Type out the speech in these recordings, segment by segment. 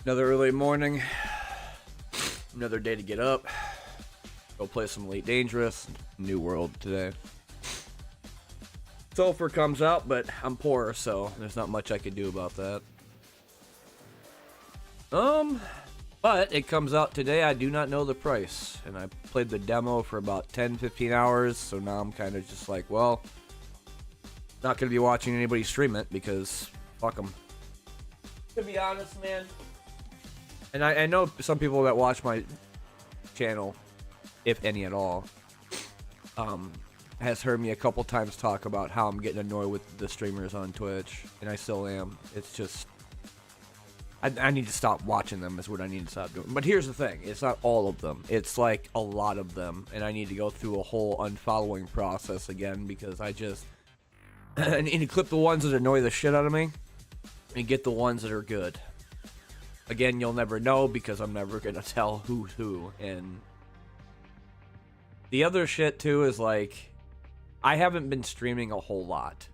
Another early morning, another day to get up, go play some Elite Dangerous, New World today. Sulfur comes out, but I'm poor, so there's not much I could do about that. But it comes out today. I do not know the price, and I played the demo for about 10-15 hours, so now I'm kind of just like, well, not going to be watching anybody stream it because fuck them. To be honest, man. And I know some people that watch my channel, if any at all, has heard me a couple times talk about how I'm getting annoyed with the streamers on Twitch, and I still am. It's just, I need to stop watching them is what I need to stop doing. But here's the thing, it's not all of them. It's like a lot of them, and I need to go through a whole unfollowing process again because I just, I need to clip the ones that annoy the shit out of me and get the ones that are good. Again, you'll never know because I'm never gonna tell who's who. And the other shit too is like, I haven't been streaming a whole lot.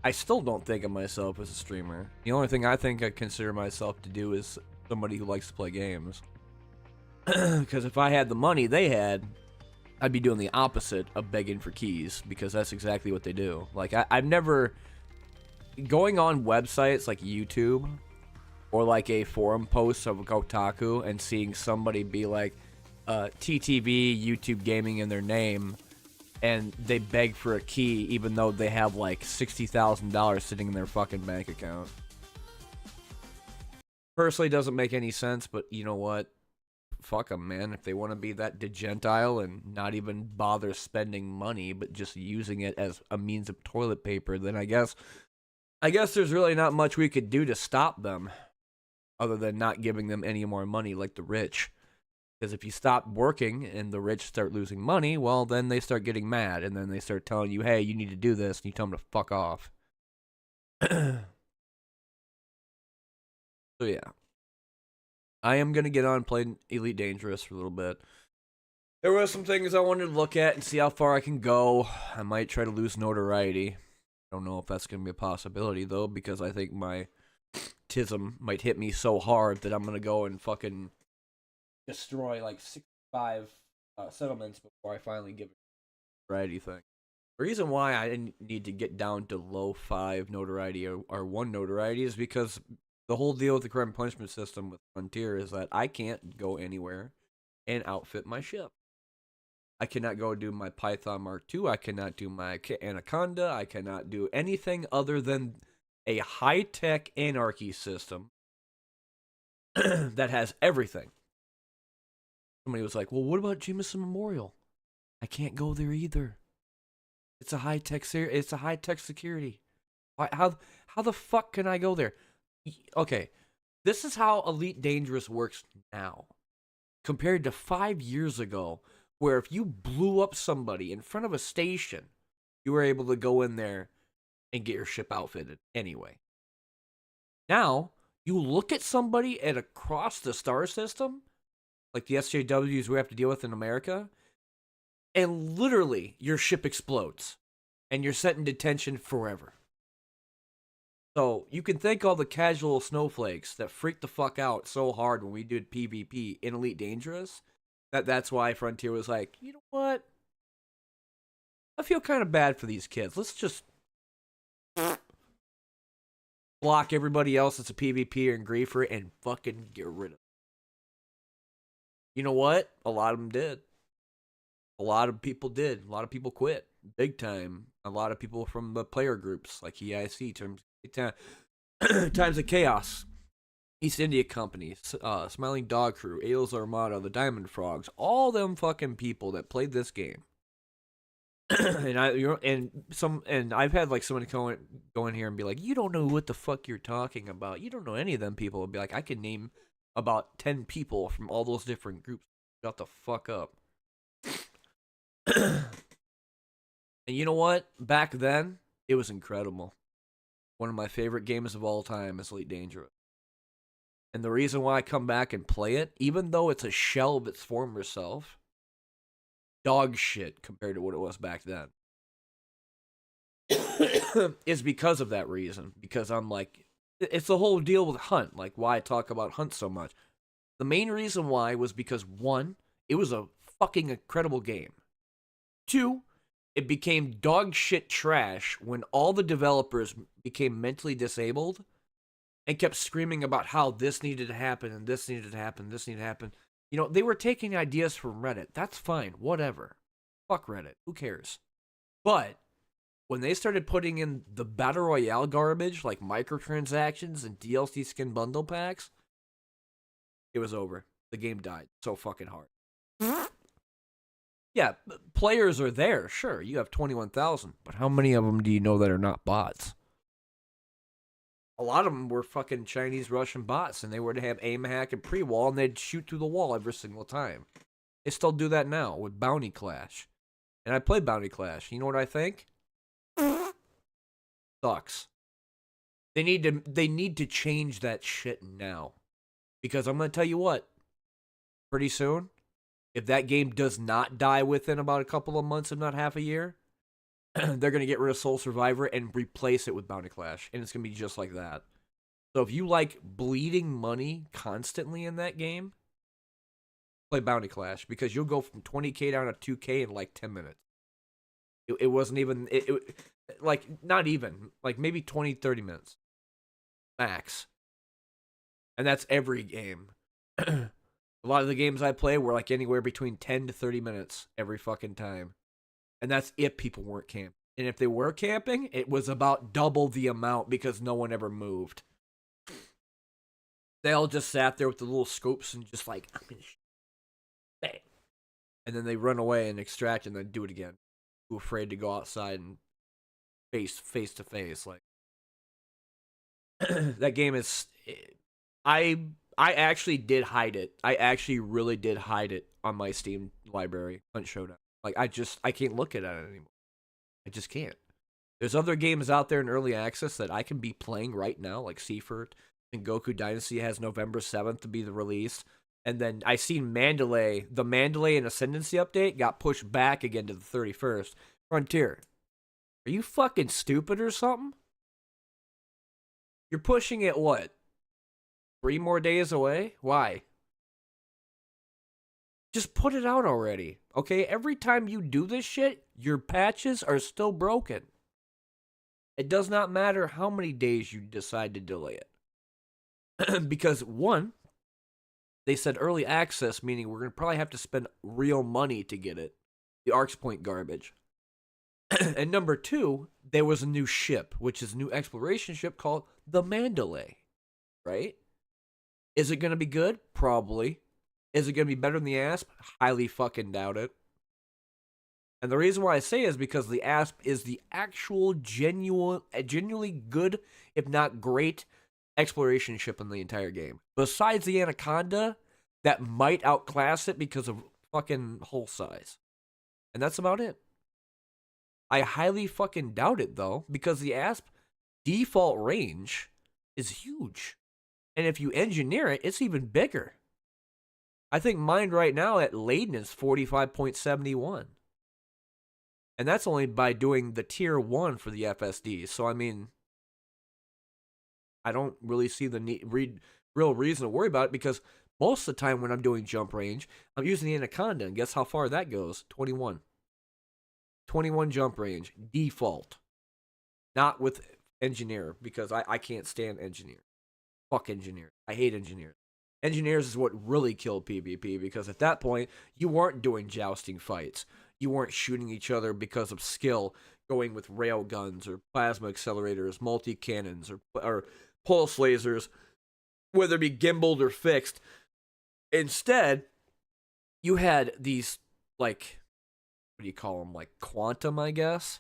I still don't think of myself as a streamer. The only thing I think I consider myself to do is somebody who likes to play games. Because if I had the money they had, I'd be doing the opposite of begging for keys, because that's exactly what they do. Like, I've never, going on websites like YouTube or like a forum post of Kotaku and seeing somebody be like TTV YouTube Gaming in their name, and they beg for a key even though they have like $60,000 sitting in their fucking bank account. Personally, doesn't make any sense, but you know what? Fuck them, man. If they want to be that degentile and not even bother spending money, but just using it as a means of toilet paper, then I guess there's really not much we could do to stop them, other than not giving them any more money like the rich. Because if you stop working and the rich start losing money, well, then they start getting mad, and then they start telling you, hey, you need to do this, and you tell them to fuck off. So yeah. I am going to get on playing Elite Dangerous for a little bit. There were some things I wanted to look at and see how far I can go. I might try to lose notoriety. I don't know if that's going to be a possibility, though, because I think my tism might hit me so hard that I'm going to go and fucking destroy like 65 settlements before I finally give it a notoriety thing. The reason why I need to get down to low 5 notoriety or 1 notoriety is because the whole deal with the crime punishment system with Frontier is that I can't go anywhere and outfit my ship. I cannot go do my Python Mark II. I cannot do my Anaconda. I cannot do anything other than a high-tech anarchy system that has everything. Somebody was like, well, what about Jameson Memorial? I can't go there either. It's a high-tech security. How the fuck can I go there? Okay, this is how Elite Dangerous works now, compared to 5 years ago, where if you blew up somebody in front of a station, you were able to go in there and get your ship outfitted anyway. Now, you look at somebody at across the star system, like the SJWs we have to deal with in America, and literally your ship explodes, and you're set in detention forever. So, you can thank all the casual snowflakes that freaked the fuck out so hard when we did PvP in Elite Dangerous, that's why Frontier was like, you know what? I feel kind of bad for these kids. Let's just block everybody else that's a PvP and griefer and fucking get rid of them. You know what? A lot of them did. A lot of people did. A lot of people quit. Big time. A lot of people from the player groups like EIC, Times of Chaos, East India Company, Smiling Dog Crew, Ales Armada, the Diamond Frogs, all them fucking people that played this game. And I've had like someone go in here and be like, you don't know what the fuck you're talking about. You don't know any of them people. And be like, I can name about 10 people from all those different groups. Shut the fuck up. And you know what? Back then, it was incredible. One of my favorite games of all time is Elite Dangerous. And the reason why I come back and play it, even though it's a shell of its former self, dog shit compared to what it was back then, is because of that reason. Because I'm like, It's the whole deal with Hunt, like why I talk about Hunt so much. The main reason why was because one, it was a fucking incredible game. Two, it became dog shit trash when all the developers became mentally disabled and kept screaming about how this needed to happen and this needed to happen, this needed to happen. You know, they were taking ideas from Reddit. That's fine, whatever. Fuck Reddit. Who cares? But when they started putting in the Battle Royale garbage, like microtransactions and DLC skin bundle packs, it was over. The game died so fucking hard. Yeah, players are there, sure. You have 21,000, but how many of them do you know that are not bots? A lot of them were fucking Chinese Russian bots, and they were to have aim hack and pre-wall, and they'd shoot through the wall every single time. They still do that now with Bounty Clash. And I play Bounty Clash. You know what I think? Sucks. They need to change that shit now. Because I'm going to tell you what, pretty soon, if that game does not die within about a couple of months, if not half a year, they're going to get rid of Soul Survivor and replace it with Bounty Clash. And it's going to be just like that. So if you like bleeding money constantly in that game, play Bounty Clash. Because you'll go from 20k down to 2k in like 10 minutes. It wasn't even, like, not even, like maybe 20, 30 minutes. Max. And that's every game. A lot of the games I play were like anywhere between 10 to 30 minutes every fucking time. And that's if people weren't camping. And if they were camping, it was about double the amount because no one ever moved. They all just sat there with the little scopes and just like, bang. And then they run away and extract and then do it again. Too afraid to go outside and face to face. Like, that game is... I actually did hide it. I actually really did hide it on my Steam library, Hunt Showdown. Like, I can't look at it anymore. I just can't. There's other games out there in early access that I can be playing right now, like Seafort and Goku Dynasty has November 7th to be the release. And then I seen Mandalay, the Mandalay and Ascendancy update got pushed back again to the 31st. Frontier, are you fucking stupid or something? You're pushing it, what? 3 more days away? Why? Just put it out already, okay? Every time you do this shit, your patches are still broken. It does not matter how many days you decide to delay it. Because, one, they said early access, meaning we're going to probably have to spend real money to get it. The Arcs Point garbage. And number 2, there was a new ship, which is a new exploration ship called the Mandalay, right? Is it going to be good? Probably. Is it going to be better than the Asp? Highly fucking doubt it. And the reason why I say is because the Asp is the actual genuinely good, if not great, exploration ship in the entire game. Besides the Anaconda, that might outclass it because of fucking hull size. And that's about it. I highly fucking doubt it, though, because the Asp default range is huge. And if you engineer it, it's even bigger. I think mine right now at Leyden is 45.71. And that's only by doing the tier 1 for the FSD. So, I mean, I don't really see the real reason to worry about it because most of the time when I'm doing jump range, I'm using the Anaconda. And guess how far that goes? 21. 21 jump range. Default. Not with engineer because I can't stand engineer. Fuck engineers. I hate engineers. Engineers is what really killed PvP because at that point, you weren't doing jousting fights. You weren't shooting each other because of skill, going with rail guns or plasma accelerators, multi-cannons, or pulse lasers, whether it be gimbaled or fixed. Instead, you had these, like, what do you call them? Like, quantum, I guess?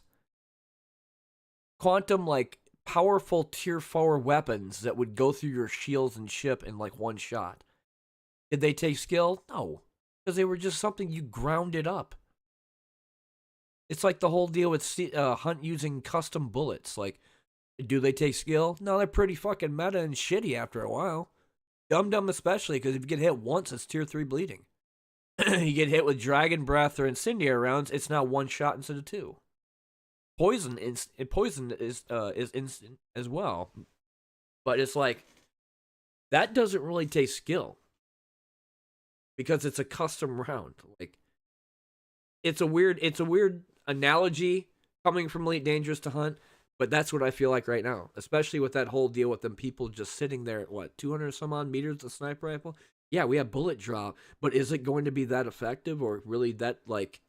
Quantum, like, powerful tier 4 weapons that would go through your shields and ship in like one shot. Did they take skill? No. Because they were just something you grounded up. It's like the whole deal with Hunt using custom bullets. Like, do they take skill? No, they're pretty fucking meta and shitty after a while. Dum-Dum especially, because if you get hit once, it's tier 3 bleeding. You get hit with Dragon Breath or Incendiary rounds, it's now one shot instead of 2. Poison is instant as well. But it's like that doesn't really take skill because it's a custom round. Like it's a weird analogy coming from Elite Dangerous to Hunt, but that's what I feel like right now, especially with that whole deal with them people just sitting there at what 200 some odd meters of sniper rifle. Yeah, we have bullet drop, but is it going to be that effective or really that like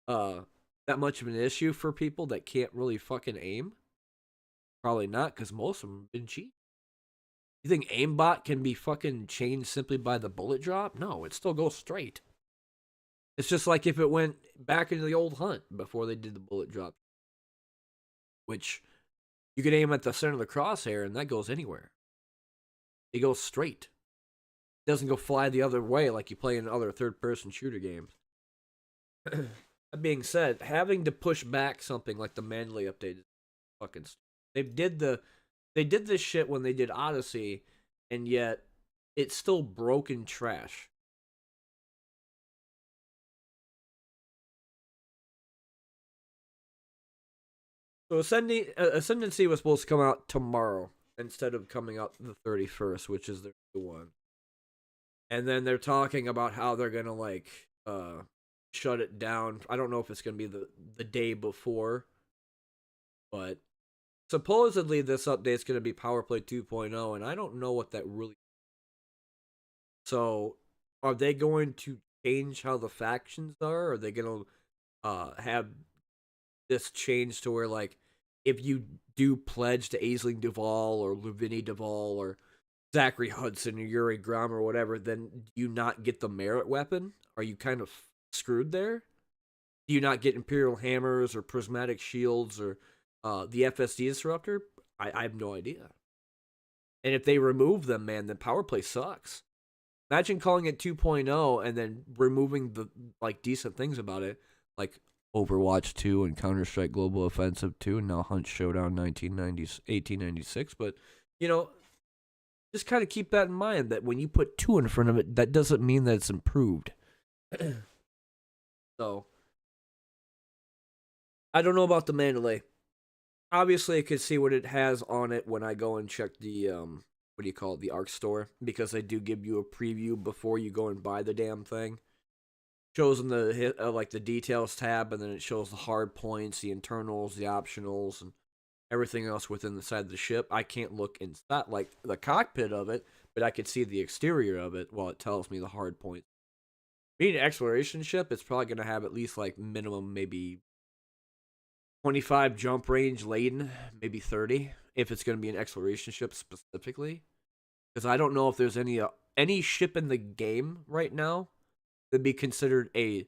uh that much of an issue for people that can't really fucking aim? Probably not, because most of them have been cheap. You think aimbot can be fucking changed simply by the bullet drop? No, it still goes straight. It's just like if it went back into the old Hunt before they did the bullet drop, which you can aim at the center of the crosshair and that goes anywhere. It goes straight. It doesn't go fly the other way like you play in other third-person shooter games. That being said, having to push back something like the Mandalay update is fucking stupid. They did this shit when they did Odyssey, and yet it's still broken trash. So Ascendancy was supposed to come out tomorrow instead of coming out the 31st, which is the one. And then they're talking about how they're gonna like shut it down. I don't know if it's gonna be the day before, but supposedly this update's gonna be PowerPlay 2.0, and I don't know what that really. So, are they going to change how the factions are? Are they gonna have this change to where like if you do pledge to Aisling Duval or Luvini Duval or Zachary Hudson or Yuri Grom or whatever, then do you not get the merit weapon? Are you kind of screwed there? Do you not get Imperial Hammers or Prismatic Shields or the FSD Disruptor? I have no idea. And if they remove them, man, then Power Play sucks. Imagine calling it 2.0 and then removing the like decent things about it, like Overwatch 2 and Counter-Strike Global Offensive 2 and now Hunt Showdown 1896. But, you know, just kind of keep that in mind that when you put 2 in front of it, that doesn't mean that it's improved. So, I don't know about the Mandalay. Obviously, I could see what it has on it when I go and check the, what do you call it, the ARC store, because they do give you a preview before you go and buy the damn thing. Shows in the like the details tab, and then it shows the hard points, the internals, the optionals, and everything else within the side of the ship. I can't look inside like the cockpit of it, but I could see the exterior of it while it tells me the hard points. Being an exploration ship, it's probably going to have at least like minimum maybe 25 jump range laden, maybe 30 if it's going to be an exploration ship specifically. Because I don't know if there's any ship in the game right now that'd be considered a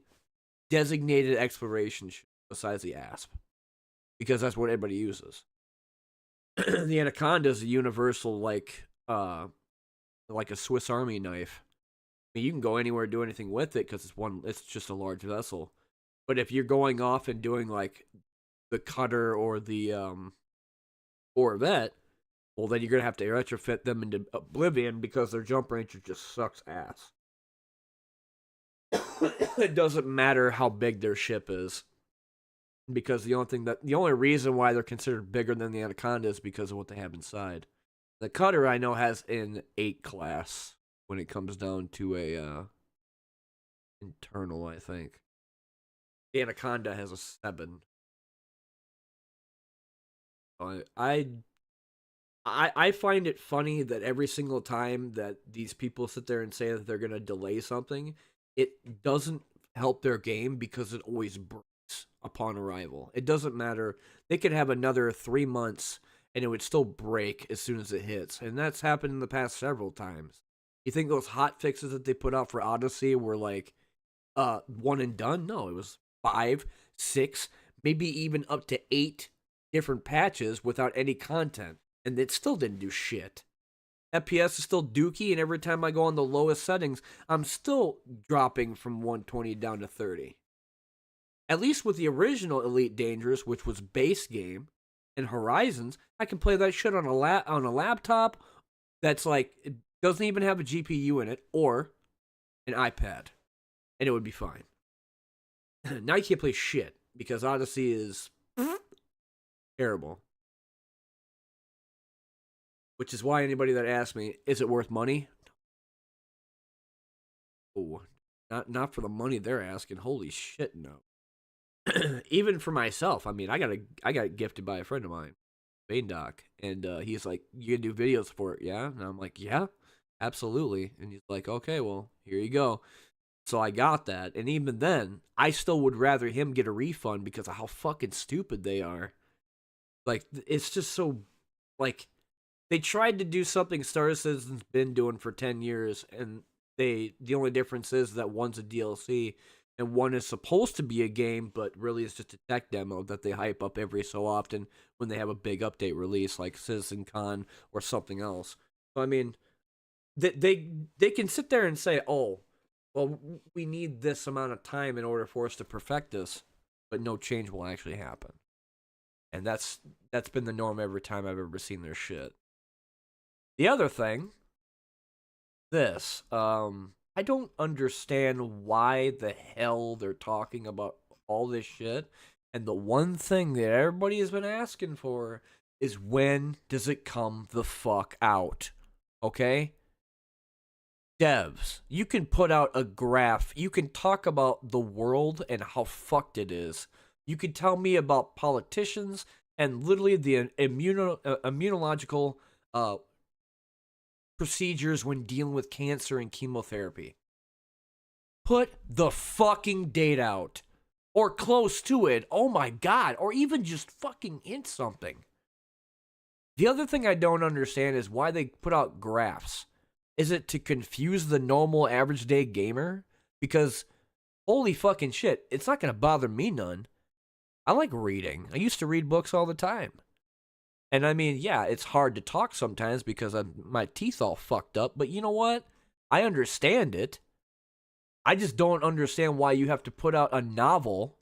designated exploration ship besides the ASP, because that's what everybody uses. The Anaconda is a universal like a Swiss Army knife. I mean, you can go anywhere and do anything with it because it's just a large vessel. But if you're going off and doing like the cutter or the Corvette, well, then you're gonna have to retrofit them into Oblivion because their jump range just sucks ass. It doesn't matter how big their ship is, because the only reason why they're considered bigger than the Anaconda is because of what they have inside. The cutter I know has an 8 class when it comes down to a internal, I think. The Anaconda has a 7. I find it funny that every single time that these people sit there and say that they're gonna delay something, it doesn't help their game because it always breaks upon arrival. It doesn't matter. They could have another 3 months and it would still break as soon as it hits. And that's happened in the past several times. You think those hot fixes that they put out for Odyssey were like one and done? No, it was 5, 6, maybe even up to 8 different patches without any content. And it still didn't do shit. FPS is still dookie, and every time I go on the lowest settings, I'm still dropping from 120 down to 30. At least with the original Elite Dangerous, which was base game, and Horizons, I can play that shit on a laptop that's like, it doesn't even have a GPU in it, or an iPad, and it would be fine. Now you can't play shit, because Odyssey is terrible. which is why anybody that asks me, is it worth money? Oh, not for the money they're asking. Holy shit, no. Even for myself, I mean, I got it gifted by a friend of mine, Bane Doc, and he's like, "You can do videos for it, yeah?" And I'm like, "Yeah, absolutely." And he's like, "Okay, well, here you go." So I got that, and even then, I still would rather him get a refund because of how fucking stupid they are. Like, it's just so, like, they tried to do something Star Citizen's been doing for 10 years, and the only difference is that one's a DLC and one is supposed to be a game, but really is just a tech demo that they hype up every so often when they have a big update release like Citizen Con or something else. So I mean, they can sit there and say, "Oh, well, we need this amount of time in order for us to perfect this," but no change will actually happen. And that's been the norm every time I've ever seen their shit. The other thing, this, I don't understand why the hell they're talking about all this shit. And the one thing that everybody has been asking for is when does it come the fuck out? Okay? Devs, you can put out a graph. You can talk about the world and how fucked it is. You can tell me about politicians and literally the immunological procedures when dealing with cancer and chemotherapy. Put the fucking date out. Or close to it. Oh my god. Or even just fucking hint something. The other thing I don't understand is why they put out graphs. Is it to confuse the normal average day gamer? Because holy fucking shit, it's not gonna bother me none. I like reading. I used to read books all the time. And I mean, yeah, it's hard to talk sometimes because my teeth all fucked up, but you know what? I understand it. I just don't understand why you have to put out a novel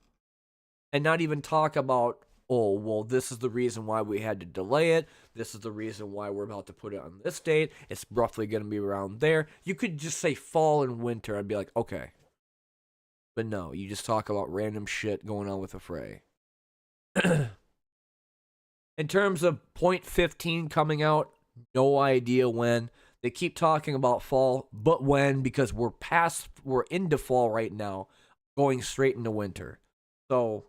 and not even talk about, oh, well, this is the reason why we had to delay it. This is the reason why we're about to put it on this date. It's roughly going to be around there. You could just say fall and winter. I'd be like, okay. But no, you just talk about random shit going on with the fray. In terms of point 15 coming out, no idea when. They keep talking about fall, but when? Because we're into fall right now, going straight into winter. So,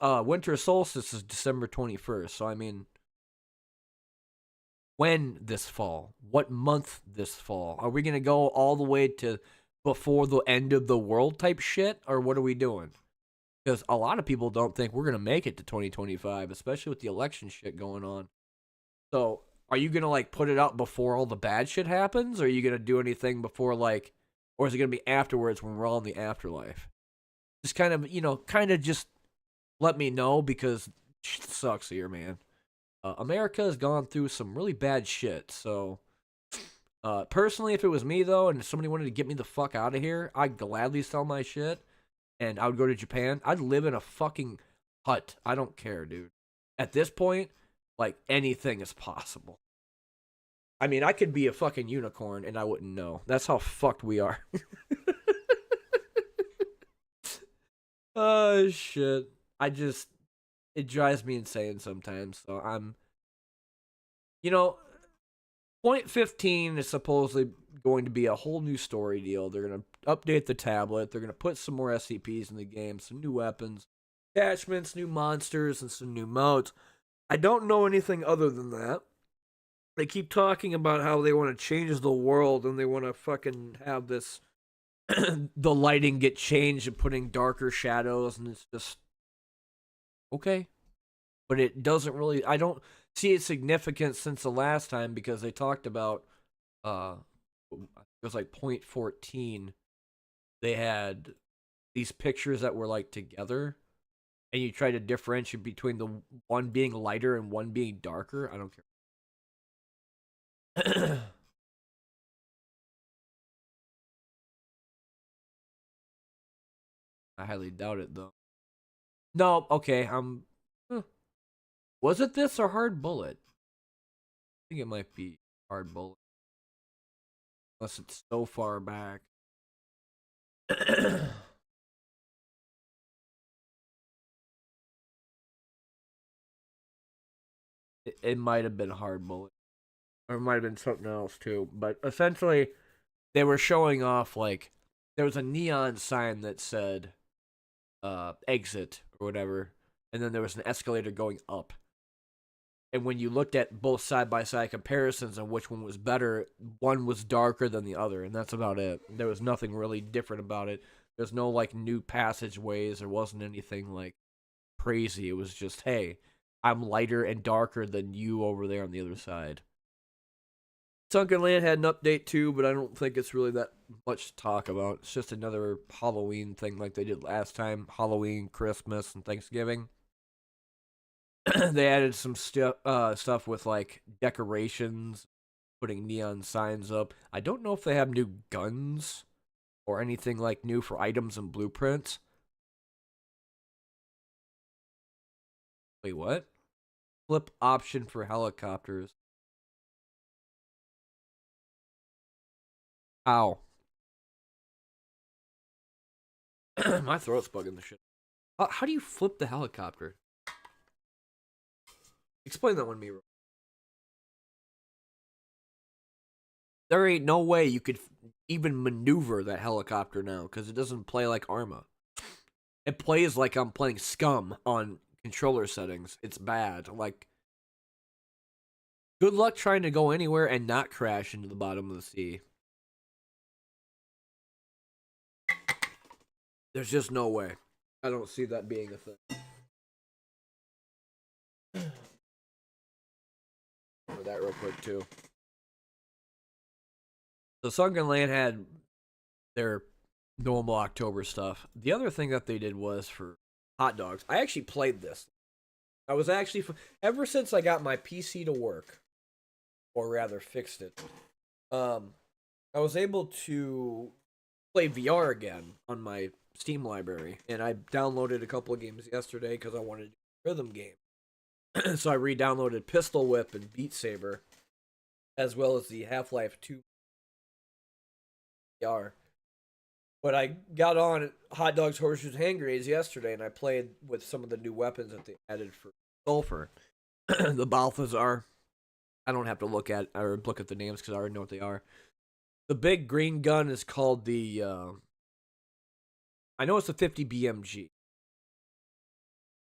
winter solstice is December 21st. So, I mean, when this fall? What month this fall? Are we going to go all the way to before the end of the world type shit? Or what are we doing? Because a lot of people don't think we're going to make it to 2025, especially with the election shit going on. So, are you gonna like put it out before all the bad shit happens, or are you gonna do anything before like, or is it gonna be afterwards when we're all in the afterlife? Just kind of, kind of just let me know because shit sucks here, man. America has gone through some really bad shit. So, personally, if it was me though, and somebody wanted to get me the fuck out of here, I'd gladly sell my shit, and I would go to Japan. I'd live in a fucking hut. I don't care, dude. At this point, like anything is possible. I mean, I could be a fucking unicorn and I wouldn't know. That's how fucked we are. Oh shit. It drives me insane sometimes. So you know, point 15 is supposedly going to be a whole new story deal. They're going to update the tablet. They're going to put some more SCPs in the game, some new weapons, attachments, new monsters, and some new modes. I don't know anything other than that. They keep talking about how they want to change the world and they want to fucking have this the lighting get changed and putting darker shadows, and it's just okay. But it doesn't really, I don't see its significance since the last time because they talked about it was like point 14. They had these pictures that were like together and you try to differentiate between the one being lighter and one being darker. I don't care. I highly doubt it though. No, okay. Was it this or Hard Bullet? I think it might be Hard Bullet, unless it's so far back. It might have been Hard Bullet. or it might have been something else too. But essentially, they were showing off like there was a neon sign that said exit or whatever, and then there was an escalator going up. And when you looked at both side by side comparisons on which one was better, one was darker than the other, and that's about it. There was nothing really different about it. There's no like new passageways. There wasn't anything like crazy. It was just, hey, I'm lighter and darker than you over there on the other side. Sunken Land had an update too, but I don't think it's really that much to talk about. It's just another Halloween thing like they did last time. Halloween, Christmas, and Thanksgiving. They added some stuff with like decorations, putting neon signs up. I don't know if they have new guns or anything like new for items and blueprints. Wait, what? Flip option for helicopters. How? My throat's bugging the shit. How do you flip the helicopter? Explain that one to me. There ain't no way you could even maneuver that helicopter now because it doesn't play like Arma. It plays like I'm playing Scum on controller settings. It's bad. Like, good luck trying to go anywhere and not crash into the bottom of the sea. There's just no way. I don't see that being a thing. For that real quick too. So Sunken Land had their normal October stuff. The other thing that they did was for hot dogs. I actually played this. I was actually ever since I got my PC to work, or rather fixed it. I was able to play VR again on my Steam library, and I downloaded a couple of games yesterday because I wanted a rhythm game. So I re-downloaded Pistol Whip and Beat Saber, as well as the Half-Life 2 VR. But I got on Hot Dogs, Horseshoes, Hand Grenades yesterday, and I played with some of the new weapons that they added for Sulfur. The Balthazar. I don't have to look at the names because I already know what they are. The big green gun is called the. I know it's the 50 BMG.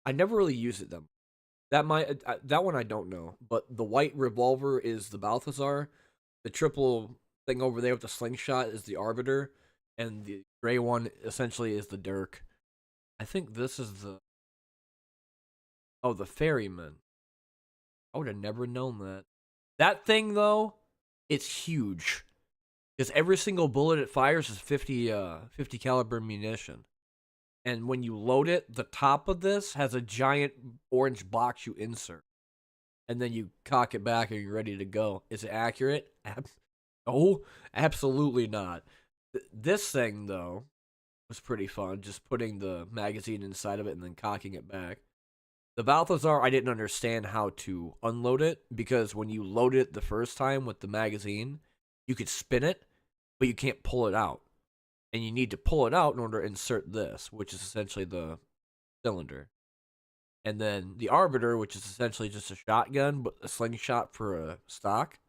I never really use it them. That one I don't know, but the white revolver is the Balthazar. The triple thing over there with the slingshot is the Arbiter, and the gray one essentially is the Dirk. I think this is the the Ferryman. I would have never known that. That thing though, it's huge. Because every single bullet it fires is 50 caliber munition. And when you load it, the top of this has a giant orange box you insert. And then you cock it back and you're ready to go. Is it accurate? Oh, absolutely not. This thing, though, was pretty fun. Just putting the magazine inside of it and then cocking it back. The Balthazar, I didn't understand how to unload it. Because when you load it the first time with the magazine, you could spin it, but you can't pull it out. And you need to pull it out in order to insert this, which is essentially the cylinder. And then the Arbiter, which is essentially just a shotgun, but a slingshot for a stock.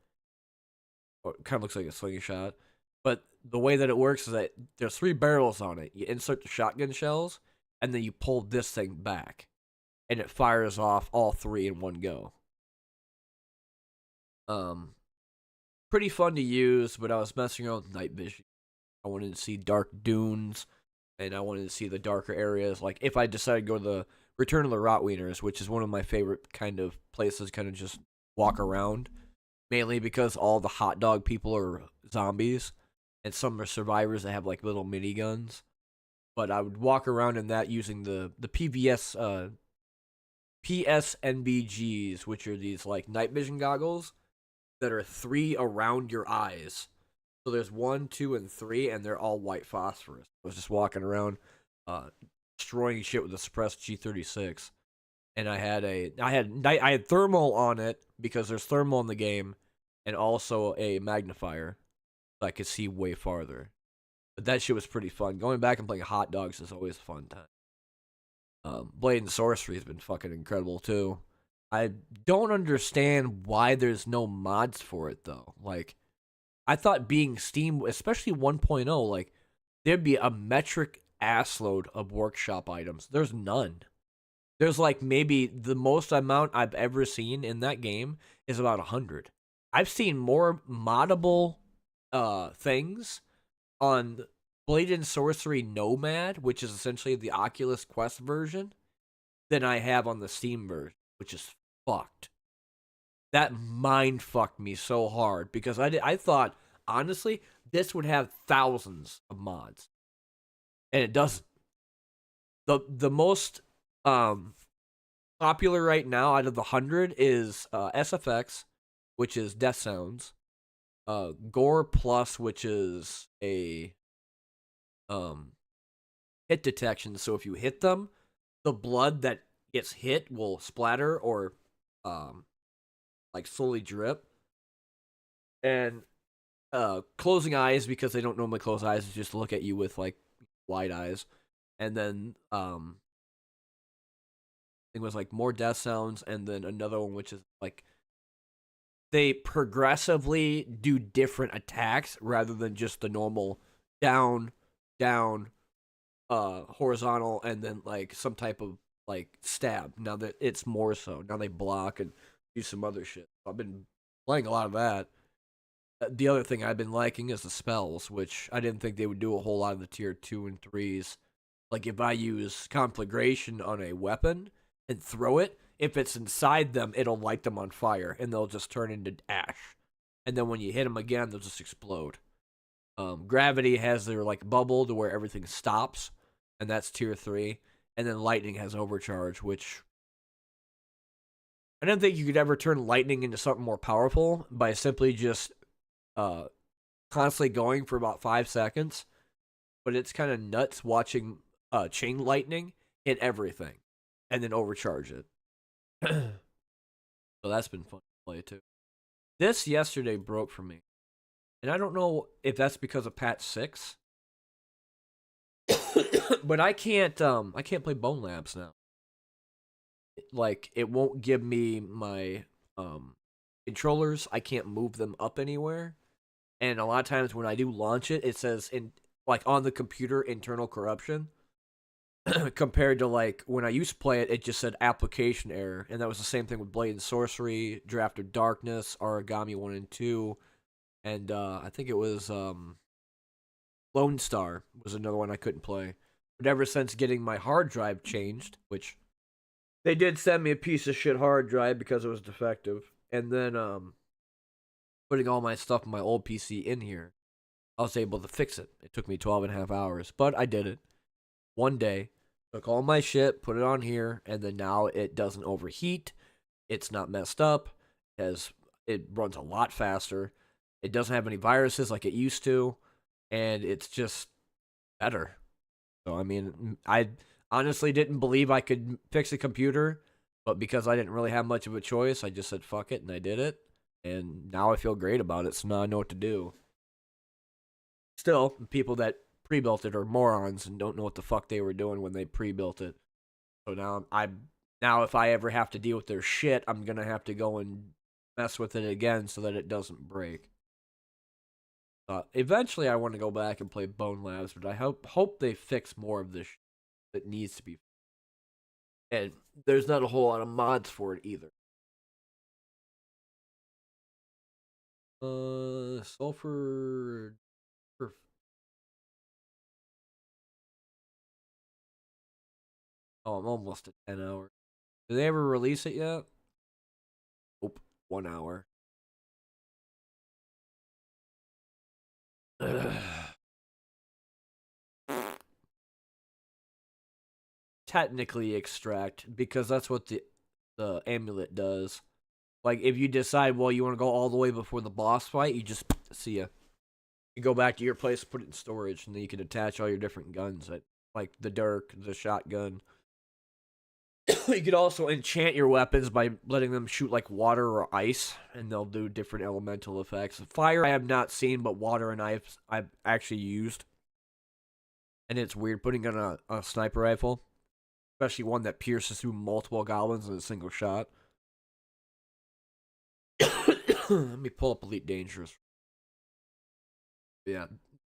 Or it kind of looks like a slingshot. But the way that it works is that there's 3 barrels on it. You insert the shotgun shells, and then you pull this thing back. And it fires off all 3 in one go. Pretty fun to use, but I was messing around with night vision. I wanted to see dark dunes, and I wanted to see the darker areas. Like, if I decided to go to the Return of the Rotwieners, which is one of my favorite kind of places, kind of just walk around, mainly because all the hot dog people are zombies, and some are survivors that have, like, little miniguns. But I would walk around in that using the PSNBGs, which are these, like, night vision goggles that are 3 around your eyes. So there's 1, 2, and 3, and they're all white phosphorus. I was just walking around, destroying shit with a suppressed G36, and I had thermal on it because there's thermal in the game, and also a magnifier, so I could see way farther. But that shit was pretty fun. Going back and playing hot dogs is always a fun time. Blade and Sorcery has been fucking incredible too. I don't understand why there's no mods for it though. Like, I thought being Steam, especially 1.0, like there'd be a metric assload of workshop items. There's none. There's like maybe the most amount I've ever seen in that game is about 100. I've seen more moddable things on Blade and Sorcery Nomad, which is essentially the Oculus Quest version, than I have on the Steam version, which is fucked. That mind fucked me so hard because I thought honestly this would have thousands of mods, and it doesn't. The most popular right now out of the 100 is SFX, which is Death Sounds, Gore Plus, which is a hit detection. So if you hit them, the blood that gets hit will splatter or like slowly drip. And closing eyes, because they don't normally close eyes, just look at you with like wide eyes. And then I think it was like more Death Sounds, and then another one which is like they progressively do different attacks rather than just the normal down, down, horizontal, and then like some type of like stab. Now that it's more so, now they block and do some other shit. I've been playing a lot of that. The other thing I've been liking is the spells, which I didn't think they would do a whole lot of the tier 2 and 3s. Like if I use Conflagration on a weapon and throw it, if it's inside them, it'll light them on fire and they'll just turn into ash. And then when you hit them again, they'll just explode. Gravity has their like bubble to where everything stops, and that's tier 3. And then lightning has overcharge, which I didn't think you could ever turn lightning into something more powerful by simply just constantly going for about 5 seconds. But it's kind of nuts watching chain lightning hit everything and then overcharge it. So that's been fun to play too. This yesterday broke for me, and I don't know if that's because of patch 6. But I can't play Bone Labs now. Like it won't give me my controllers. I can't move them up anywhere. And a lot of times when I do launch it, it says in like on the computer internal corruption. Compared to like when I used to play it, it just said application error, and that was the same thing with Blade and Sorcery, Draft of Darkness, Origami 1 and 2, and I think it was Lone Star was another one I couldn't play. But ever since getting my hard drive changed, which they did send me a piece of shit hard drive because it was defective, and then putting all my stuff on my old PC in here, I was able to fix it. It took me 12 and a half hours, but I did it. One day, took all my shit, put it on here, and then now it doesn't overheat. It's not messed up. It runs a lot faster. It doesn't have any viruses like it used to, and it's just better. So I mean, I honestly didn't believe I could fix a computer, but because I didn't really have much of a choice, I just said fuck it and I did it. And now I feel great about it, so now I know what to do. Still, people that pre-built it are morons and don't know what the fuck they were doing when they pre-built it. So now if I ever have to deal with their shit, I'm gonna have to go and mess with it again so that it doesn't break. Eventually, I want to go back and play Bone Labs, but I hope they fix more of this that needs to be. And there's not a whole lot of mods for it either. Sulfur. Oh, I'm almost at 10 hours. Did they ever release it yet? Nope. 1 hour. Technically extract, because that's what the amulet does. Like if you decide, well, you want to go all the way before the boss fight, you just see ya. You go back to your place, put it in storage, and then you can attach all your different guns, like the dirk, the shotgun. You could also enchant your weapons by letting them shoot like water or ice, and they'll do different elemental effects. Fire I have not seen, but water and ice I've actually used. And it's weird putting on a sniper rifle, especially one that pierces through multiple goblins in a single shot. Let me pull up Elite Dangerous. Yeah,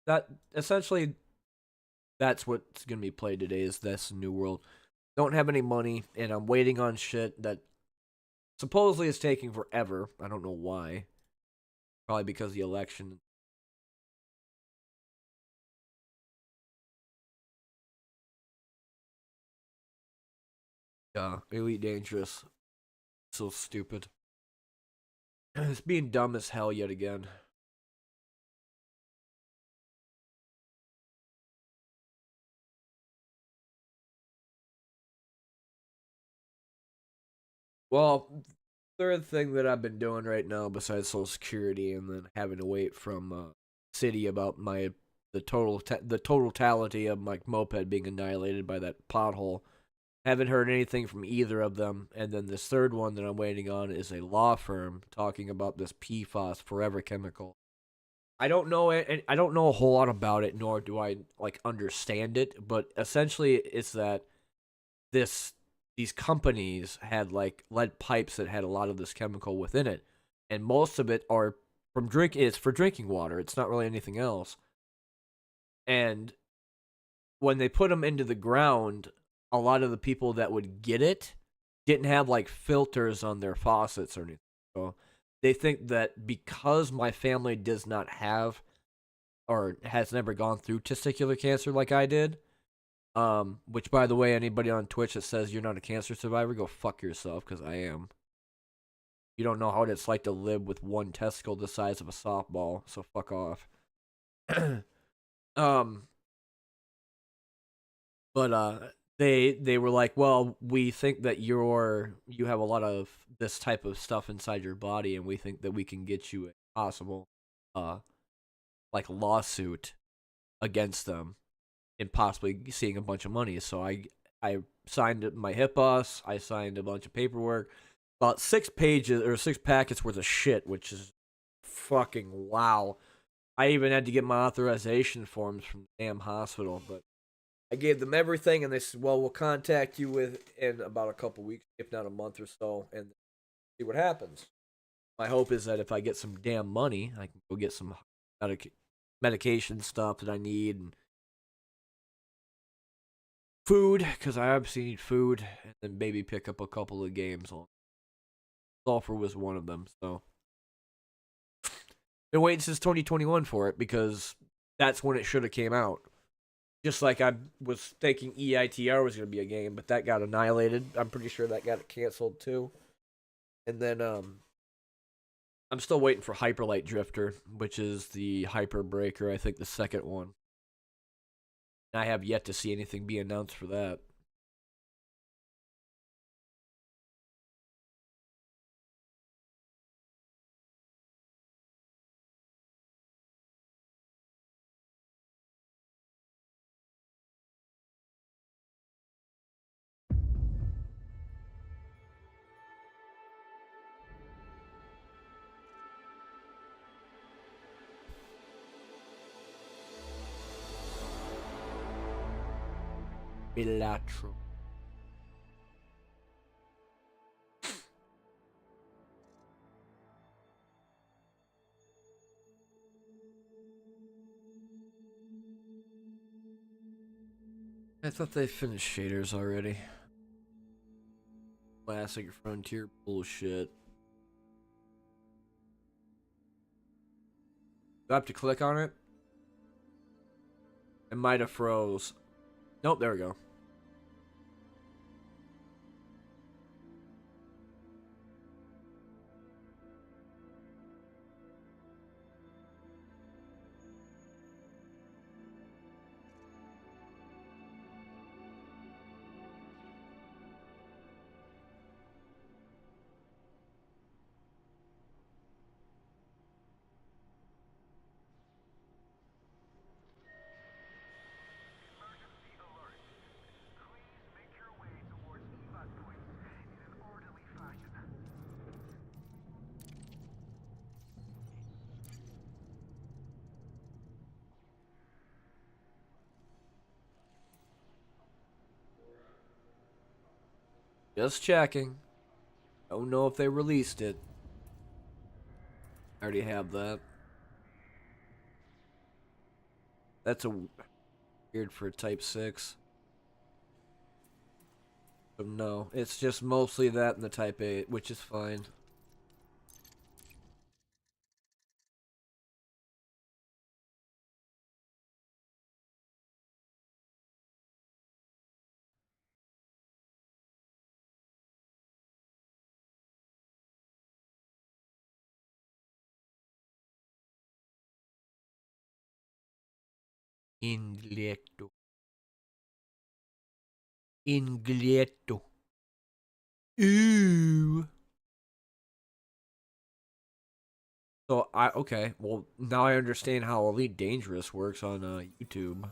that essentially that's what's gonna be played today. Is this New World? Don't have any money, and I'm waiting on shit that supposedly is taking forever. I don't know why. Probably because of the election. Elite Dangerous. So stupid. It's being dumb as hell yet again. Well, third thing that I've been doing right now, besides Social Security, and then having to wait from city about the totality of my moped being annihilated by that pothole. Haven't heard anything from either of them, and then this third one that I'm waiting on is a law firm talking about this PFAS forever chemical. I don't know it. I don't know a whole lot about it, nor do I like understand it. But essentially, it's that this these companies had like lead pipes that had a lot of this chemical within it, and most of it are from drink. It's for drinking water. It's not really anything else. And when they put them into the ground, a lot of the people that would get it didn't have like filters on their faucets or anything. So they think that because my family does not have or has never gone through testicular cancer like I did, which by the way, anybody on Twitch that says you're not a cancer survivor, go fuck yourself because I am. You don't know how it's like to live with one testicle the size of a softball, so fuck off. um, but they were like, well, we think that you have a lot of this type of stuff inside your body, and we think that we can get you a possible uh like lawsuit against them and possibly seeing a bunch of money. So I signed my HIPAA, I signed a bunch of paperwork, about 6 pages or 6 packets worth of shit, which is fucking wow. I even had to get my authorization forms from the damn hospital, but I gave them everything, and they said, "Well, we'll contact you in about a couple weeks, if not a month or so, and see what happens." My hope is that if I get some damn money, I can go get some medication stuff that I need and food, because I obviously need food, and then maybe pick up a couple of games. Sulfur was one of them, so been waiting since 2021 for it because that's when it should have came out. Just like I was thinking EITR was going to be a game, but that got annihilated. I'm pretty sure that got canceled too. And then I'm still waiting for Hyperlight Drifter, which is the Hyper Breaker, I think the second one. I have yet to see anything be announced for that. Bilateral. I thought they finished shaders already. Classic Frontier bullshit. Do I have to click on it? It might have froze. Nope, there we go. Just checking. Don't know if they released it. I already have that. That's a weird for a Type 6. But no, it's just mostly that and the Type 8, which is fine. Inglietto. Inglietto. Ooh. So okay, well now I understand how Elite Dangerous works on YouTube.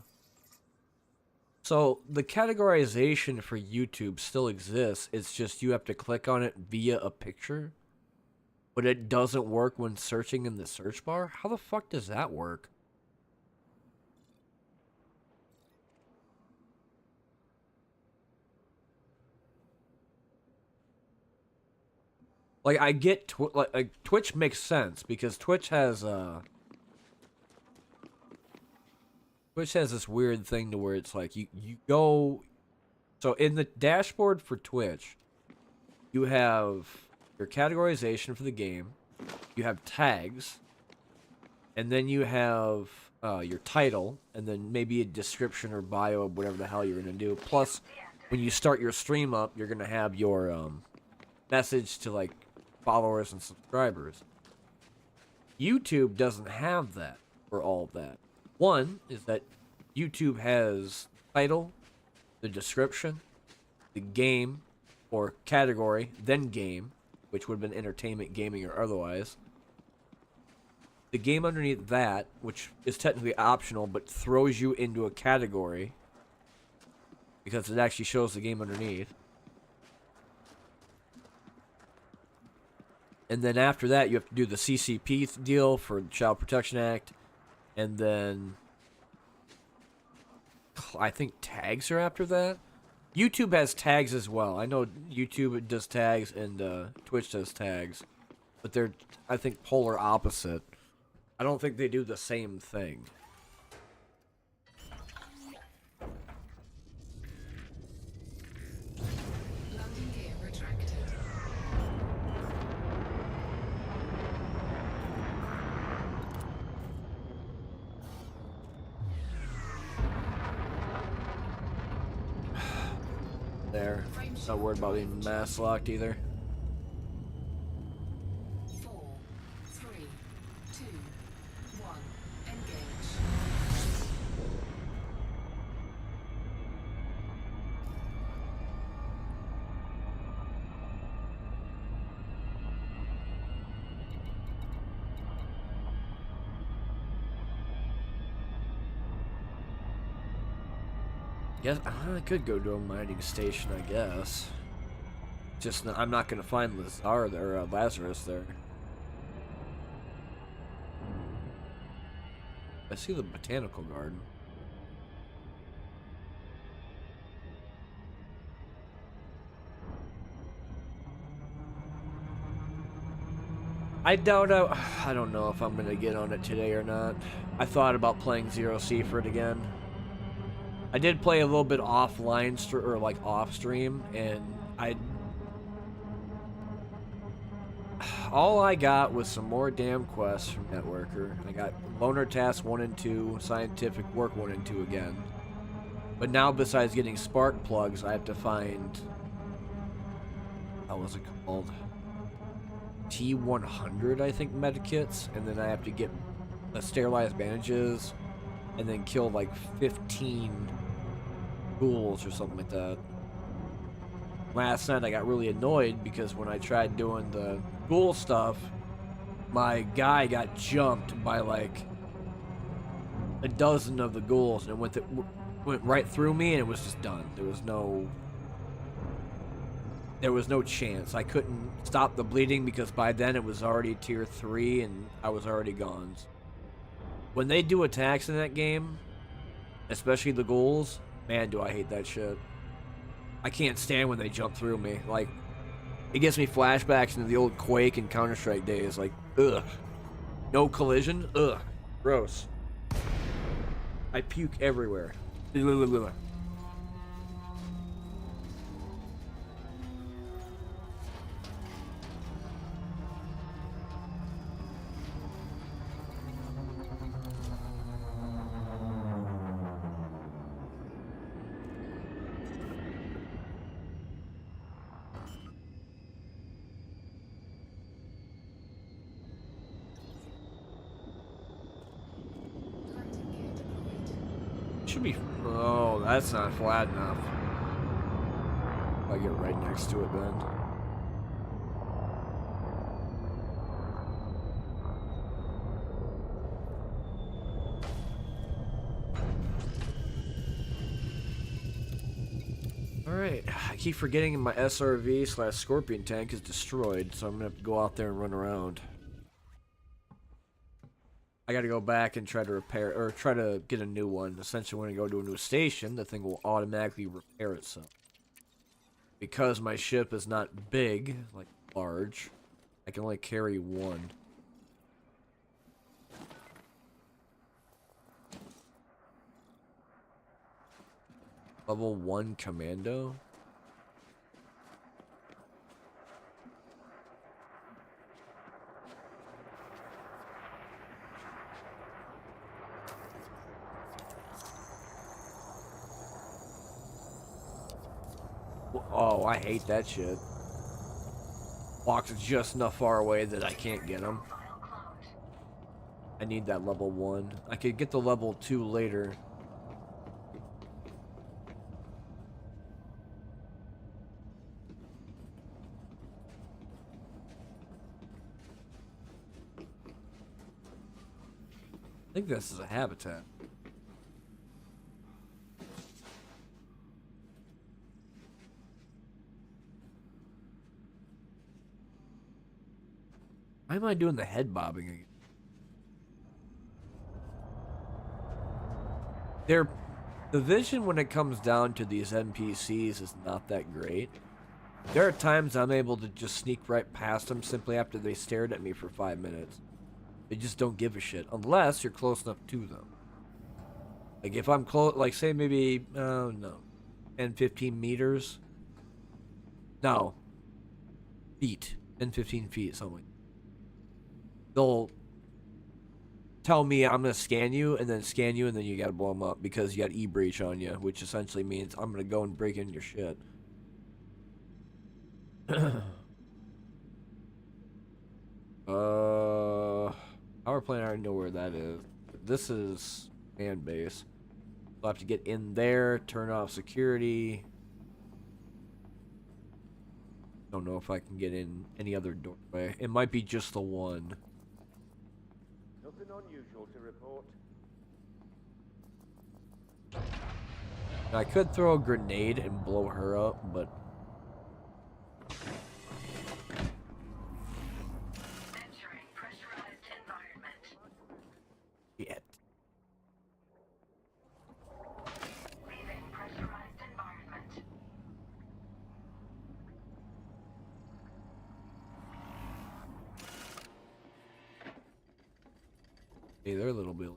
So the categorization for YouTube still exists. It's just you have to click on it via a picture, but it doesn't work when searching in the search bar. How the fuck does that work? Like I get like Twitch makes sense because Twitch has this weird thing to where it's like you go, so in the dashboard for Twitch, you have your categorization for the game, you have tags, and then you have your title, and then maybe a description or bio of whatever the hell you're gonna do. Plus, when you start your stream up, you're gonna have your message to like followers and subscribers. YouTube doesn't have that for all of that. One is that YouTube has title, the description, the game or category, then game, which would have been entertainment, gaming, or otherwise. The game underneath that, which is technically optional, but throws you into a category because it actually shows the game underneath. And then after that, you have to do the CCP deal for the Child Protection Act. And then I think tags are after that. YouTube has tags as well. I know YouTube does tags and Twitch does tags. But they're, I think, polar opposite. I don't think they do the same thing. There. Not worried about being mass locked either. 4, 3, 2, 1, engage. Yes, I could go to a mining station, I guess. Just, I'm not gonna find Lazar there, or Lazarus there. I see the botanical garden. I doubt I don't know if I'm gonna get on it today or not. I thought about playing Zero C for it again. I did play a little bit offline or like off stream, and all I got was some more damn quests from Networker. I got Loner Task 1 and 2, Scientific Work 1 and 2 again. But now, besides getting spark plugs, I have to find, how was it called? T100, I think, medikits, and then I have to get sterilized bandages, and then kill like 15 ghouls or something like that. Last night I got really annoyed because when I tried doing the ghoul stuff, my guy got jumped by like a dozen of the ghouls, and it went right through me, and it was just done. There was no chance. I couldn't stop the bleeding because by then it was already tier 3 and I was already gone. When they do attacks in that game, especially the ghouls, man, do I hate that shit. I can't stand when they jump through me. Like, it gives me flashbacks into the old Quake and Counter-Strike days. Like, ugh. No collision? Ugh. Gross. I puke everywhere. Landing gear deployed. Should be. Oh, that's not flat enough. I get right next to it then. Alright, I keep forgetting my SRV slash Scorpion tank is destroyed, so I'm gonna have to go out there and run around. I gotta go back and try to repair, or try to get a new one. Essentially, when I go to a new station, the thing will automatically repair itself. Because my ship is not big, like large, I can only carry one. Level 1 commando? Oh, I hate that shit. Walks just enough far away that I can't get him. I need that level 1. I could get the level 2 later. I think this is a habitat. Why am I doing the head bobbing again? The vision when it comes down to these NPCs is not that great. There are times I'm able to just sneak right past them simply after they stared at me for 5 minutes. They just don't give a shit unless you're close enough to them. Like if I'm close, like say maybe, no, 10, 15 meters. No. Feet. 10, 15 feet, something. They'll tell me I'm going to scan you, and then you got to blow them up because you got E-breach on you, which essentially means I'm going to go and break in your shit. Power plant, I already know where that is. This is fan base. I'll have to get in there, turn off security. Don't know if I can get in any other doorway. It might be just the one. Nothing unusual to report. I could throw a grenade and blow her up, but Entering pressurized environment. yet. Leaving pressurized environment. Hey, they're a little bit.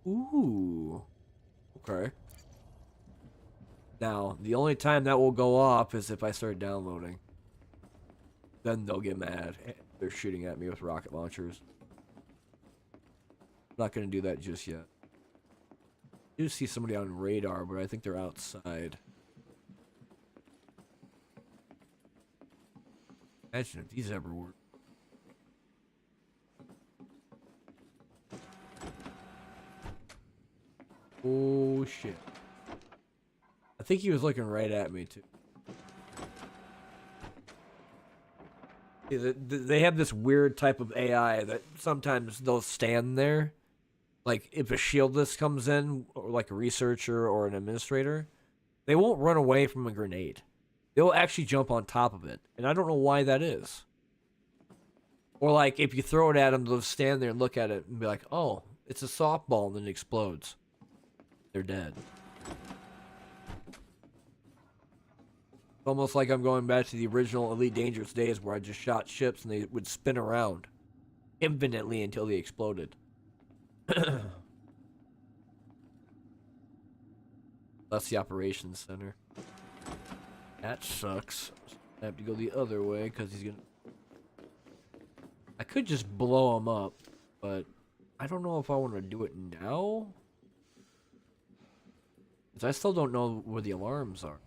Ooh. Okay. Now, the only time that will go off is if I start downloading. Then they'll get mad. They're shooting at me with rocket launchers. I'm not going to do that just yet. I do see somebody on radar, but I think they're outside. Imagine if these ever work. Oh shit. I think he was looking right at me too. Yeah, they have this weird type of AI that sometimes they'll stand there. Like if a shieldless comes in, or like a researcher or an administrator, they won't run away from a grenade. They'll actually jump on top of it. And I don't know why that is. Or like if you throw it at them, they'll stand there and look at it and be like, oh, it's a softball, and then it explodes. they're dead. It's almost like I'm going back to the original Elite Dangerous days where I just shot ships and they would spin around infinitely until they exploded. That's the operations center. That sucks. I have to go the other way because he's gonna. I could just blow him up, but I don't know if I want to do it now. Because I still don't know where the alarms are.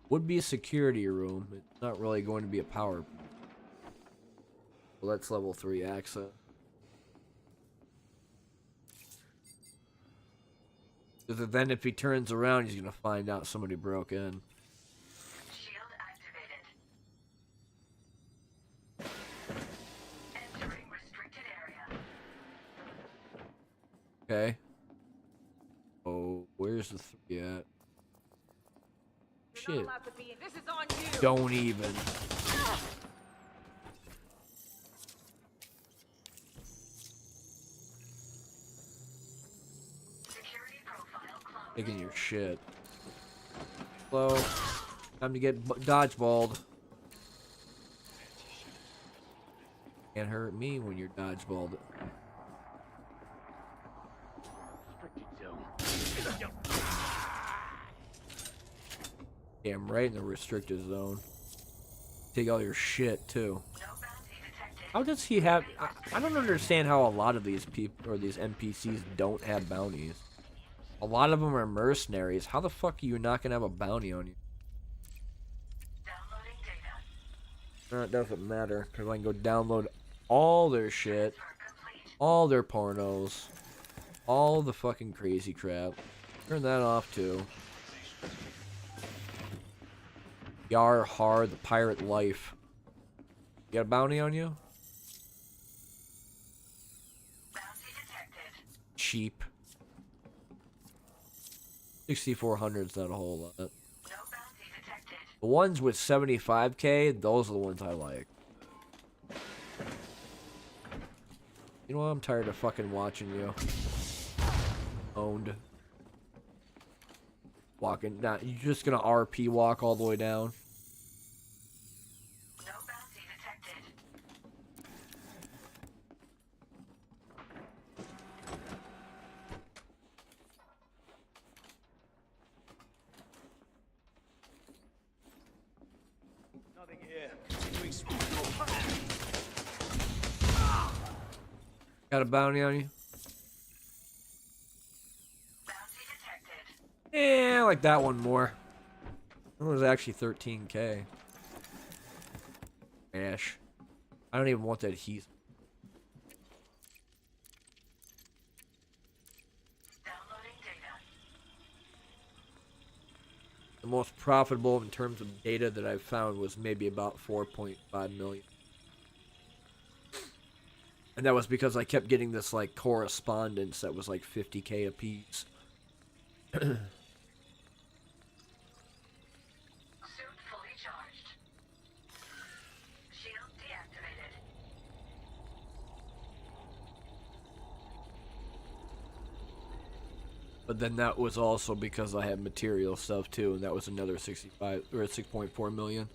Would be a security room. It's not really going to be a power. Well, that's level 3 access. Because then if he turns around, he's going to find out somebody broke in. Shield activated. Entering restricted area. Okay. Oh, where's the 3 at? Shit. This is on you. Don't even. Security profile closed. Taking your shit. Slow. Time to get dodgeballed. Can't hurt me when you're dodgeballed. Damn right in the restricted zone. Take all your shit too. No bounty detected. How does he have? I don't understand how a lot of these people or these NPCs don't have bounties. A lot of them are mercenaries. How the fuck are you not gonna have a bounty on you? Downloading data. It doesn't matter because I can go download all their shit, Complete. all their pornos, all the fucking crazy crap. Turn that off too. Yar har, the pirate life. You got a bounty on you? Bounty detected. Cheap. 6,400's not a whole lot. No bounty detected. The ones with 75k, those are the ones I like. You know what? I'm tired of fucking watching you. Owned. Walking. Nah, you're just gonna RP walk all the way down. No bounty detected. Nothing here. Got a bounty on you? Bounty detected. Yeah, I like that one more. That was actually 13k. Ash. I don't even want that heat. Downloading data. The most profitable in terms of data that I've found was maybe about 4.5 million. And that was because I kept getting this like correspondence that was like 50k a piece. Suit fully charged. Shield deactivated. But then that was also because I had material stuff too, and that was another 65 or 6.4 million.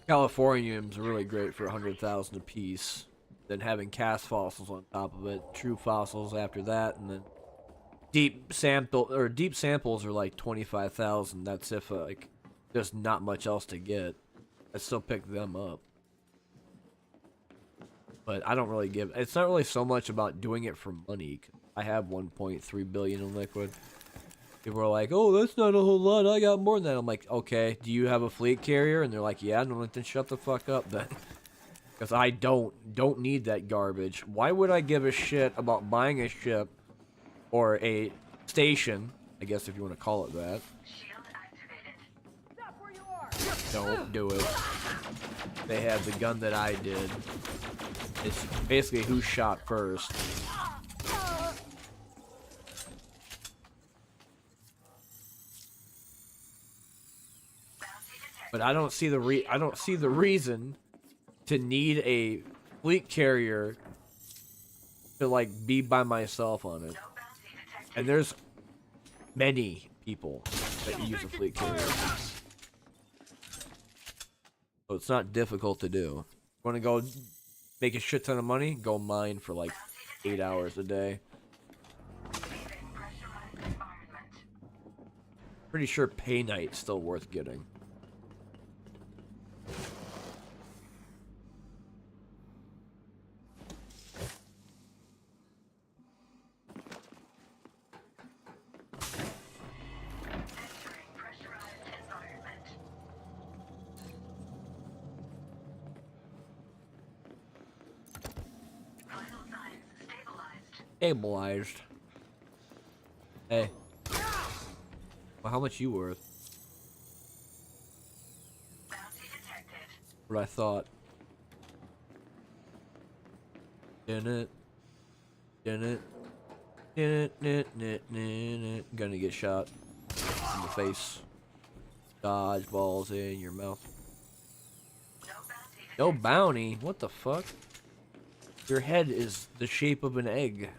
Californiums are really great for 100,000 a piece. Then having cast fossils on top of it, true fossils after that, and then deep samples are like 25,000. That's if like there's not much else to get. I still pick them up. But I don't really give. It's not really so much about doing it for money. I have 1.3 billion in liquid. People are like, "Oh, that's not a whole lot. I got more than that." I'm like, "Okay, do you have a fleet carrier?" And they're like, "Yeah." No, then shut the fuck up then. Because I don't need that garbage. Why would I give a shit about buying a ship or a station? I guess if you want to call it that. Shield activated. Stop where you are. Don't do it. They had the gun that I did. It's basically who shot first. Bounty detected. But I don't see the reason to need a fleet carrier to like be by myself on it. And there's many people that use a fleet carrier. So it's not difficult to do. Want to go make a shit ton of money? Go mine for like 8 hours a day. Pretty sure pay night's still worth getting. Stabilized. Hey. Well, how much you worth? What I thought. Didn't it? Gonna get shot in the face. Dodge balls in your mouth. No bounty? What the fuck? Your head is the shape of an egg.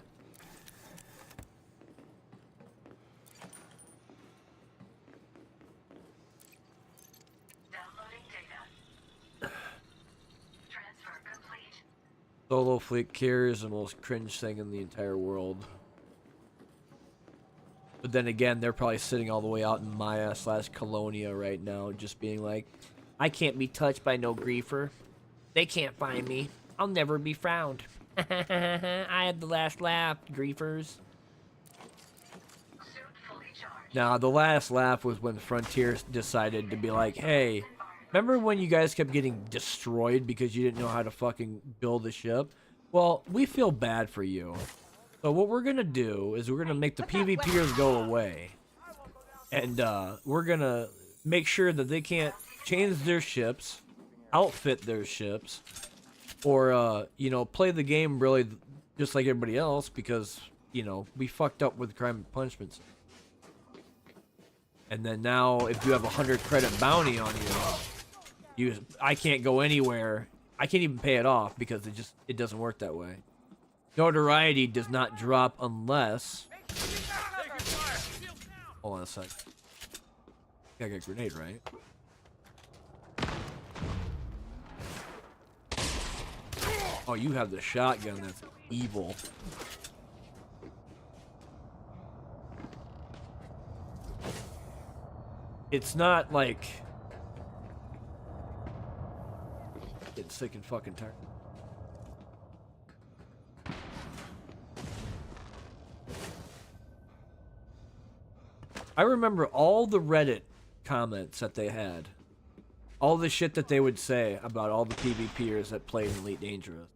Solo fleet carrier is the most cringe thing in the entire world. But then again, they're probably sitting all the way out in Maya/Colonia right now, just being like, I can't be touched by no griefer. They can't find me. I'll never be found. I had the last laugh, griefers. Nah, the last laugh was when Frontier decided to be like, hey, remember when you guys kept getting destroyed because you didn't know how to fucking build a ship? Well, we feel bad for you. So what we're gonna do is we're gonna make the PvPers go away. And we're gonna make sure that they can't change their ships, outfit their ships, or, you know, play the game really just like everybody else because, you know, we fucked up with crime and punishments. And then now, if you have 100 credit bounty on you, I can't go anywhere. I can't even pay it off because it doesn't work that way. Notoriety does not drop unless... Hold on a sec. I got a grenade, right? Oh, you have the shotgun. That's evil. It's not like... Getting sick and fucking tired. I remember all the Reddit comments that they had. All the shit that they would say about all the PvPers that played in Elite Dangerous.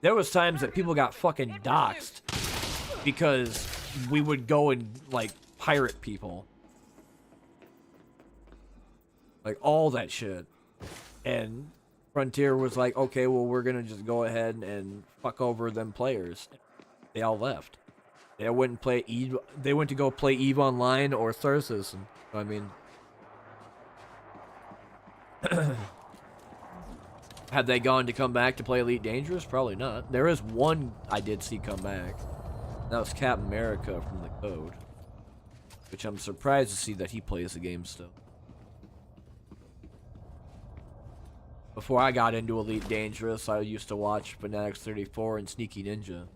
There was times that people got fucking doxxed because we would go and, like, pirate people. Like, all that shit. And Frontier was like, okay, well, we're gonna just go ahead and fuck over them players. They all left. They wouldn't play Eve. They went to go play Eve Online or Thyrsis. And, I mean... Had they gone to come back to play Elite Dangerous? Probably not. There is one I did see come back. That was Captain America from the Code. Which I'm surprised to see that he plays the game still. Before I got into Elite Dangerous, I used to watch Fanatics 34 and Sneaky Ninja.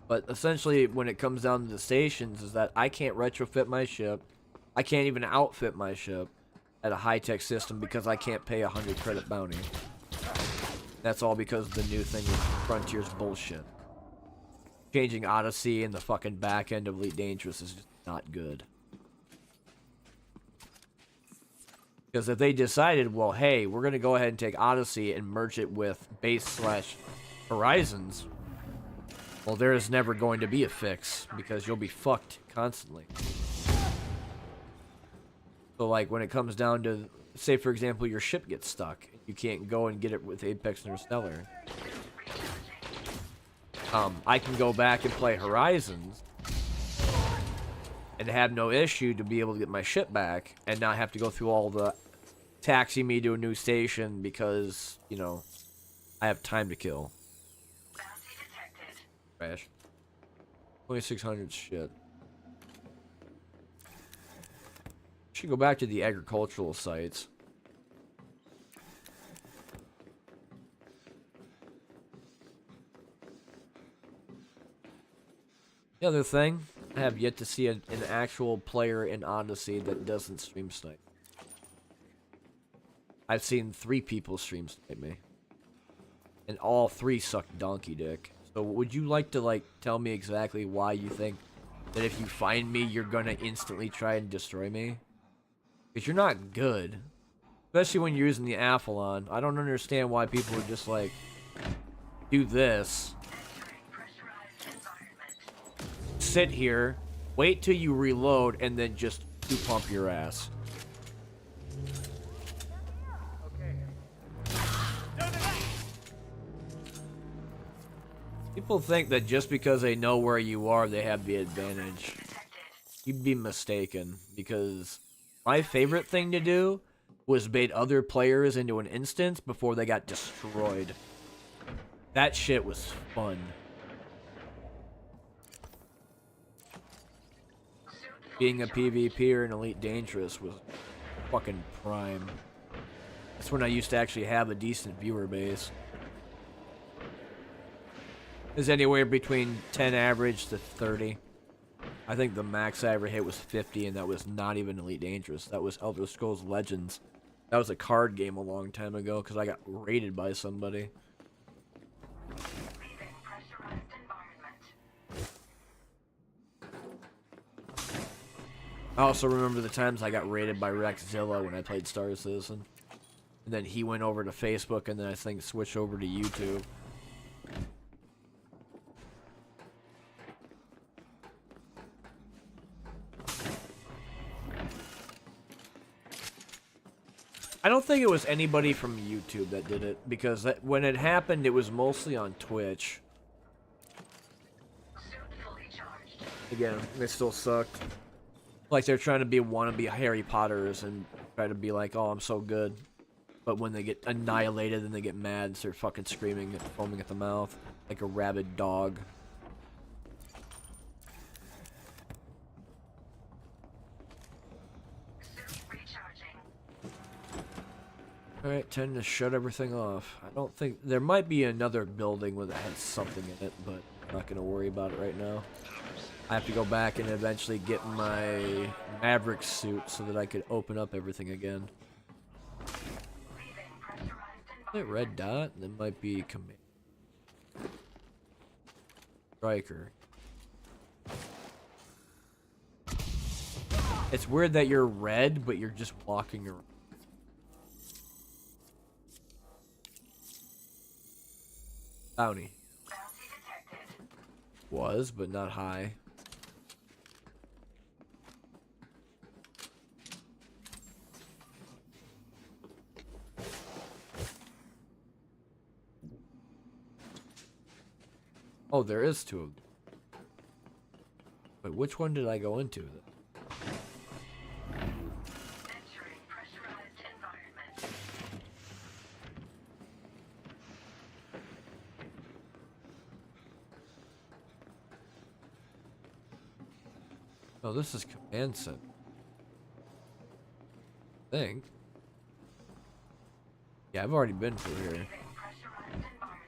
But essentially, when it comes down to the stations, is that I can't retrofit my ship. I can't even outfit my ship at a high-tech system because I can't pay 100 credit bounty. That's all because the new thing is Frontier's bullshit. Changing Odyssey and the fucking back end of Elite Dangerous is just not good. Because if they decided, well, hey, we're going to go ahead and take Odyssey and merge it with Base/Horizons, well, there is never going to be a fix because you'll be fucked constantly. So, like, when it comes down to, say, for example, your ship gets stuck. You can't go and get it with Apex Interstellar. I can go back and play Horizons and have no issue to be able to get my shit back and not have to go through all the taxi me to a new station because, you know, I have time to kill. Bounty detected. Crash. 2600 shit. Should go back to the agricultural sites. The other thing, I have yet to see an actual player in Odyssey that doesn't stream snipe. I've seen 3 people stream snipe me. And all 3 suck donkey dick. So would you like to, like, tell me exactly why you think that if you find me, you're gonna instantly try and destroy me? Because you're not good. Especially when you're using the Athlon. I don't understand why people would just, like, do this. Sit here, wait till you reload, and then just pump your ass. People think that just because they know where you are, they have the advantage. You'd be mistaken, because my favorite thing to do was bait other players into an instance before they got destroyed. That shit was fun. Being a PvPer in Elite Dangerous was fucking prime. That's when I used to actually have a decent viewer base. It's anywhere between 10 average to 30. I think the max I ever hit was 50, and that was not even Elite Dangerous. That was Elder Scrolls Legends. That was a card game a long time ago because I got raided by somebody. Leaving pressurized environment. I also remember the times I got raided by Rexzilla when I played Star Citizen. And then he went over to Facebook, and then I think switched over to YouTube. I don't think it was anybody from YouTube that did it, because when it happened, it was mostly on Twitch. Suit fully charged. Again, they still sucked. Like they're trying to be wannabe Harry Potters and try to be like, oh, I'm so good. But when they get annihilated and they get mad, they're fucking screaming and foaming at the mouth like a rabid dog. Suit recharging. Alright, time to shut everything off. I don't think... There might be another building that has something in it, but I'm not going to worry about it right now. I have to go back and eventually get my Maverick suit so that I could open up everything again. Leaving pressurized Is it red dot? That might be command. Striker. It's weird that you're red, but you're just walking around. Bounty. bounty detected. Was, but not high. Oh, there is 2 of them. Wait, which one did I go into? Entering pressurized environment. Oh, this is command center. I think. Yeah, I've already been through here. Leaving pressurized environment.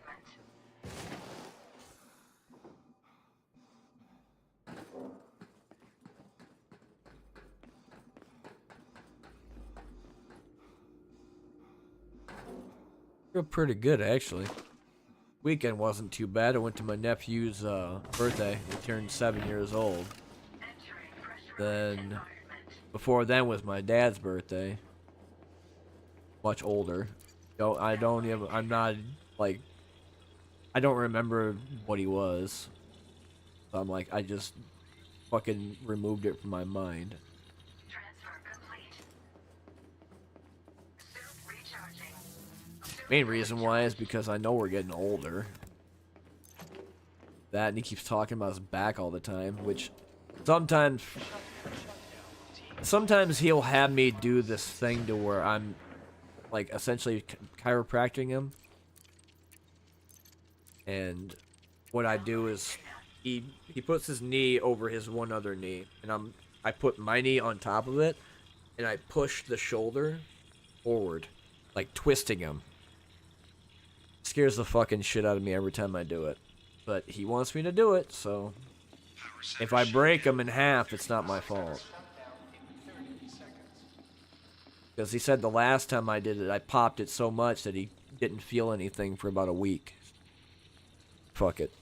Feel pretty good, actually. Weekend wasn't too bad. I went to my nephew's birthday. He turned 7 years old. Entering pressurized Then, environment. before then was my dad's birthday. Much older. I'm not, like, I don't remember what he was. So I'm like, I just fucking removed it from my mind. Transfer complete. Suit recharging. Suit Main reason why is because I know we're getting older. That, and he keeps talking about his back all the time, which sometimes sometimes he'll have me do this thing to where I'm like essentially chiropractic him, and what I do is he puts his knee over his one other knee, and I put my knee on top of it, and I push the shoulder forward, like twisting him. Scares the fucking shit out of me every time I do it, but he wants me to do it, so if I break him in half, it's not my fault. Because he said the last time I did it, I popped it so much that he didn't feel anything for about a week. Fuck it.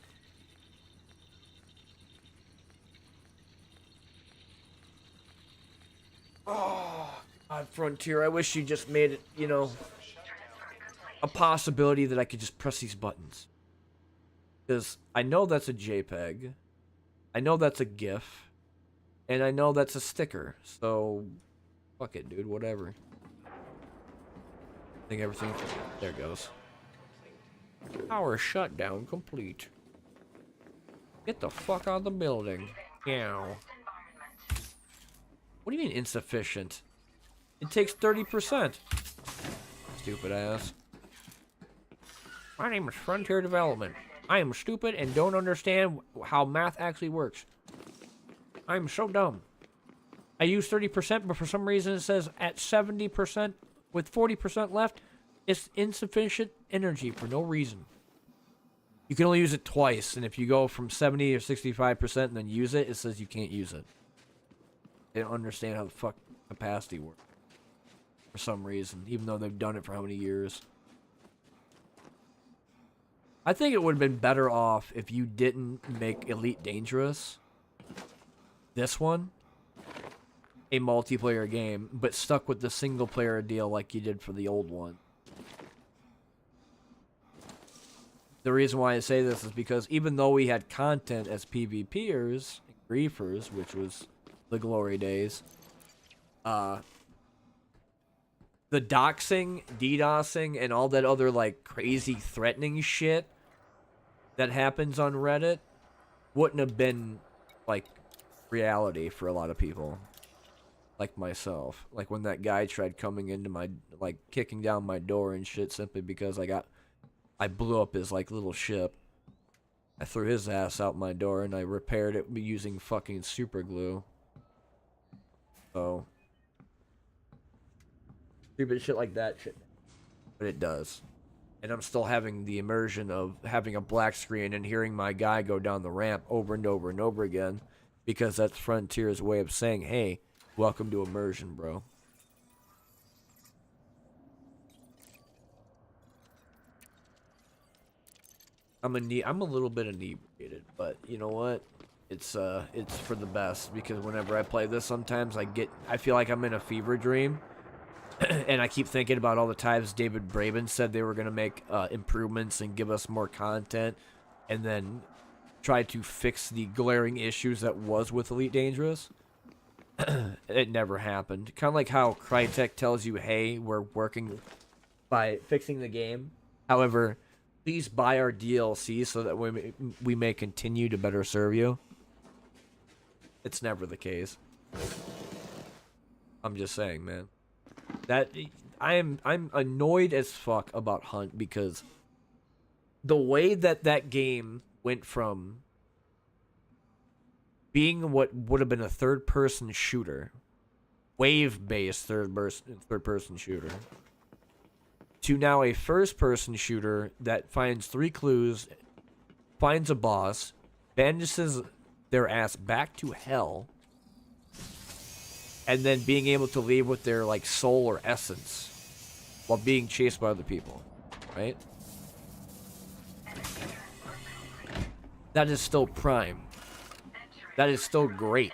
Oh, God, Frontier, I wish you just made it, you know, a possibility that I could just press these buttons. Because I know that's a JPEG. I know that's a GIF. And I know that's a sticker. So, fuck it, dude, whatever. I think everything... There it goes. Power shutdown complete. Get the fuck out of the building. Meow. What do you mean insufficient? It takes 30%. Stupid ass. My name is Frontier Development. I am stupid and don't understand how math actually works. I'm so dumb. I use 30%, but for some reason it says at 70% with 40% left, it's insufficient energy for no reason. You can only use it twice, and if you go from 70 or 65% and then use it, it says you can't use it. They don't understand how the fuck capacity works. For some reason, even though they've done it for how many years. I think it would have been better off if you didn't make Elite Dangerous, this one, a multiplayer game, but stuck with the single player deal like you did for the old one. The reason why I say this is because even though we had content as PvPers, griefers, which was the glory days, the doxing, DDoSing, and all that other like crazy threatening shit that happens on Reddit wouldn't have been like reality for a lot of people. Like myself. Like when that guy tried coming into my, like kicking down my door and shit simply because I blew up his like little ship. I threw his ass out my door and I repaired it using fucking super glue. So stupid shit like that shit. But it does. And I'm still having the immersion of having a black screen and hearing my guy go down the ramp over and over and over again. Because that's Frontier's way of saying, hey, welcome to immersion, bro. I'm a little bit inebriated, but you know what? It's for the best because whenever I play this, sometimes I feel like I'm in a fever dream, and I keep thinking about all the times David Braben said they were gonna make improvements and give us more content, and then try to fix the glaring issues that was with Elite Dangerous. It never happened. Kind of like how Crytek tells you, hey, we're working by fixing the game. However, please buy our DLC so that we may continue to better serve you. It's never the case. I'm just saying, man. That I'm annoyed as fuck about Hunt because the way that game went from being what would have been a third-person shooter, wave-based third-person shooter, to now a first-person shooter that finds 3 clues, finds a boss, banishes their ass back to hell, and then being able to leave with their like soul or essence while being chased by other people, right? That is still prime. That is still great.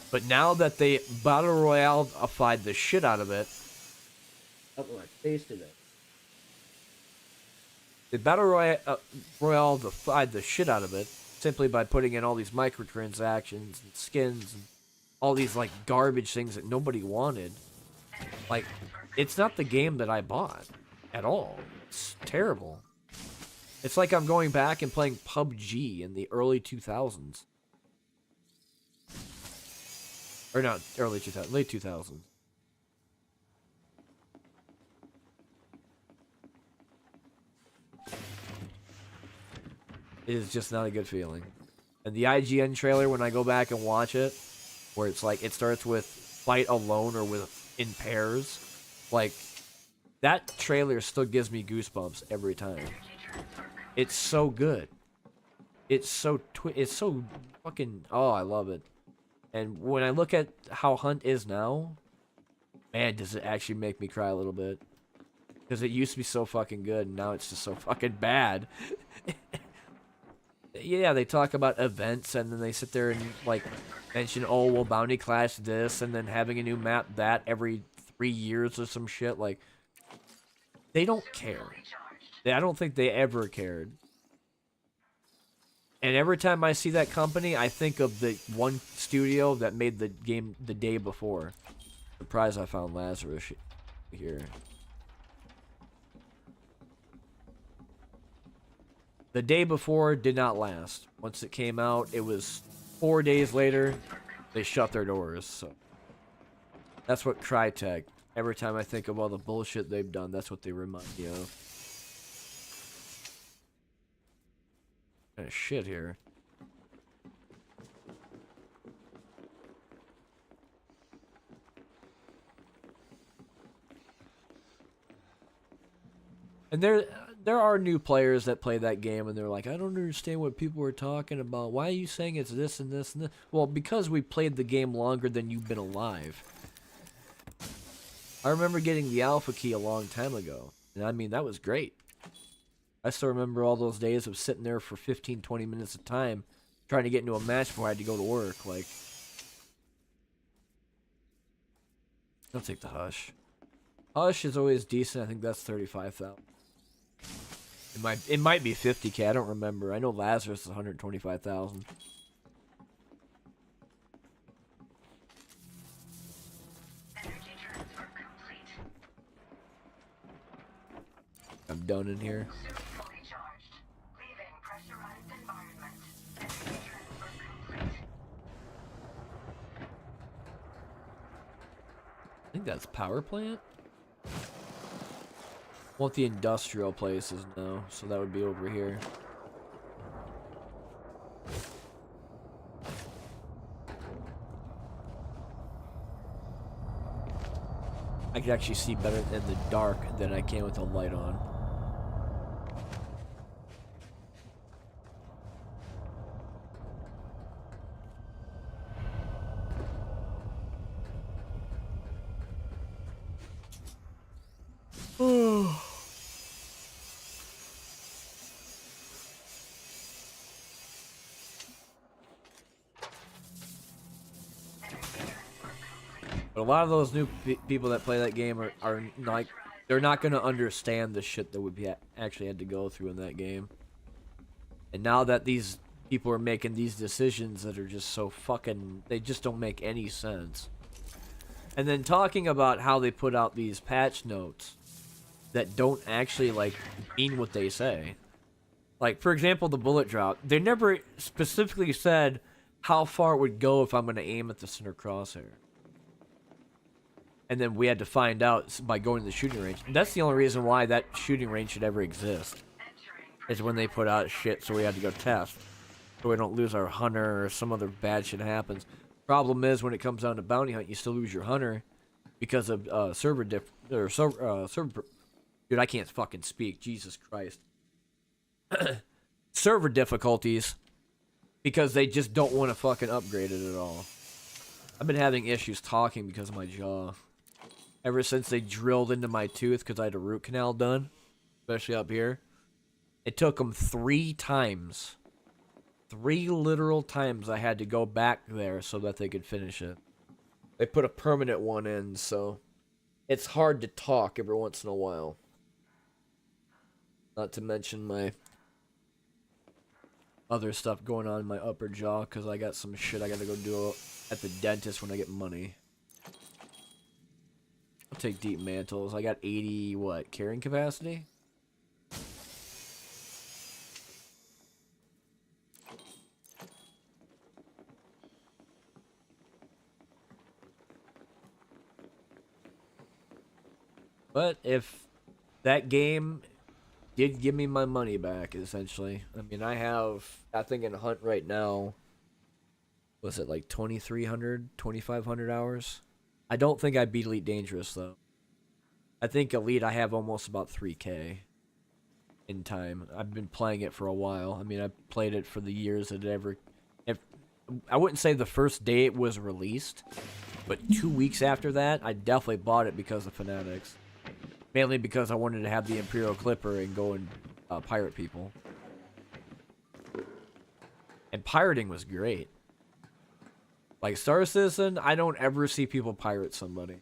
But now that they Battle Royale-ified the shit out of it, oh, I tasted it. They Battle Royale-ified the shit out of it simply by putting in all these microtransactions and skins and all these like garbage things that nobody wanted. Like, it's not the game that I bought at all. It's terrible. It's like I'm going back and playing PUBG in the early 2000s. Or not early 2000s, late 2000s. It is just not a good feeling. And the IGN trailer, when I go back and watch it, where it's like it starts with fight alone or with in pairs, like that trailer still gives me goosebumps every time. It's so good. It's so fucking, oh, I love it. And when I look at how Hunt is now, man, does it actually make me cry a little bit. Because it used to be so fucking good, and now it's just so fucking bad. Yeah, they talk about events, and then they sit there and, like, mention, oh, well, Bounty Clash this, and then having a new map that every 3 years or some shit. Like, they don't care. I don't think they ever cared. And every time I see that company, I think of the one studio that made the game the day before. Surprised I found Lazarus here. The day before did not last. Once it came out, it was 4 days later, they shut their doors. So that's what Crytek. Every time I think of all the bullshit they've done, that's what they remind me of. Kind of shit here. And there are new players that play that game and they're like, I don't understand what people are talking about. Why are you saying it's this and this and this? Well, because we played the game longer than you've been alive. I remember getting the alpha key a long time ago. And I mean, that was great. I still remember all those days of sitting there for 15, 20 minutes at a time trying to get into a match before I had to go to work. Like, I'll take the Hush. Hush is always decent. I think that's 35,000. It might be 50K. I don't remember. I know Lazarus is 125,000. Energy transfer complete. I'm done in here. Suit fully charged. Leaving pressurized environment. Energy transfer complete. I think that's power plant. Want the industrial places now, so that would be over here. I can actually see better in the dark than I can with the light on. But a lot of those new people that play that game are like, they're not going to understand the shit that we actually had to go through in that game. And now that these people are making these decisions that are just so fucking, they just don't make any sense. And then talking about how they put out these patch notes that don't actually, like, mean what they say. Like, for example, the bullet drop. They never specifically said how far it would go if I'm going to aim at the center crosshair. And then we had to find out by going to the shooting range. And that's the only reason why that shooting range should ever exist. Is when they put out shit, so we had to go test. So we don't lose our hunter or some other bad shit happens. Problem is, when it comes down to bounty hunt, you still lose your hunter because of server Dude, I can't fucking speak. Jesus Christ. Server difficulties because they just don't want to fucking upgrade it at all. I've been having issues talking because of my jaw. Ever since they drilled into my tooth because I had a root canal done, especially up here. It took them 3 times. 3 literal times I had to go back there so that they could finish it. They put a permanent one in, so it's hard to talk every once in a while. Not to mention my other stuff going on in my upper jaw because I got some shit I gotta go do at the dentist when I get money. I'll take deep mantles. I got 80, what, carrying capacity? But if that game did give me my money back, essentially. I mean, I think in Hunt right now, was it like 2,300, 2,500 hours? I don't think I beat Elite Dangerous, though. I think Elite I have almost about 3K in time. I've been playing it for a while. I mean, I played it for the years that it ever... I wouldn't say the first day it was released, but 2 weeks after that, I definitely bought it because of Fanatics. Mainly because I wanted to have the Imperial Clipper and go and pirate people. And pirating was great. Like Star Citizen, I don't ever see people pirate somebody.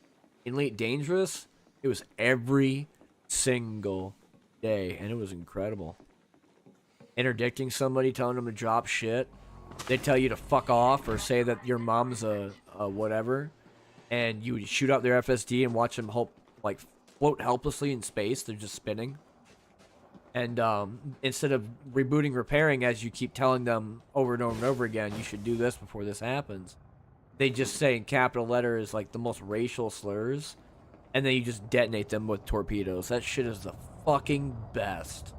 In Elite Dangerous, it was every single day, and it was incredible. Interdicting somebody, telling them to drop shit. They tell you to fuck off or say that your mom's a whatever, and you would shoot out their FSD and watch them float helplessly in space. They're just spinning. And instead of rebooting, repairing, as you keep telling them over and over and over again, you should do this before this happens. They just say in capital letters like the most racial slurs, and then you just detonate them with torpedoes. That shit is the fucking best.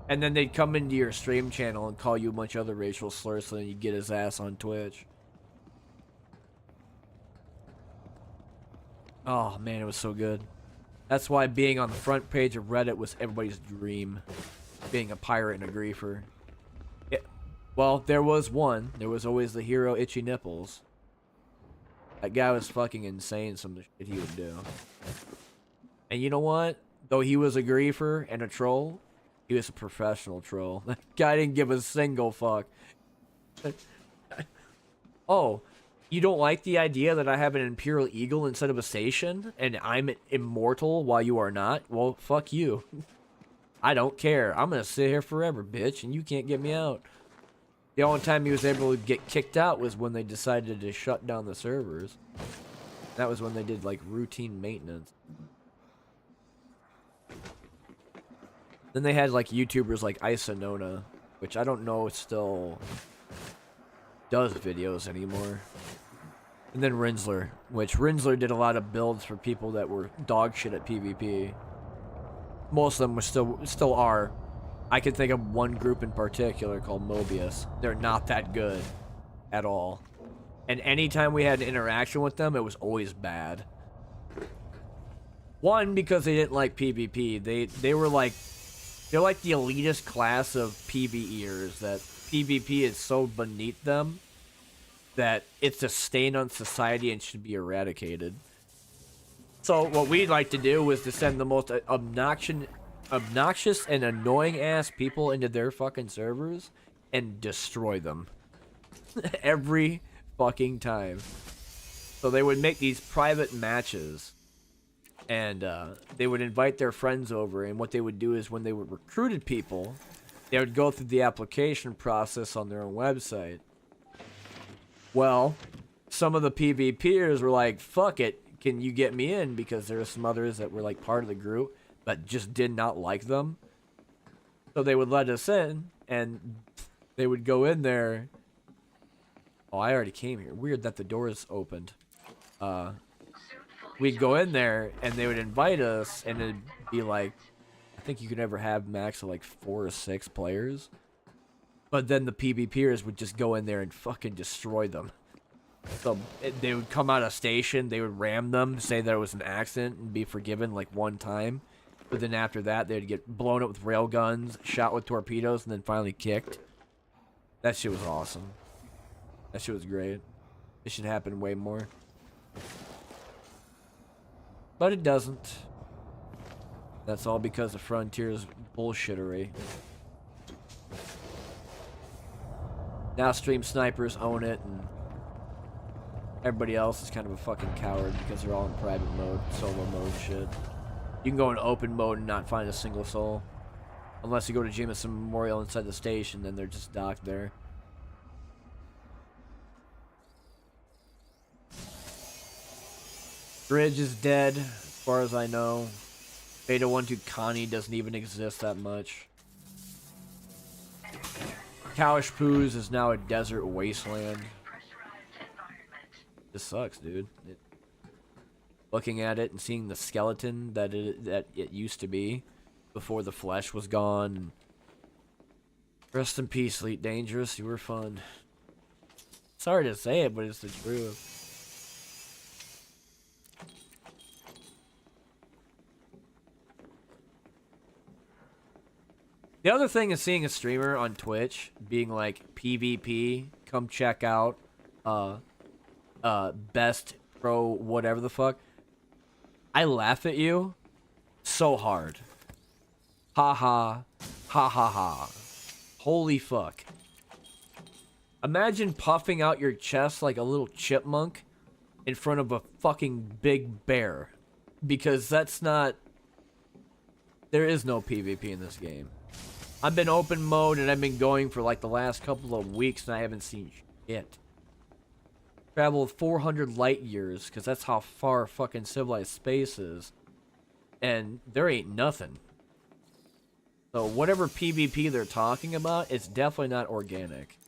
And then they'd come into your stream channel and call you a bunch of other racial slurs, so then you get his ass on Twitch. Oh man, it was so good. That's why being on the front page of Reddit was everybody's dream. Being a pirate and a griefer. Well, there was one. There was always the hero Itchy Nipples. That guy was fucking insane, some of the shit he would do. And you know what? Though he was a griefer and a troll, he was a professional troll. That guy didn't give a single fuck. Oh, you don't like the idea that I have an Imperial Eagle instead of a station, and I'm immortal while you are not? Well, fuck you. I don't care. I'm gonna sit here forever, bitch, and you can't get me out. The only time he was able to get kicked out was when they decided to shut down the servers. That was when they did, like, routine maintenance. Then they had, like, YouTubers like Isonona, which I don't know still does videos anymore. And then Rinsler, which Rinsler did a lot of builds for people that were dog shit at PvP. Most of them were still are. I can think of one group in particular called Mobius. They're not that good at all. And anytime we had an interaction with them, it was always bad. One, because they didn't like PvP. They're like the elitist class of PvEers that PvP is so beneath them that it's a stain on society and should be eradicated. So what we'd like to do was to send the most obnoxious and annoying ass people into their fucking servers and destroy them. Every fucking time. So they would make these private matches, and they would invite their friends over, and what they would do is when they would recruited people, they would go through the application process on their own website. Well, some of the PvPers were like, fuck it, can you get me in? Because there were some others that were like part of the group but just did not like them. So they would let us in, and they would go in there. Oh, I already came here. Weird that the doors opened. We'd go in there, and they would invite us, and it'd be like, I think you could ever have max of like 4 or 6 players. But then the PvPers would just go in there and fucking destroy them. So they would come out of station, they would ram them, say that it was an accident, and be forgiven like one time. But then after that, they'd get blown up with rail guns, shot with torpedoes, and then finally kicked. That shit was awesome. That shit was great. It should happen way more. But it doesn't. That's all because of Frontier's bullshittery. Now Stream Snipers own it, and everybody else is kind of a fucking coward because they're all in private mode, solo mode shit. You can go in open mode and not find a single soul. Unless you go to Jameson Memorial inside the station, then they're just docked there. Bridge is dead, as far as I know. Beta 1-2 Connie doesn't even exist that much. Cowish Poos is now a desert wasteland. This sucks, dude. looking at it and seeing the skeleton that it used to be before the flesh was gone. Rest in peace, Elite Dangerous. You were fun. Sorry to say it, but it's the truth. The other thing is seeing a streamer on Twitch being like, PvP, come check out best pro whatever the fuck. I laugh at you so hard. Ha ha. Ha ha ha. Holy fuck. Imagine puffing out your chest like a little chipmunk in front of a fucking big bear. Because that's not... There is no PvP in this game. I've been open mode and I've been going for like the last couple of weeks and I haven't seen shit. Traveled 400 light years because that's how far fucking civilized space is. And there ain't nothing. So whatever PvP they're talking about, it's definitely not organic.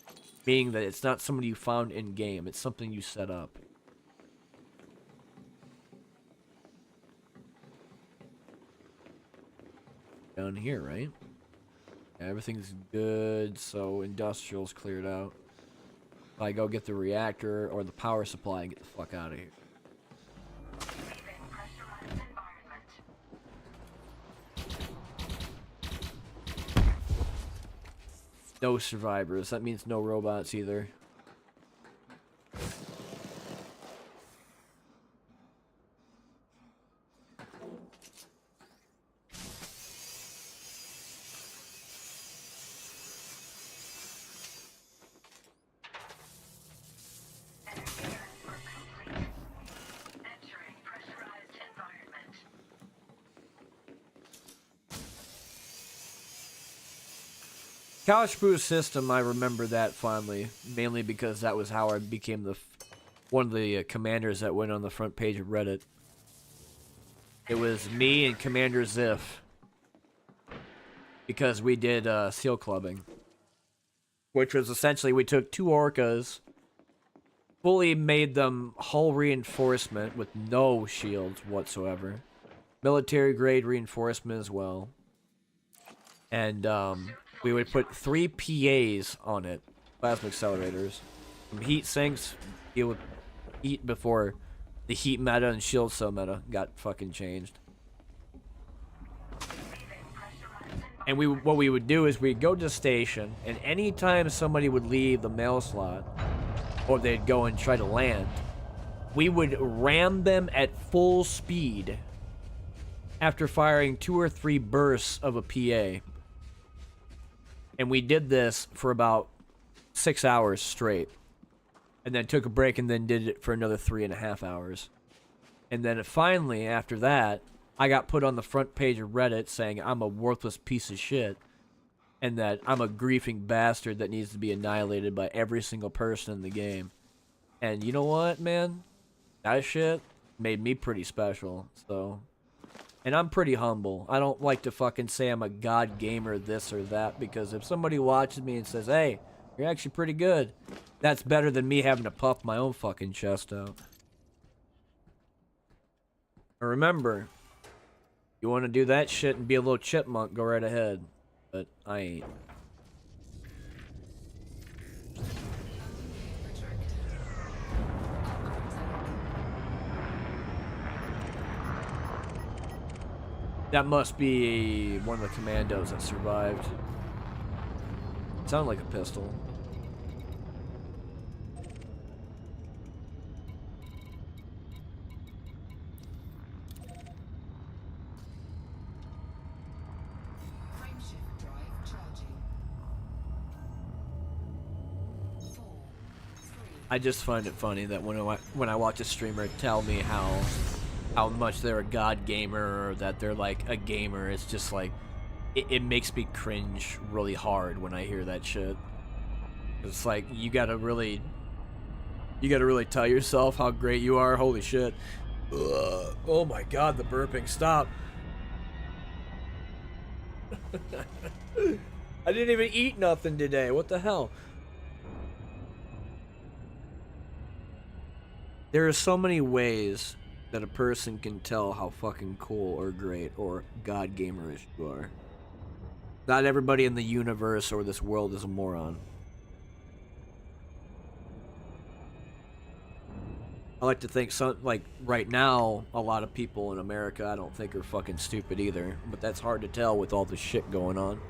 Meaning that it's not somebody you found in game, it's something you set up. Down here, right? Everything's good, so industrial's cleared out. If I go get the reactor or the power supply and get the fuck out of here. Leaving pressurized environment. No survivors. That means no robots either. Energy transfer complete. Entering pressurized environment. Couch Boost system, I remember that fondly, mainly because that was how I became the one of the commanders that went on the front page of Reddit. It was me and Commander Ziff, because we did seal clubbing, which was essentially we took two orcas, fully made them hull reinforcement with no shields whatsoever, military grade reinforcement as well, and we would put 3 PAs on it, plasma accelerators. Some heat sinks, deal with heat before the heat meta and shield cell meta got fucking changed. And what we would do is we'd go to station, and anytime somebody would leave the mail slot, or they'd go and try to land, we would ram them at full speed after firing 2 or 3 bursts of a PA. And we did this for about 6 hours straight. And then took a break and then did it for another 3.5 hours. And then finally, after that, I got put on the front page of Reddit saying I'm a worthless piece of shit. And that I'm a griefing bastard that needs to be annihilated by every single person in the game. And you know what, man? That shit made me pretty special, so... And I'm pretty humble. I don't like to fucking say I'm a god gamer, this or that, because if somebody watches me and says, hey, you're actually pretty good, that's better than me having to puff my own fucking chest out. And remember, you want to do that shit and be a little chipmunk, go right ahead. But I ain't. That must be one of the commandos that survived. Sounded like a pistol. Frameshift drive charging. 4, 3. I just find it funny that when I watch a streamer tell me how much they're a god gamer or that they're like a gamer, it's just like it makes me cringe really hard when I hear that shit. It's like you gotta really tell yourself how great you are. Holy shit. Ugh. Oh my god, the burping, stop. I didn't even eat nothing today. What the hell? There are so many ways that a person can tell how fucking cool or great or god gamerish you are. Not everybody in the universe or this world is a moron. I like to think right now, a lot of people in America I don't think are fucking stupid either, but that's hard to tell with all the shit going on.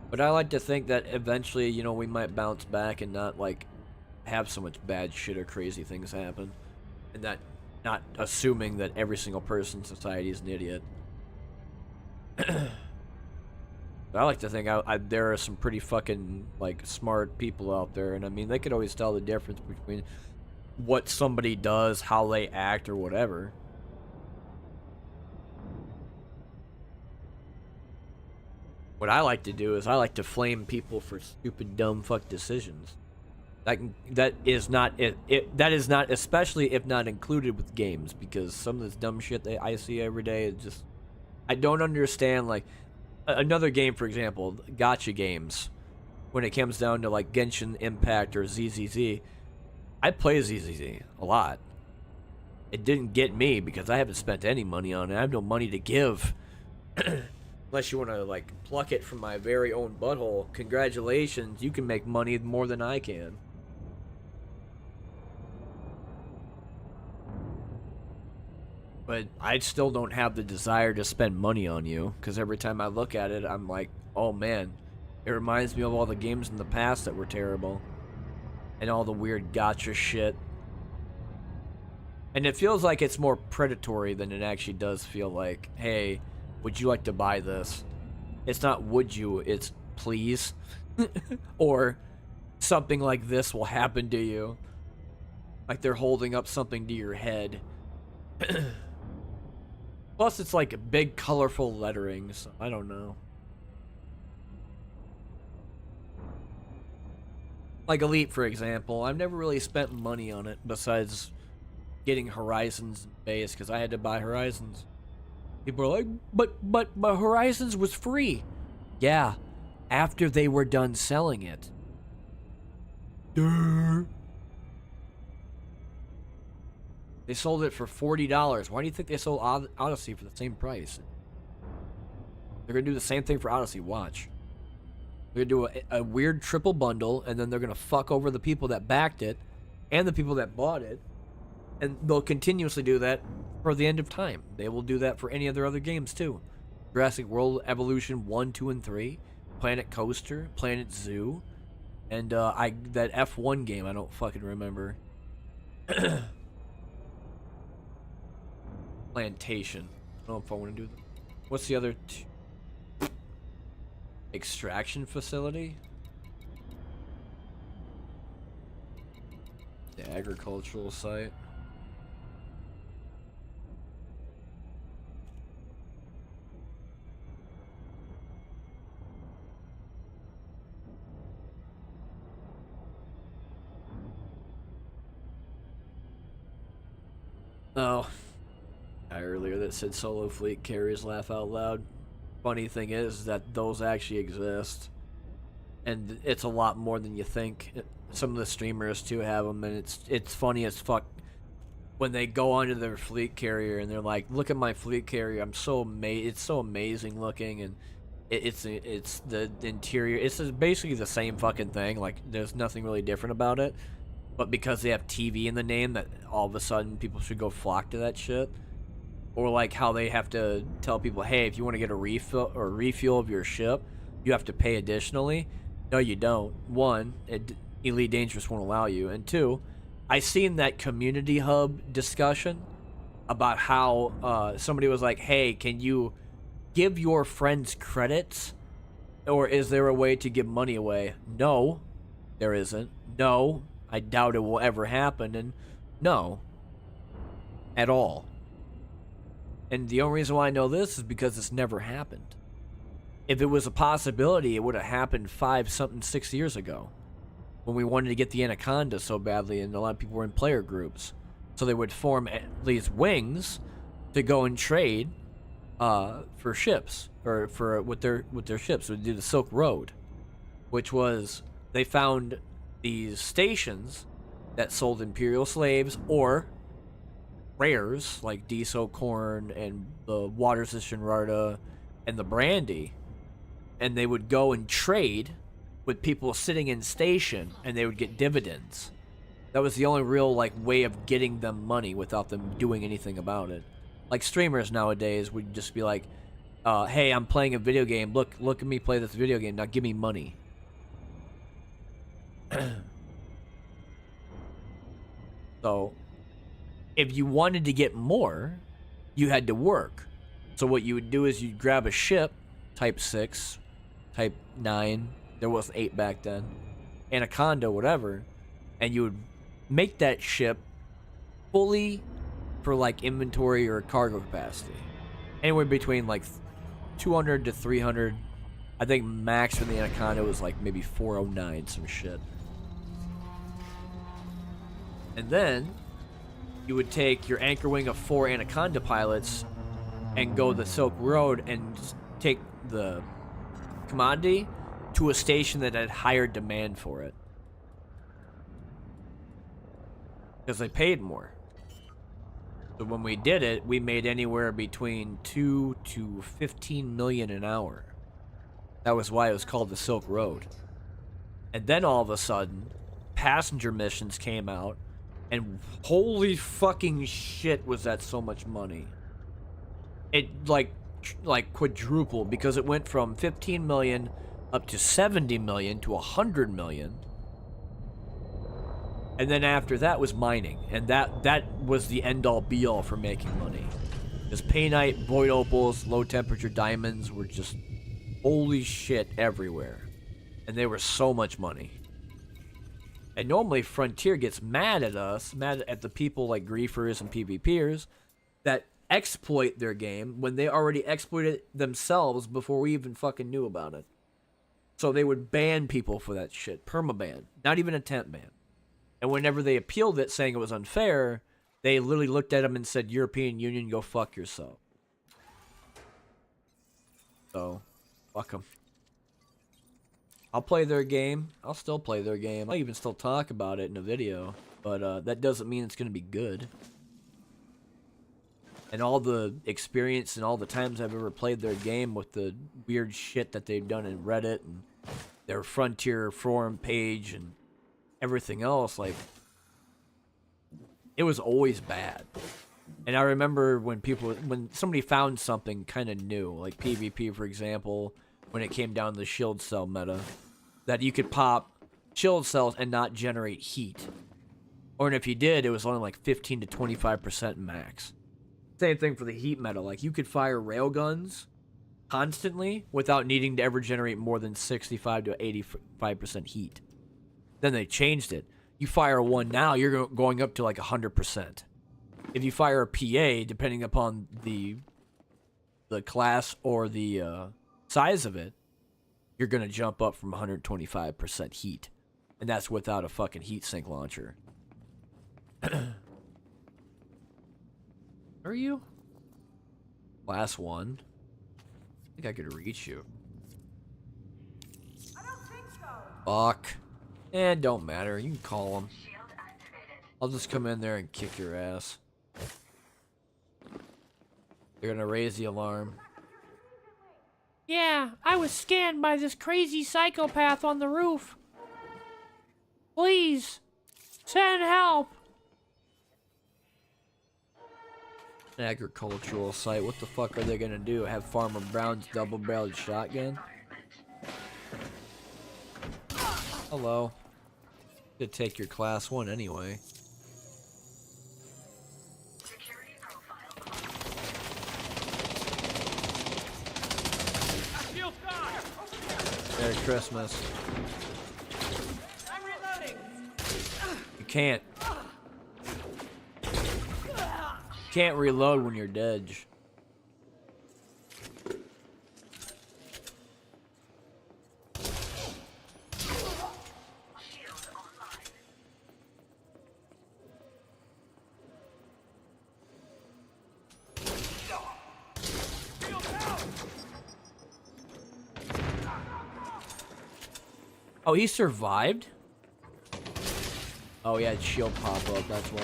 But I like to think that eventually, you know, we might bounce back and not like have so much bad shit or crazy things happen. And that not assuming that every single person in society is an idiot. But I like to think there are some pretty fucking like smart people out there, and I mean they could always tell the difference between what somebody does, how they act, or whatever. What I like to do is I like to flame people for stupid, dumb, fuck decisions. That is not especially if not included with games, because some of this dumb shit that I see every day is just I don't understand. Like another game, for example, gacha games. When it comes down to like Genshin Impact or ZZZ, I play ZZZ a lot. It didn't get me because I haven't spent any money on it. I have no money to give. Unless you want to like pluck it from my very own butthole. Congratulations, you can make money more than I can. But I still don't have the desire to spend money on you, because every time I look at it, I'm like, oh man, it reminds me of all the games in the past that were terrible. And all the weird gacha shit. And it feels like it's more predatory than it actually does feel like, hey, would you like to buy this? It's not would you, it's please. Or something like this will happen to you. Like they're holding up something to your head. Plus it's like big colorful lettering, so I don't know. Like Elite, for example, I've never really spent money on it besides getting Horizons base, because I had to buy Horizons. People are like, but Horizons was free. Yeah, after they were done selling it. Durr. They sold it for $40. Why do you think they sold Odyssey for the same price? They're gonna do the same thing for Odyssey. Watch. They're gonna do a weird triple bundle, and then they're gonna fuck over the people that backed it and the people that bought it. And they'll continuously do that for the end of time. They will do that for any of their other games too. Jurassic World Evolution 1, 2, and 3, Planet Coaster, Planet Zoo, and that F1 game I don't fucking remember. Plantation. I don't know if I want to do that. What's the other extraction facility? The agricultural site. Oh, guy earlier that said solo fleet carriers laugh out loud. Funny thing is that those actually exist, and it's a lot more than you think. Some of the streamers too have them, and it's funny as fuck when they go onto their fleet carrier and they're like, "Look at my fleet carrier! I'm so it's so amazing looking," and it's the interior. It's basically the same fucking thing. Like there's nothing really different about it. But because they have TV in the name, that all of a sudden people should go flock to that shit. Or like how they have to tell people, hey, if you want to get a refuel of your ship, you have to pay additionally. No, you don't. One, Elite Dangerous won't allow you. And two, I seen that community hub discussion about how somebody was like, hey, can you give your friends credits? Or is there a way to give money away? No, there isn't. No. I doubt it will ever happen, and no, at all. And the only reason why I know this is because it's never happened. If it was a possibility, it would have happened 6 years ago, when we wanted to get the Anaconda so badly, and a lot of people were in player groups, so they would form these wings to go and trade for ships, or with their ships. So they do the Silk Road. which was they found these stations that sold Imperial slaves or rares like Deso corn and the Waters of Shinrarta and the brandy, and they would go and trade with people sitting in station, and they would get dividends. That was the only real like way of getting them money without them doing anything about it. Like streamers nowadays would just be like, "Hey, I'm playing a video game. Look at me play this video game. Now give me money." So, if you wanted to get more, you had to work. So what you would do is you'd grab a ship, Type 6, Type 9, there wasn't 8 back then, Anaconda, whatever, and you would make that ship fully for like inventory or cargo capacity. Anywhere between like 200 to 300. I think max for the Anaconda was like maybe 409, some shit. And then you would take your anchor wing of 4 Anaconda pilots and go the Silk Road and take the commodity to a station that had higher demand for it. Because they paid more. So when we did it, we made anywhere between 2 to 15 million an hour. That was why it was called the Silk Road. And then all of a sudden, passenger missions came out, and holy fucking shit was that so much money. It like quadrupled, because it went from 15 million up to 70 million to 100 million. And then after that was mining, and that was the end-all be-all for making money. Because painite, void opals, low-temperature diamonds were just holy shit everywhere. And they were so much money. And normally Frontier gets mad at us, mad at the people like griefers and PvPers that exploit their game when they already exploited it themselves before we even fucking knew about it. So they would ban people for that shit. Permaban. Not even a temp ban. And whenever they appealed it saying it was unfair, they literally looked at them and said, European Union, go fuck yourself. So, fuck them. I'll play their game. I'll still play their game. I'll even still talk about it in a video. But that doesn't mean it's going to be good. And all the experience and all the times I've ever played their game with the weird shit that they've done in Reddit and their Frontier forum page and everything else, like, it was always bad. And I remember when somebody found something kind of new, like PvP, for example, when it came down to the shield cell meta, that you could pop shield cells and not generate heat. Or if you did, it was only like 15 to 25% max. Same thing for the heat meta. Like, you could fire railguns constantly without needing to ever generate more than 65 to 85% heat. Then they changed it. You fire one now, you're going up to like 100%. If you fire a PA, depending upon the class or the size of it, you're going to jump up from 125% heat. And that's without a fucking heatsink launcher. Are you? Class 1. I think I could reach you. I don't think so. Fuck. And don't matter. You can call him. Shield activated. I'll just come in there and kick your ass. They're gonna raise the alarm. Yeah, I was scanned by this crazy psychopath on the roof. Please, send help. An agricultural site. What the fuck are they gonna do? Have Farmer Brown's double-barreled shotgun? Hello. Could take your class 1 anyway. Security profile. Shield's gone! Merry Christmas. I'm reloading. You can't. You can't reload when you're dead. Shield online. Shield out! Oh, he survived? Oh, he had shield pop up, that's why.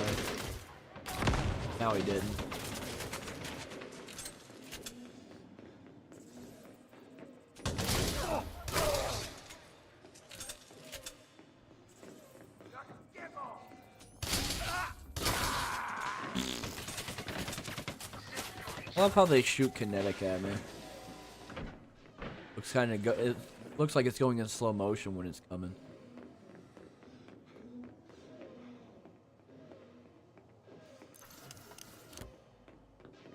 Now he didn't. I love how they shoot kinetic at me. Looks kind of it looks like it's going in slow motion when it's coming.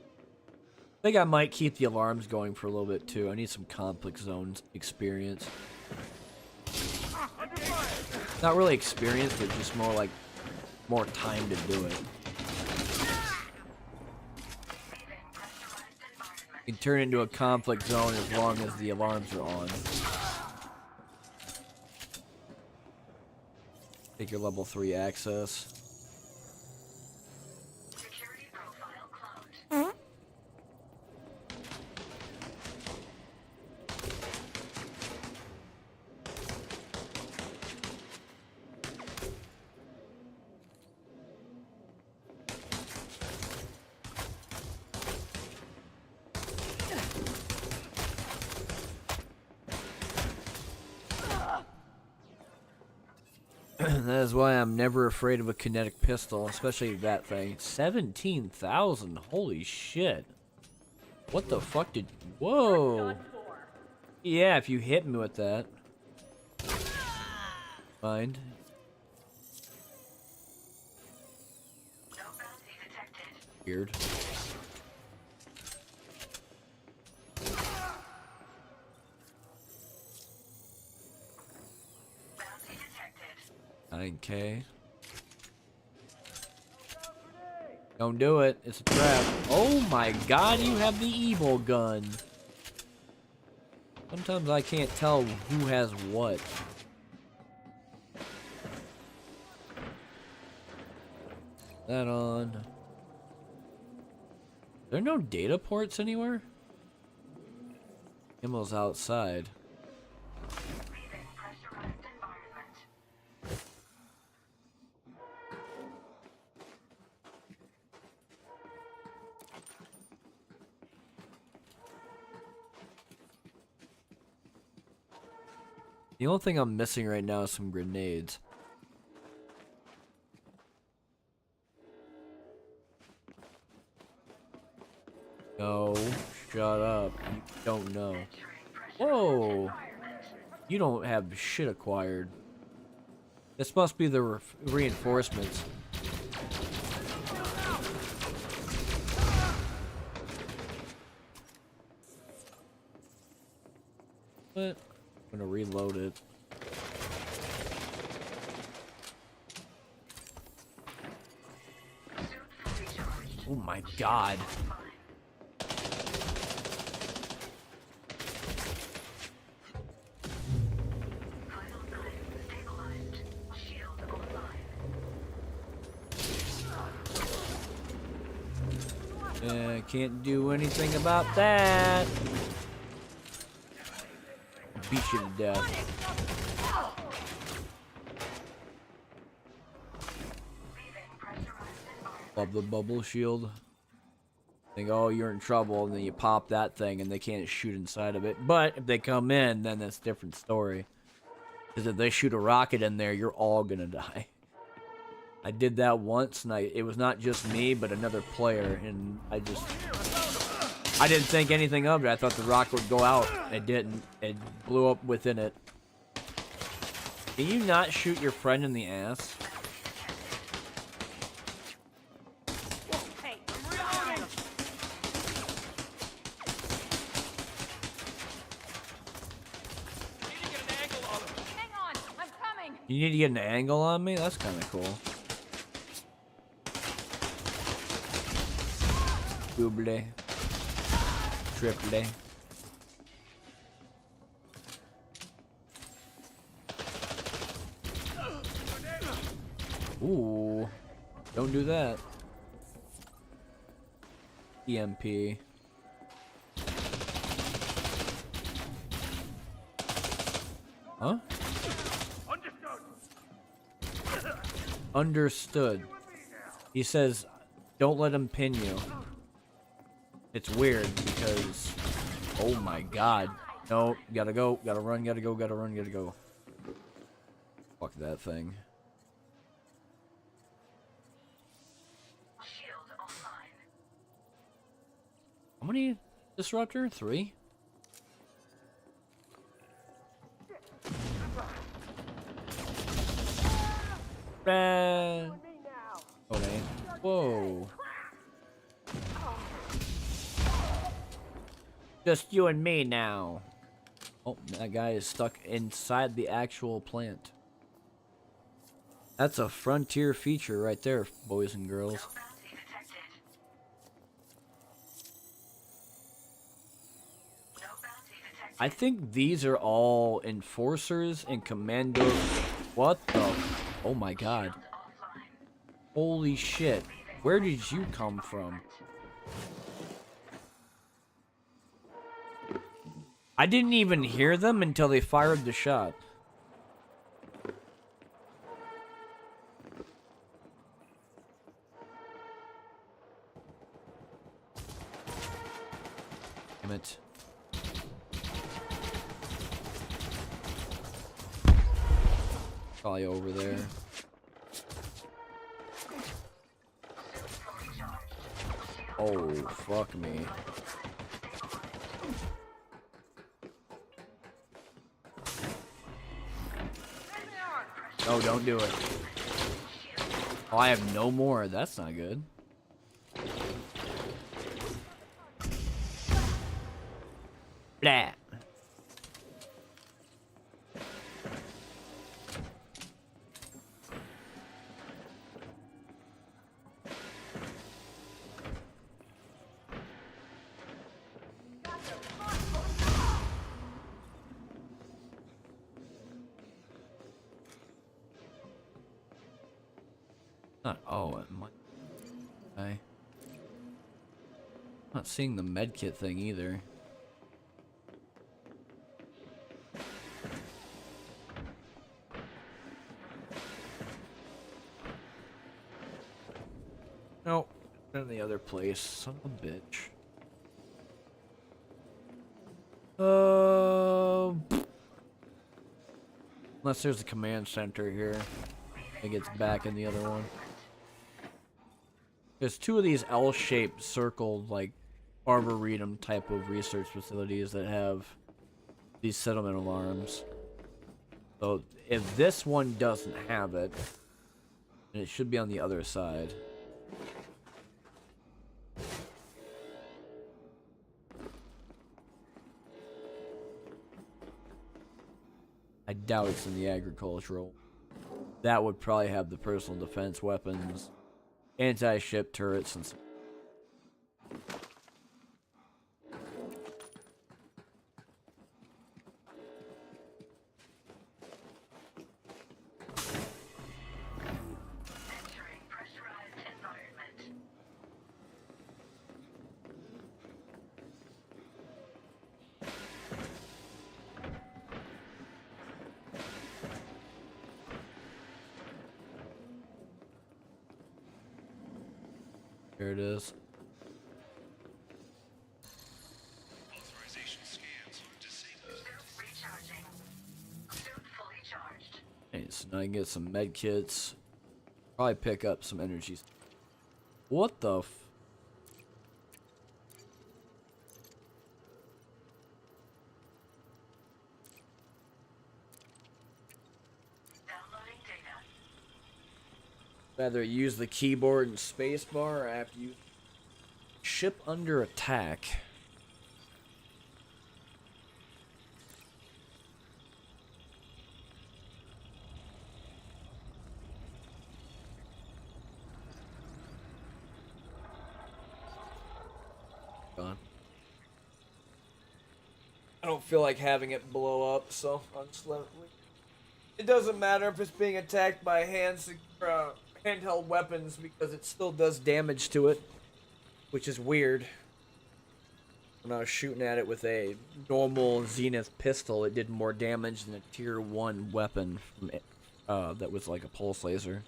I think I might keep the alarms going for a little bit too. I need some conflict zones experience. Not really experience, but just more like more time to do it. You can turn it into a conflict zone as long as the alarms are on. Take your level 3 access. Security profile cloned. That is why I'm never afraid of a kinetic pistol, especially that thing. 17,000, holy shit. What the fuck did... Whoa! Yeah, if you hit me with that. Mind. No bounty detected. Weird. Bounty detected. 9K. Don't do it. It's a trap. Oh my god, you have the evil gun. Sometimes I can't tell who has what. That on. There are no data ports anywhere? Ammo's outside. Leaving pressurized environment. The only thing I'm missing right now is some grenades. No, shut up. You don't know. Whoa! You don't have shit acquired. This must be the reinforcements. What? I'm gonna reload it. Oh my god. Vital signs stabilized. Shield online. Can't do anything about that. Beat you to death. Love the bubble shield. Think, oh, you're in trouble, and then you pop that thing, and they can't shoot inside of it. But if they come in, then that's a different story. Because if they shoot a rocket in there, you're all gonna die. I did that once, and it was not just me, but another player, and I didn't think anything of it. I thought the rocket would go out. It didn't. It blew up within it. Can you not shoot your friend in the ass? Hey, I'm reloading. Need to get an angle on him. Hang on, I'm coming. You need to get an angle on me? That's kind of cool. Double. Triple. Ooh. Don't do that. EMP. Huh? Understood. He says, don't let him pin you. It's weird because, oh my god. No, gotta go, gotta run, gotta go, gotta run, gotta go. Fuck that thing. Shield online. How many disruptor? 3? Okay. Whoa. Just you and me now. Oh, that guy is stuck inside the actual plant. That's a frontier feature right there, boys and girls. No bounty detected. No bounty detected. I think these are all enforcers and commandos. What the? Oh my god. Offline. Holy shit. Where did you come from? I didn't even hear them until they fired the shot. Damn it. Probably over there. Oh, fuck me. No, don't do it. Oh, I have no more. That's not good. Blah. Not, oh, it might. Okay. Not seeing the medkit thing either. Nope. In the other place. Son of a bitch. Unless there's a command center here. I think it's back in the other one. There's 2 of these L-shaped circled, like, Arboretum type of research facilities that have these settlement alarms. So, if this one doesn't have it, then it should be on the other side. I doubt it's in the agricultural. That would probably have the personal defense weapons, anti-ship turrets, and stuff. Entering pressurized environment. Here it is. Authorization scans disabled. Suit recharging. Suit fully charged. Okay, so now I can get some med kits. Probably pick up some energies. What the f? Downloading data. Rather use the keyboard and spacebar or after you ship under attack. Gone. I don't feel like having it blow up, so I'll just let it leave. It doesn't matter if it's being attacked by handheld weapons because it still does damage to it, which is weird. When I was shooting at it with a normal Zenith pistol, it did more damage than a tier 1 weapon from that was like a pulse laser.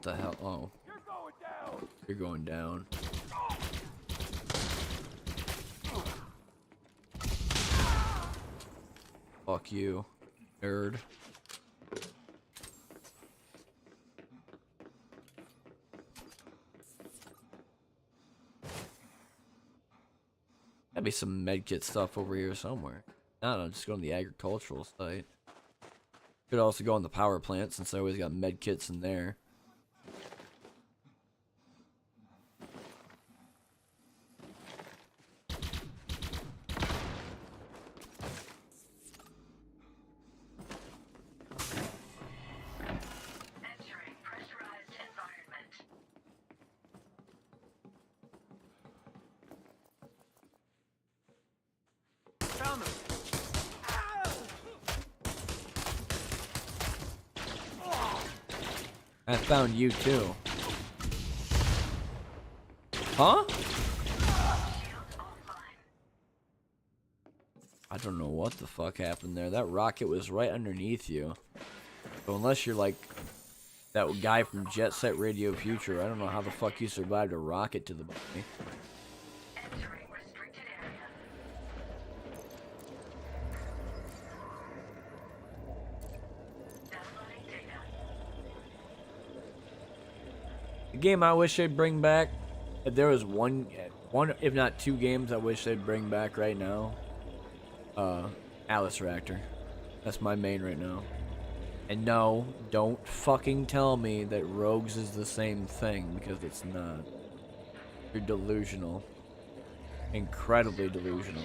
What the hell? Oh. You're going down. Fuck you, nerd. Gotta be some medkit stuff over here somewhere. I don't know, just go on the agricultural site. Could also go on the power plant since I always got medkits in there. Entering pressurized environment. I found you too. Huh? I don't know what the fuck happened there. That rocket was right underneath you. So unless you're like that guy from Jet Set Radio Future, I don't know how the fuck you survived a rocket to the body. Entering restricted area. Downloading data. The game I wish they'd bring back, if there was one if not two games I wish they'd bring back right now. Alice Reactor. That's my main right now. And no, don't fucking tell me that Rogues is the same thing, because it's not. You're delusional. Incredibly delusional.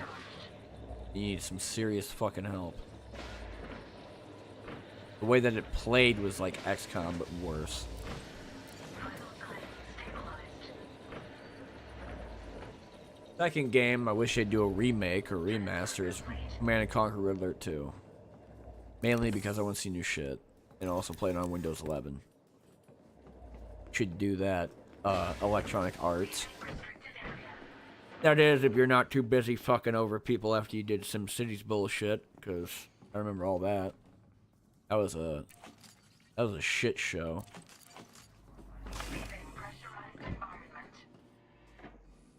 You need some serious fucking help. The way that it played was like XCOM, but worse. Second game, I wish they'd do a remake or remaster is Command & Conquer Red Alert 2. Mainly because I want to see new shit. And also play it on Windows 11. Should do that. Electronic Arts. That is, if you're not too busy fucking over people after you did SimCity's bullshit. Because I remember all that. That was a shit show. Pressurized environment.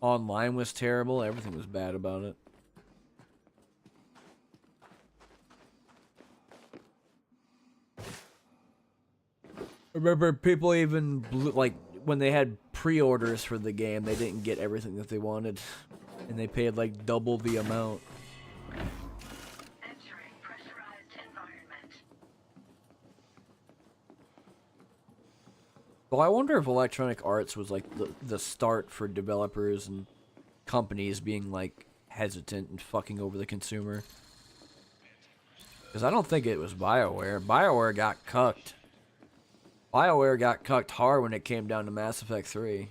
Online was terrible. Everything was bad about it. I remember people even like when they had pre-orders for the game, they didn't get everything that they wanted, and they paid like double the amount. Entering pressurized environment. Well, I wonder if Electronic Arts was like the start for developers and companies being like hesitant and fucking over the consumer. Because I don't think it was BioWare. BioWare got cucked. BioWare got cucked hard when it came down to Mass Effect 3.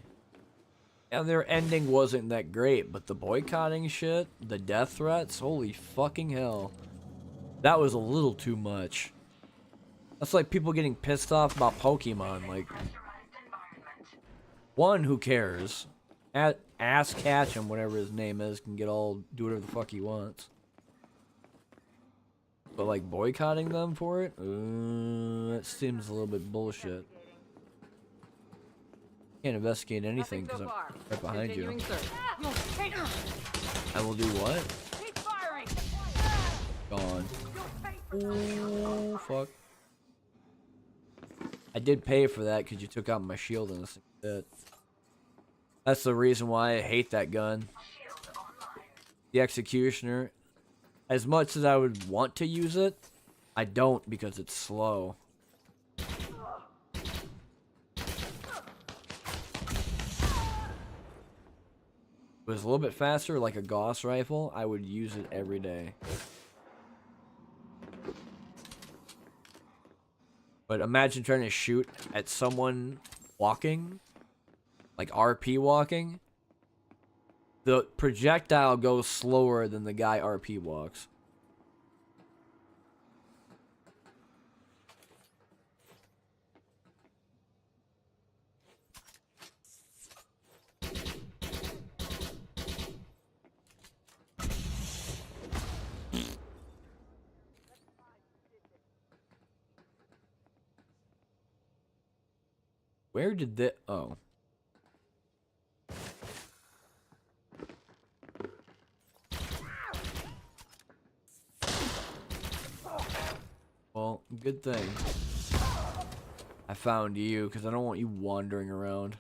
And their ending wasn't that great, but the boycotting shit, the death threats, holy fucking hell. That was a little too much. That's like people getting pissed off about Pokemon. Like, one, who cares? Ass Ketchum, whatever his name is, can get all do whatever the fuck he wants. But like boycotting them for it, that seems a little bit bullshit. Can't investigate anything because I'm right behind you. I will do what? Keep firing. Gone. Oh fuck! I did pay for that because you took out my shield and this bit. That's the reason why I hate that gun. The Executioner. As much as I would want to use it, I don't because it's slow. If it was a little bit faster, like a Gauss rifle, I would use it every day. But imagine trying to shoot at someone walking, like RP walking. The projectile goes slower than the guy RP walks. Where did that? Oh. Well, good thing I found you, because I don't want you wandering around.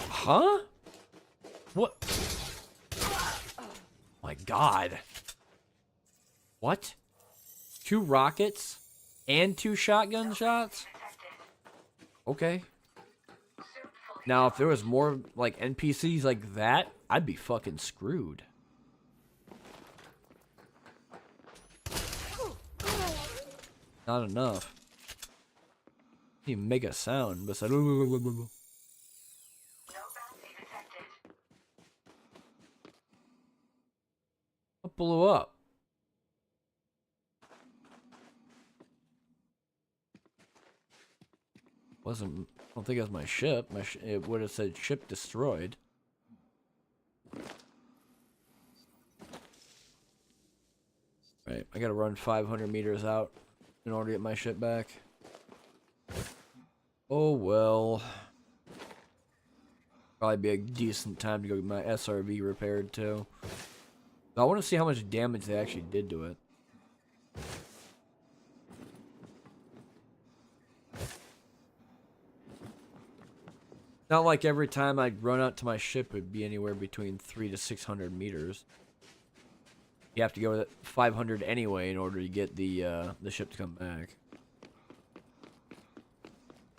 Huh? What? My God. What? 2 rockets and 2 shotgun shots? Okay. Now, if there was more, like, NPCs like that, I'd be fucking screwed. Not enough. Didn't even make a sound, but said. No bounty detected. What blew up? Wasn't. I don't think it was my ship. It would have said ship destroyed. Right, I gotta run 500 meters out in order to get my ship back. Oh well. Probably be a decent time to go get my SRV repaired too. I want to see how much damage they actually did to it. Not like every time I'd run out to my ship it'd be anywhere between 300 to 600 meters. You have to go with 500 anyway in order to get the ship to come back.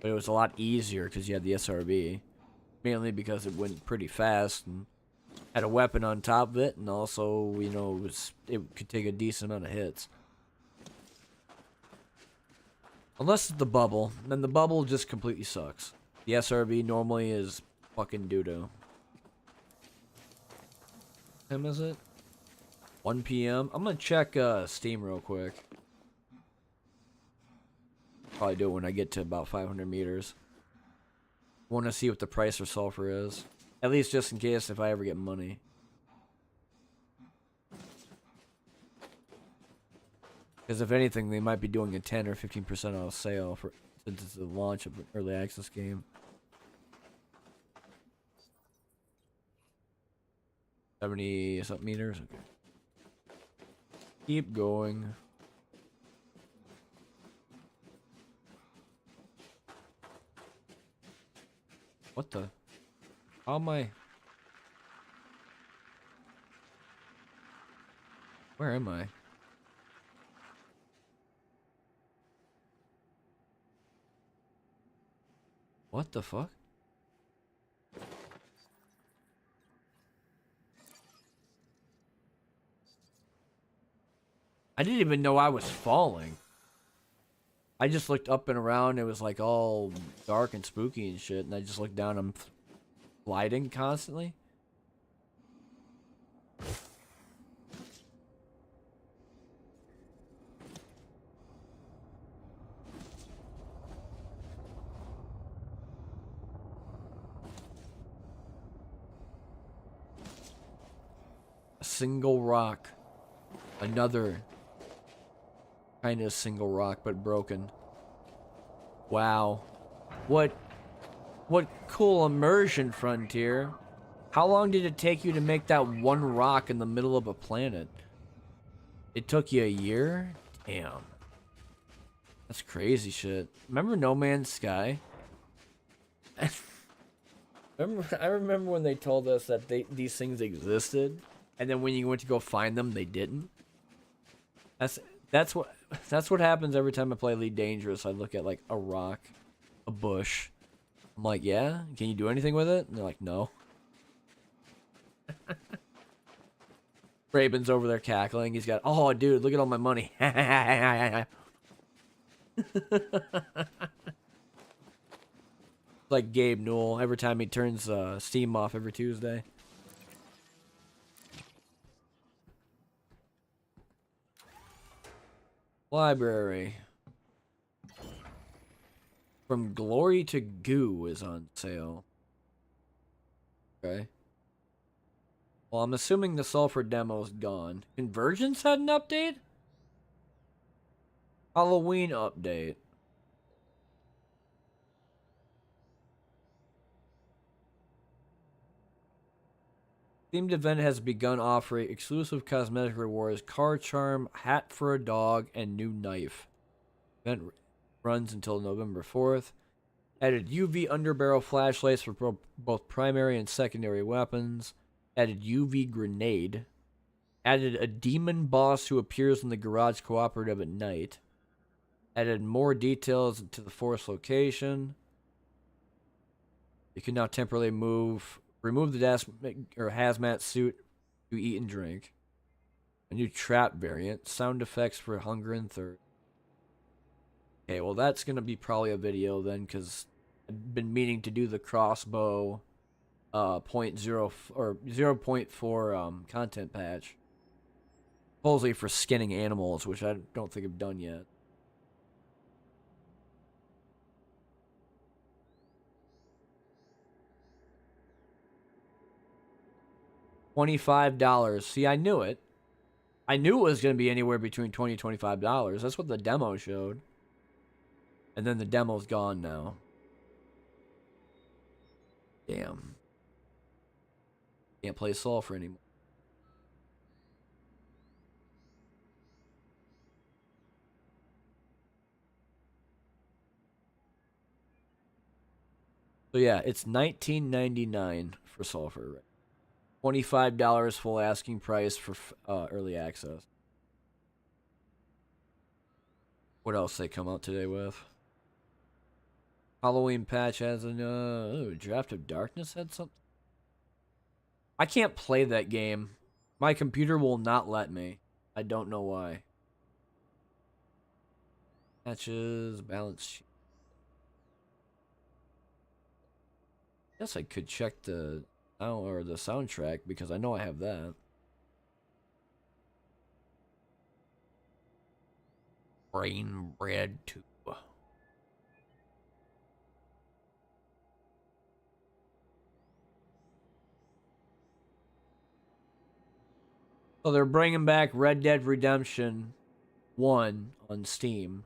But it was a lot easier because you had the SRB. Mainly because it went pretty fast and had a weapon on top of it, and also, you know, it could take a decent amount of hits. Unless it's the bubble, then the bubble just completely sucks. The SRB normally is fucking doo-doo. What time is it? 1 p.m. I'm gonna check Steam real quick. Probably do it when I get to about 500 meters. Want to see what the price for sulfur is. At least just in case if I ever get money. Because if anything, they might be doing a 10 or 15% off sale for since it's the launch of an early access game. 70 something meters. Okay. Keep going. What the? How am I? Where am I? What the fuck? I didn't even know I was falling. I just looked up and around. It was like all dark and spooky and shit. And I just looked down. I'm gliding constantly. A single rock. Another kind of single rock, but broken. Wow. What cool immersion, Frontier. How long did it take you to make that one rock in the middle of a planet? It took you a year? Damn. That's crazy shit. Remember No Man's Sky? I remember when they told us that these things existed, and then when you went to go find them, they didn't. That's what happens every time I play Elite Dangerous. I look at like a rock, a bush. I'm like, yeah, can you do anything with it? And they're like, no. Raven's over there cackling. He's got, oh, dude, look at all my money. Like Gabe Newell every time he turns Steam off every Tuesday. Library. From Glory to Goo is on sale. Okay. Well, I'm assuming the sulfur demo's gone. Convergence had an update? Halloween update. Themed event has begun offering exclusive cosmetic rewards, car charm, hat for a dog, and new knife. Event runs until November 4th. Added UV underbarrel flashlights for both primary and secondary weapons. Added UV grenade. Added a demon boss who appears in the garage cooperative at night. Added more details to the force location. You can now temporarily remove the hazmat suit to eat and drink. A new trap variant. Sound effects for hunger and thirst. Okay, well that's going to be probably a video then, because I've been meaning to do the crossbow 0.0 or 0.4 content patch. Supposedly for skinning animals, which I don't think I've done yet. $25. See, I knew it. I knew it was going to be anywhere between $20 and $25. That's what the demo showed. And then the demo's gone now. Damn. Can't play Sulfur anymore. So yeah, it's $19.99 for Sulfur. $25 full asking price for early access. What else they come out today with? Halloween patch has an Draft of Darkness had something. I can't play that game. My computer will not let me. I don't know why. Patches, balance sheet. Guess I could check the soundtrack because I know I have that. Brain Bread 2. So they're bringing back Red Dead Redemption 1 on Steam,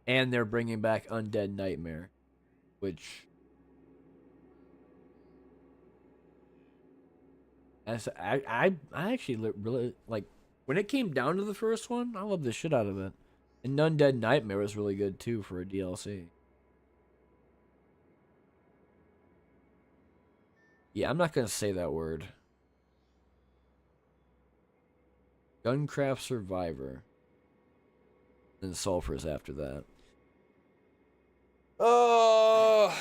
and they're bringing back Undead Nightmare, which I actually really like. When it came down to the first one, I loved the shit out of it. And Undead Nightmare was really good too for a DLC. Yeah, I'm not gonna say that word. Guncraft Survivor. And Sulfur's after that. Oh.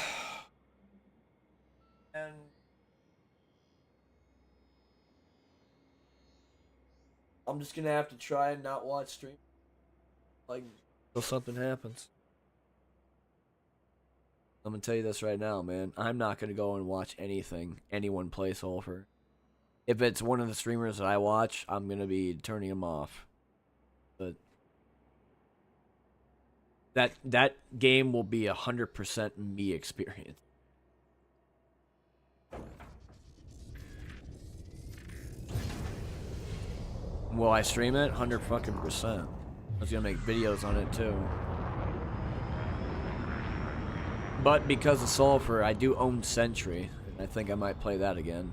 And I'm just gonna have to try and not watch stream. Like, until something happens. I'm gonna tell you this right now, man. I'm not gonna go and watch anyone play Sulfur. If it's one of the streamers that I watch, I'm gonna be turning him off. But that game will be 100% me experience. Will I stream it? 100%. I was gonna make videos on it too. But because of Sulfur, I do own Sentry, and I think I might play that again.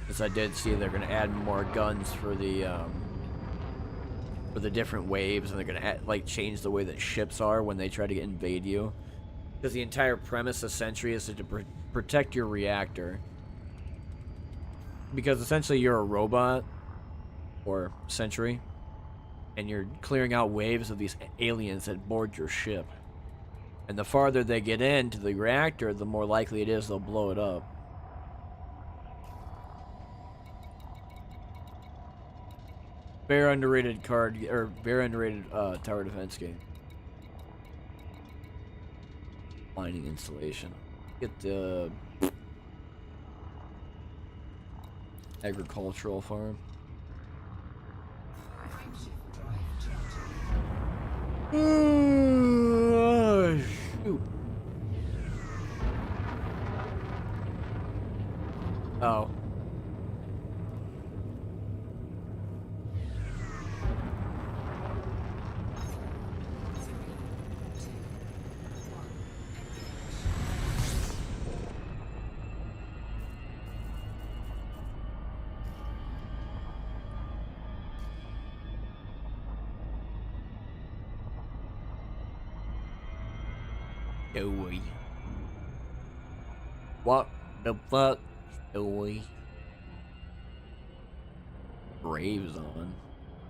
Because I did see they're gonna add more guns for the different waves, and they're gonna like change the way that ships are when they try to invade you. Because the entire premise of Sentry is to protect your reactor. Because essentially you're a robot, or Sentry, and you're clearing out waves of these aliens that board your ship. And the farther they get into the reactor, the more likely it is they'll blow it up. Very underrated very underrated tower defense game. Mining installation. Get the agricultural farm. Shoot. Oh. Stewie. What the fuck, Stewie? Braves on.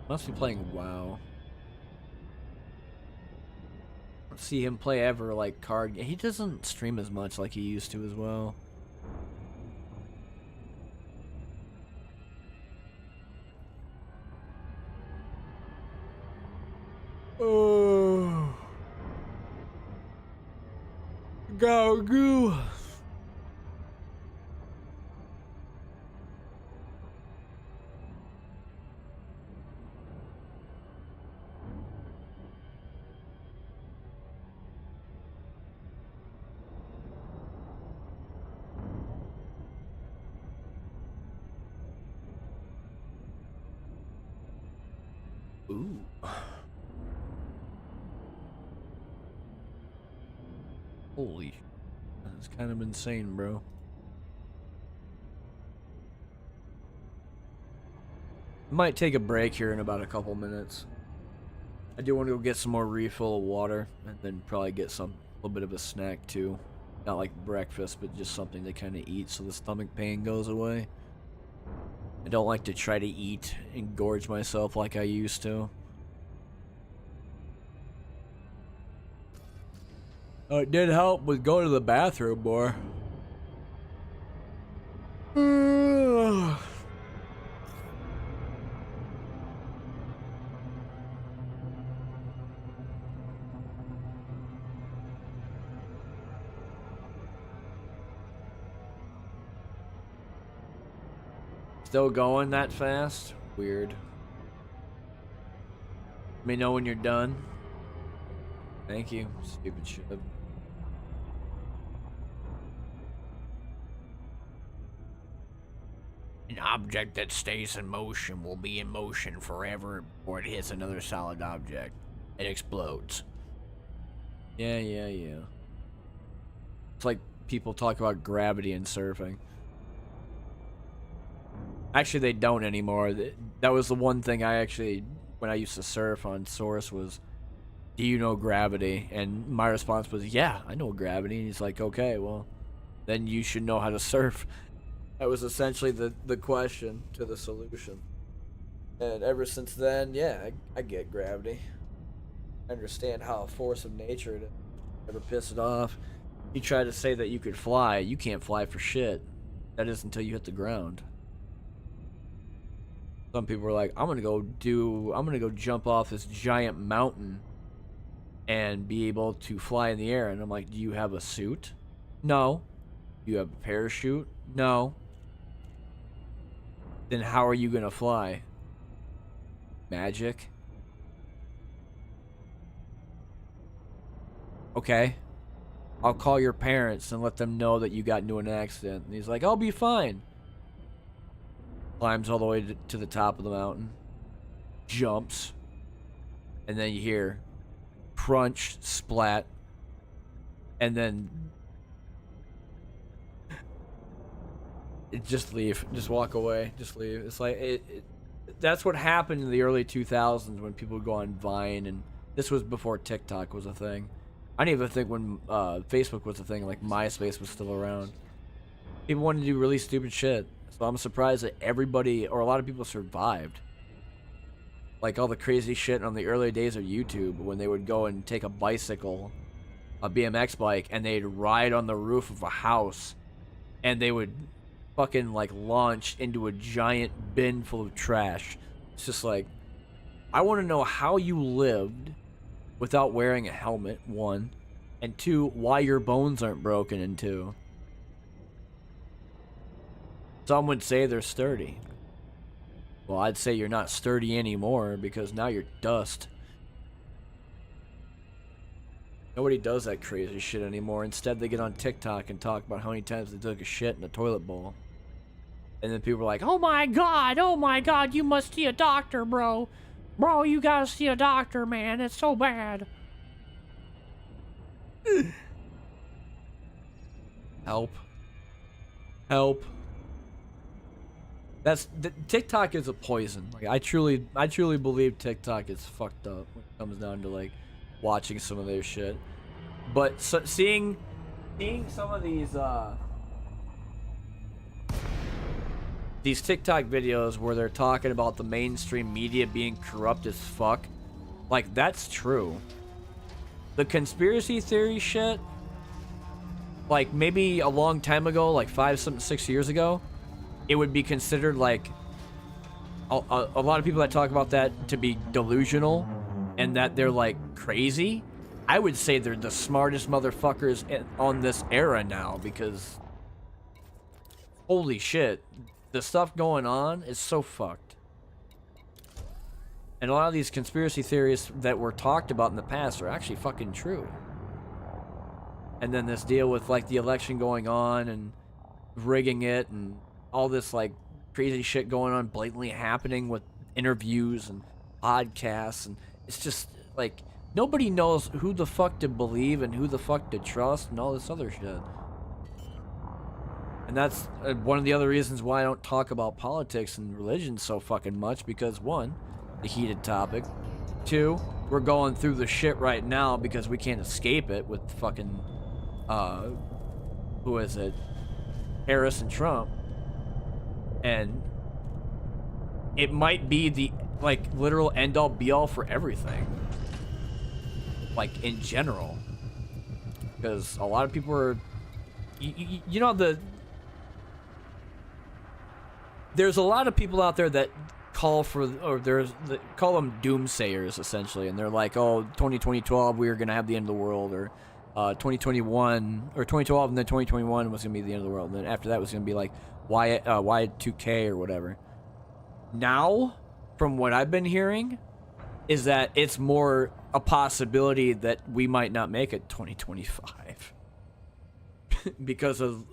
Must be playing WoW. I don't see him play ever like card. He doesn't stream as much like he used to as well. Oh. Go goo. Ooh. Holy. That's kind of insane, bro. Might take a break here in about a couple minutes. I do want to go get some more refill of water and then probably get a little bit of a snack too. Not like breakfast, but just something to kind of eat so the stomach pain goes away. I don't like to try to eat and gorge myself like I used to. It did help with going to the bathroom more. Still going that fast? Weird. Let me know when you're done. Thank you, stupid shit. An object that stays in motion will be in motion forever before it hits another solid object. It explodes. Yeah. It's like people talk about gravity in surfing. Actually, they don't anymore. That was the one thing I actually, when I used to surf on Source, was, do you know gravity? And my response was, yeah, I know gravity. And he's like, okay, well, then you should know how to surf. That was essentially the question to the solution. And ever since then, yeah, I get gravity. I understand how a force of nature to never piss it off. You try to say that you could fly, you can't fly for shit. That is until you hit the ground. Some people are like, I'm gonna go jump off this giant mountain and be able to fly in the air. And I'm like, do you have a suit? No. Do you have a parachute? No. Then how are you gonna fly? Magic? Okay. I'll call your parents and let them know that you got into an accident. And he's like, I'll be fine. Climbs all the way to the top of the mountain. Jumps. And then you hear crunch, splat. And then just leave. Just walk away. Just leave. It's like that's what happened in the early 2000s when people would go on Vine, and this was before TikTok was a thing. I didn't even think when Facebook was a thing, like MySpace was still around. People wanted to do really stupid shit. So I'm surprised that everybody, or a lot of people, survived. Like all the crazy shit on the early days of YouTube, when they would go and take a bicycle, a BMX bike, and they'd ride on the roof of a house, and they would fucking like launch into a giant bin full of trash. It's just like, I want to know how you lived without wearing a helmet, one, and two, why your bones aren't broken, and two. Some would say they're sturdy. Well, I'd say you're not sturdy anymore because now you're dust. Nobody does that crazy shit anymore. Instead, they get on TikTok and talk about how many times they took a shit in a toilet bowl. And then people are like, oh my god, you must see a doctor, bro. Bro, you gotta see a doctor, man. It's so bad. Help. Help. TikTok is a poison. Like I truly believe TikTok is fucked up when it comes down to like watching some of their shit. But seeing some of these TikTok videos where they're talking about the mainstream media being corrupt as fuck, like, that's true. The conspiracy theory shit, like, maybe a long time ago, like 6 years ago, it would be considered, like, a lot of people that talk about that to be delusional and that they're, like, crazy. I would say they're the smartest motherfuckers on this era now, because holy shit, the stuff going on is so fucked. And a lot of these conspiracy theories that were talked about in the past are actually fucking true. And then this deal with, like, the election going on and rigging it and all this, like, crazy shit going on blatantly happening with interviews and podcasts, and it's just, like, nobody knows who the fuck to believe and who the fuck to trust and all this other shit. And that's one of the other reasons why I don't talk about politics and religion so fucking much, because one, the heated topic. Two, we're going through the shit right now because we can't escape it with fucking, who is it? Harris and Trump. And it might be the, like, literal end-all be-all for everything. Like, in general. Because a lot of people are, you know, there's a lot of people out there that call for, or call them doomsayers, essentially, and they're like, oh, 2012 we were gonna have the end of the world, or 2021 or 2012, and then 2021 was gonna be the end of the world, and then after that was gonna be like Y2K or whatever. Now, from what I've been hearing, is that it's more a possibility that we might not make it 2025 because of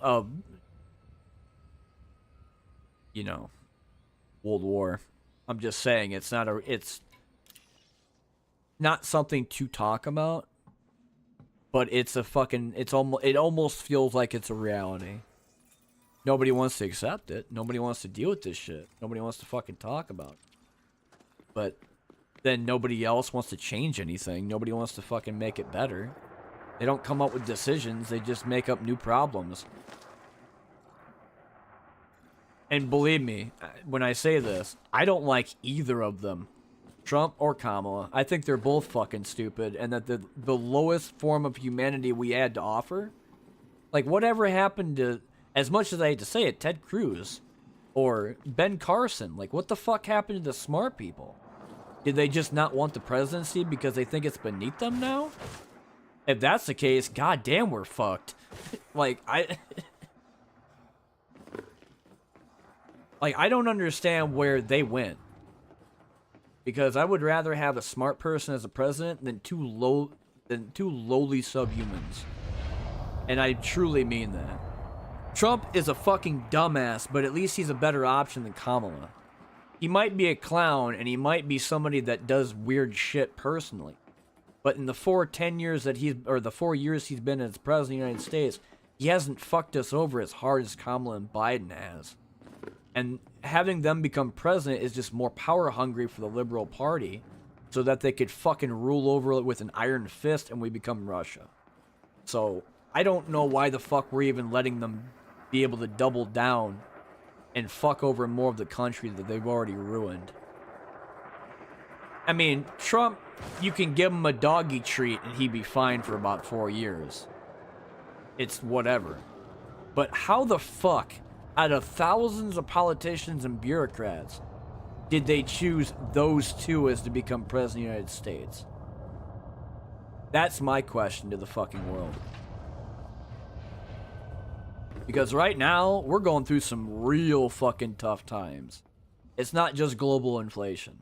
you know, World War. I'm just saying it's not something to talk about, but it almost feels like it's a reality. Nobody wants to accept it. Nobody wants to deal with this shit. Nobody wants to fucking talk about it. But then nobody else wants to change anything. Nobody wants to fucking make it better. They don't come up with decisions. They just make up new problems. And believe me, when I say this, I don't like either of them. Trump or Kamala. I think they're both fucking stupid, and that the lowest form of humanity we had to offer, like, whatever happened to, as much as I hate to say it, Ted Cruz or Ben Carson? Like, what the fuck happened to the smart people? Did they just not want the presidency because they think it's beneath them now? If that's the case, goddamn, we're fucked. Like, I don't understand where they went. Because I would rather have a smart person as a president than two lowly subhumans. And I truly mean that. Trump is a fucking dumbass, but at least he's a better option than Kamala. He might be a clown, and he might be somebody that does weird shit personally. But in the 4 years he's been as president of the United States, he hasn't fucked us over as hard as Kamala and Biden has. And having them become president is just more power hungry for the Liberal Party, so that they could fucking rule over it with an iron fist and we become Russia. So I don't know why the fuck we're even letting them be able to double down and fuck over more of the country that they've already ruined. I mean, Trump, you can give him a doggy treat and he'd be fine for about 4 years. It's whatever. But how the fuck, out of thousands of politicians and bureaucrats, did they choose those two as to become president of the United States? That's my question to the fucking world. Because right now, we're going through some real fucking tough times. It's not just global inflation.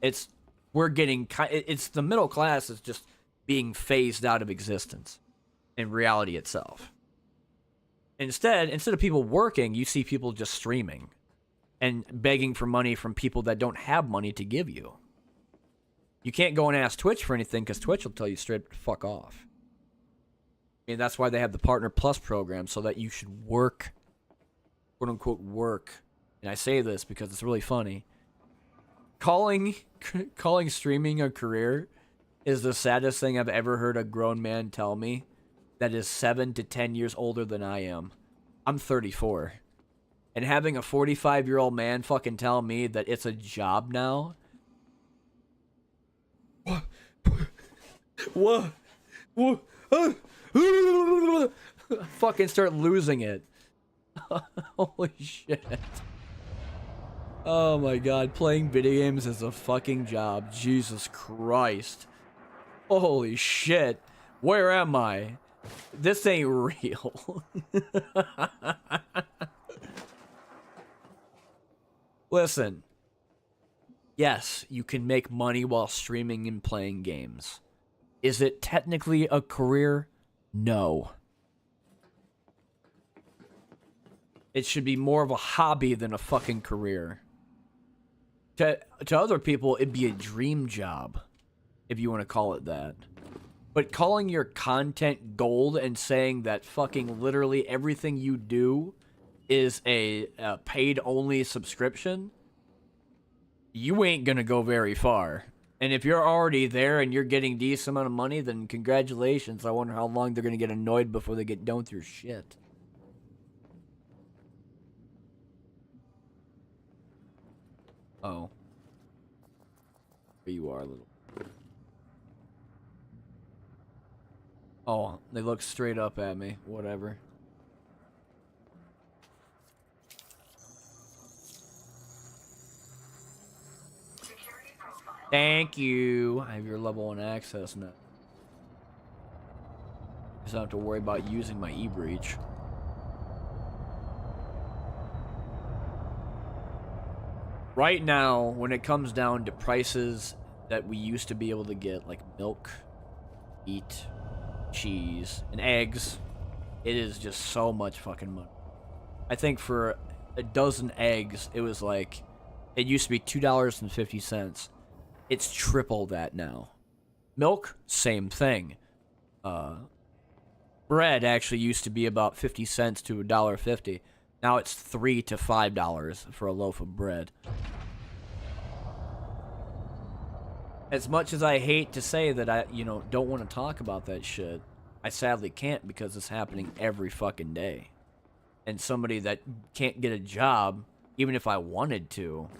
It's the middle class is just being phased out of existence in reality itself. Instead of people working, you see people just streaming and begging for money from people that don't have money to give you. You can't go and ask Twitch for anything because Twitch will tell you straight to fuck off. I mean, that's why they have the Partner Plus program, so that you should work, quote unquote work. And I say this because it's really funny. Calling streaming a career is the saddest thing I've ever heard a grown man tell me that is 7 to 10 years older than I am. I'm 34. And having a 45-year-old man fucking tell me that it's a job now? What? Fucking start losing it. Holy shit. Oh my god, playing video games is a fucking job. Jesus Christ. Holy shit. Where am I? This ain't real. Listen. Yes, you can make money while streaming and playing games. Is it technically a career? No. It should be more of a hobby than a fucking career. To other people, it'd be a dream job, if you want to call it that. But calling your content gold and saying that fucking literally everything you do is a paid-only subscription, you ain't gonna go very far. And if you're already there and you're getting decent amount of money, then congratulations. I wonder how long they're gonna get annoyed before they get done with your shit. Oh. There you are, little. Oh, they look straight up at me. Whatever. Security profile. Thank you. I have your level 1 access now. Just don't have to worry about using my e-breach. Right now, when it comes down to prices that we used to be able to get, like milk, meat, cheese, and eggs, it is just so much fucking money. I think for a dozen eggs, it was like, it used to be $2.50. It's triple that now. Milk, same thing. Bread actually used to be about 50 cents to $1.50. Now it's $3 to $5 for a loaf of bread. As much as I hate to say that I, don't want to talk about that shit, I sadly can't because it's happening every fucking day. And somebody that can't get a job, even if I wanted to,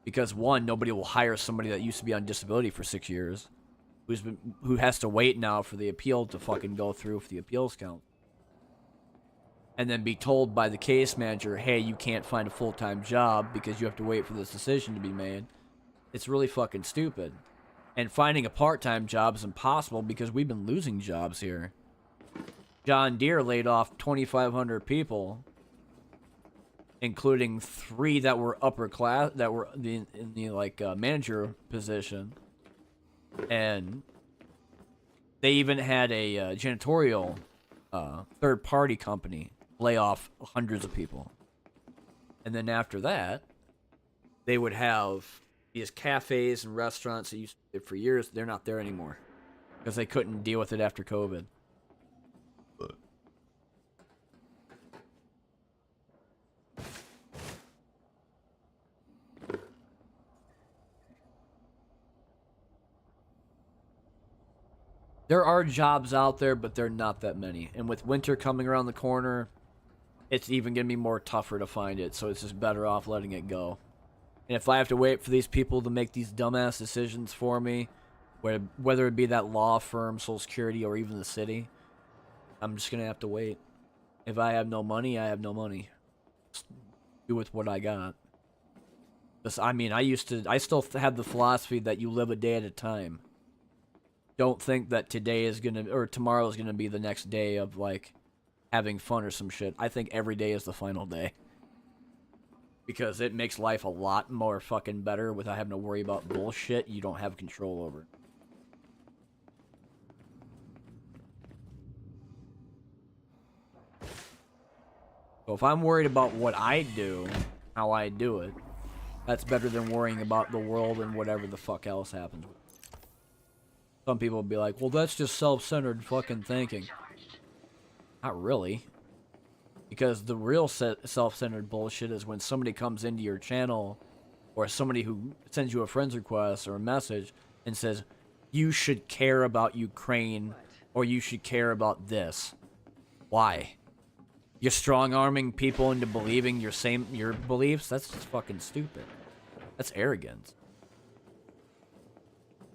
because one, nobody will hire somebody that used to be on disability for 6 years, who has to wait now for the appeal to fucking go through for the appeals count. And then be told by the case manager, hey, you can't find a full-time job because you have to wait for this decision to be made. It's really fucking stupid. And finding a part-time job is impossible because we've been losing jobs here. John Deere laid off 2,500 people, including 3 that were upper class, that were in the manager position. And they even had a janitorial third-party company lay off hundreds of people. And then after that, they would have these cafes and restaurants that used to be there for years. They're not there anymore because they couldn't deal with it after COVID. There are jobs out there, but they're not that many. And with winter coming around the corner, it's even going to be more tougher to find it. So it's just better off letting it go. And if I have to wait for these people to make these dumbass decisions for me, whether it be that law firm, Social Security, or even the city, I'm just going to have to wait. If I have no money, I have no money. Just do with what I got. I mean, I still have the philosophy that you live a day at a time. Don't think that today is gonna, or tomorrow is gonna be the next day of, like, having fun or some shit. I think every day is the final day. Because it makes life a lot more fucking better without having to worry about bullshit you don't have control over. So if I'm worried about what I do, how I do it, that's better than worrying about the world and whatever the fuck else happens. Some people will be like, well, that's just self-centered fucking thinking. Not really. Because the real self-centered bullshit is when somebody comes into your channel, or somebody who sends you a friend's request or a message and says, you should care about Ukraine or you should care about this. Why? You're strong-arming people into believing your beliefs? That's just fucking stupid. That's arrogance.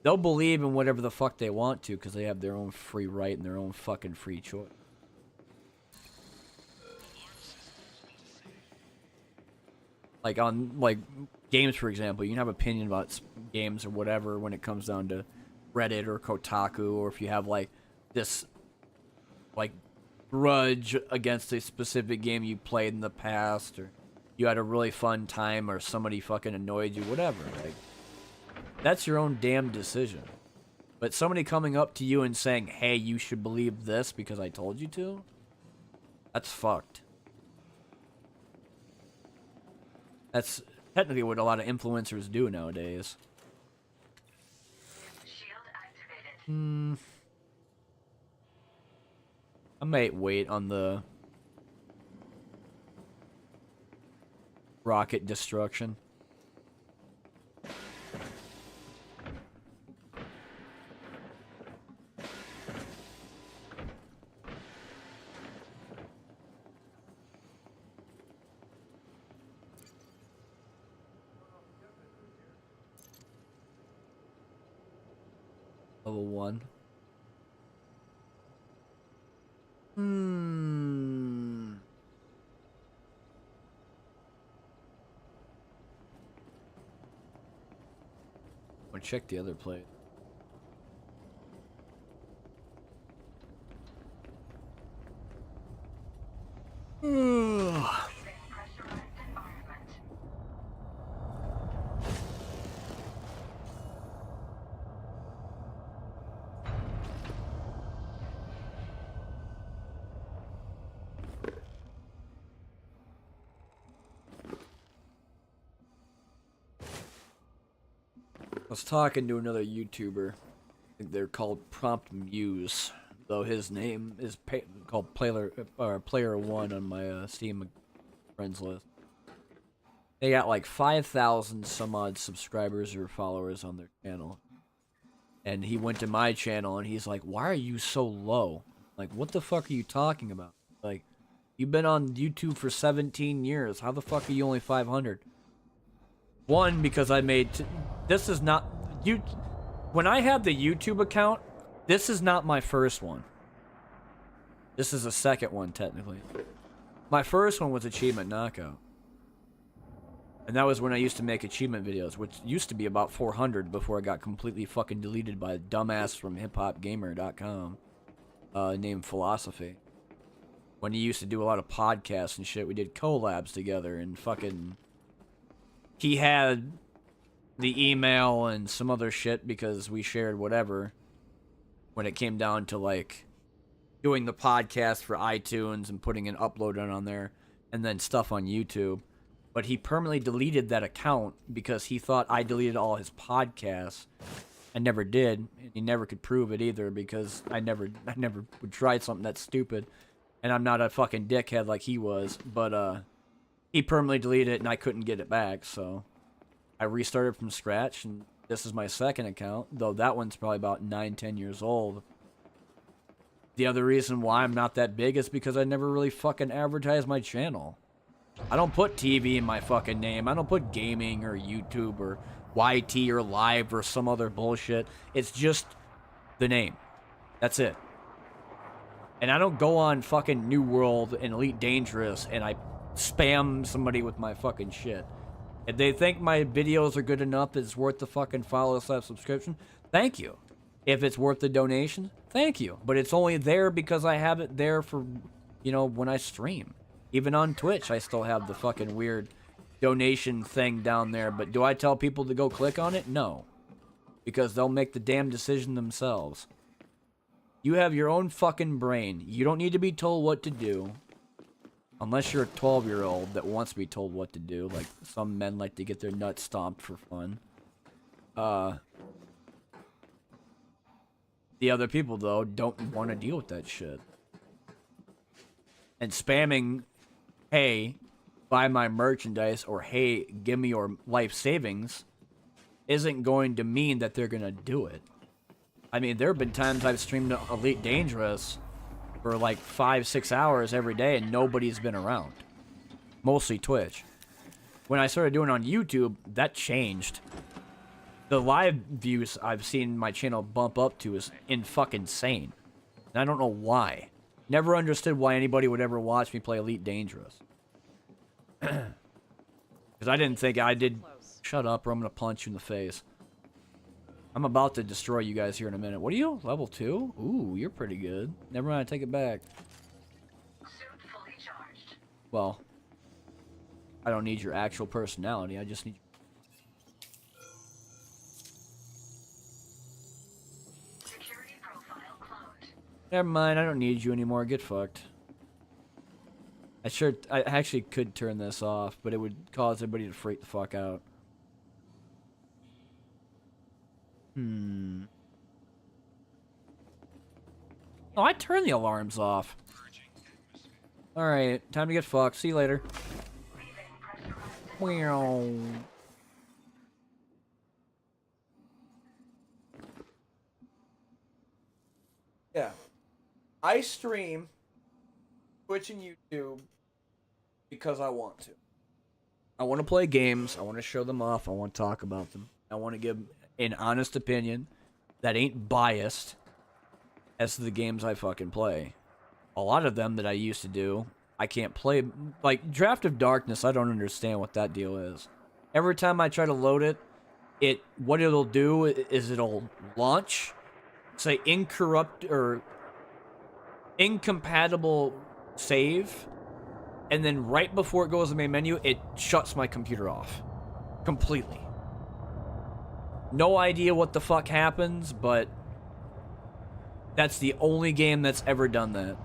They'll believe in whatever the fuck they want to because they have their own free right and their own fucking free choice. Like on games, for example, you can have opinion about games or whatever when it comes down to Reddit or Kotaku, or if you have like this grudge against a specific game you played in the past, or you had a really fun time, or somebody fucking annoyed you, whatever. Like, that's your own damn decision. But somebody coming up to you and saying, hey, you should believe this because I told you to? That's fucked. That's technically what a lot of influencers do nowadays. Shield activated. I might wait on the rocket destruction. Level 1. I'll check the other plate. Pressurized environment. I was talking to another YouTuber. I think they're called Prompt Muse, though his name is called Player One on my Steam friends list. They got like 5,000 some odd subscribers or followers on their channel. And he went to my channel and he's like, "Why are you so low? Like, what the fuck are you talking about? Like, you've been on YouTube for 17 years. How the fuck are you only 500?" One, because I made... this is not... when I had the YouTube account, this is not my first one. This is the second one, technically. My first one was Achievement Knockout. And that was when I used to make achievement videos, which used to be about 400 before I got completely fucking deleted by a dumbass from hiphopgamer.com named Philosophy. When he used to do a lot of podcasts and shit, we did collabs together and fucking... he had the email and some other shit because we shared whatever when it came down to like doing the podcast for iTunes and putting an upload on there and then stuff on YouTube. But he permanently deleted that account because he thought I deleted all his podcasts. I never did, and he never could prove it either because I never would try something that stupid, and I'm not a fucking dickhead like he was. But he permanently deleted it, and I couldn't get it back, so I restarted from scratch, and this is my second account, though that one's probably about 9-10 years old. The other reason why I'm not that big is because I never really fucking advertised my channel. I don't put TV in my fucking name. I don't put gaming or YouTube or YT or live or some other bullshit. It's just the name. That's it. And I don't go on fucking New World and Elite Dangerous and I spam somebody with my fucking shit. If they think my videos are good enough, it's worth the fucking follow/subscription, thank you. If it's worth the donation, thank you. But it's only there because I have it there for, you know, when I stream. Even on Twitch, I still have the fucking weird donation thing down there. But do I tell people to go click on it? No. Because they'll make the damn decision themselves. You have your own fucking brain. You don't need to be told what to do. Unless you're a 12-year-old that wants to be told what to do. Like, some men like to get their nuts stomped for fun. The other people, though, don't want to deal with that shit. And spamming, hey, buy my merchandise, or hey, give me your life savings, isn't going to mean that they're going to do it. I mean, there have been times I've streamed Elite Dangerous for like 5-6 hours every day and nobody's been around. Mostly Twitch. When I started doing it on YouTube, that changed. The live views I've seen my channel bump up to is fucking insane. And I don't know why. Never understood why anybody would ever watch me play Elite Dangerous. Because I didn't think I did... Shut up or I'm going to punch you in the face. I'm about to destroy you guys here in a minute. What are you? Level 2? Ooh, you're pretty good. Never mind, I take it back. Suit fully charged. Well, I don't need your actual personality. I just need... Security profile cloned. Never mind, I don't need you anymore. Get fucked. I actually could turn this off, but it would cause everybody to freak the fuck out. Oh, I turned the alarms off. Alright, time to get fucked. See you later. Meow. Yeah. I stream Twitch and YouTube because I want to. I want to play games. I want to show them off. I want to talk about them. I want to give an honest opinion that ain't biased as to the games I fucking play. A lot of them that I used to do, I can't play. Like, Draft of Darkness, I don't understand what that deal is. Every time I try to load it, what it'll do is it'll launch, say incompatible save, and then right before it goes to the main menu, it shuts my computer off. Completely. No idea what the fuck happens, but that's the only game that's ever done that.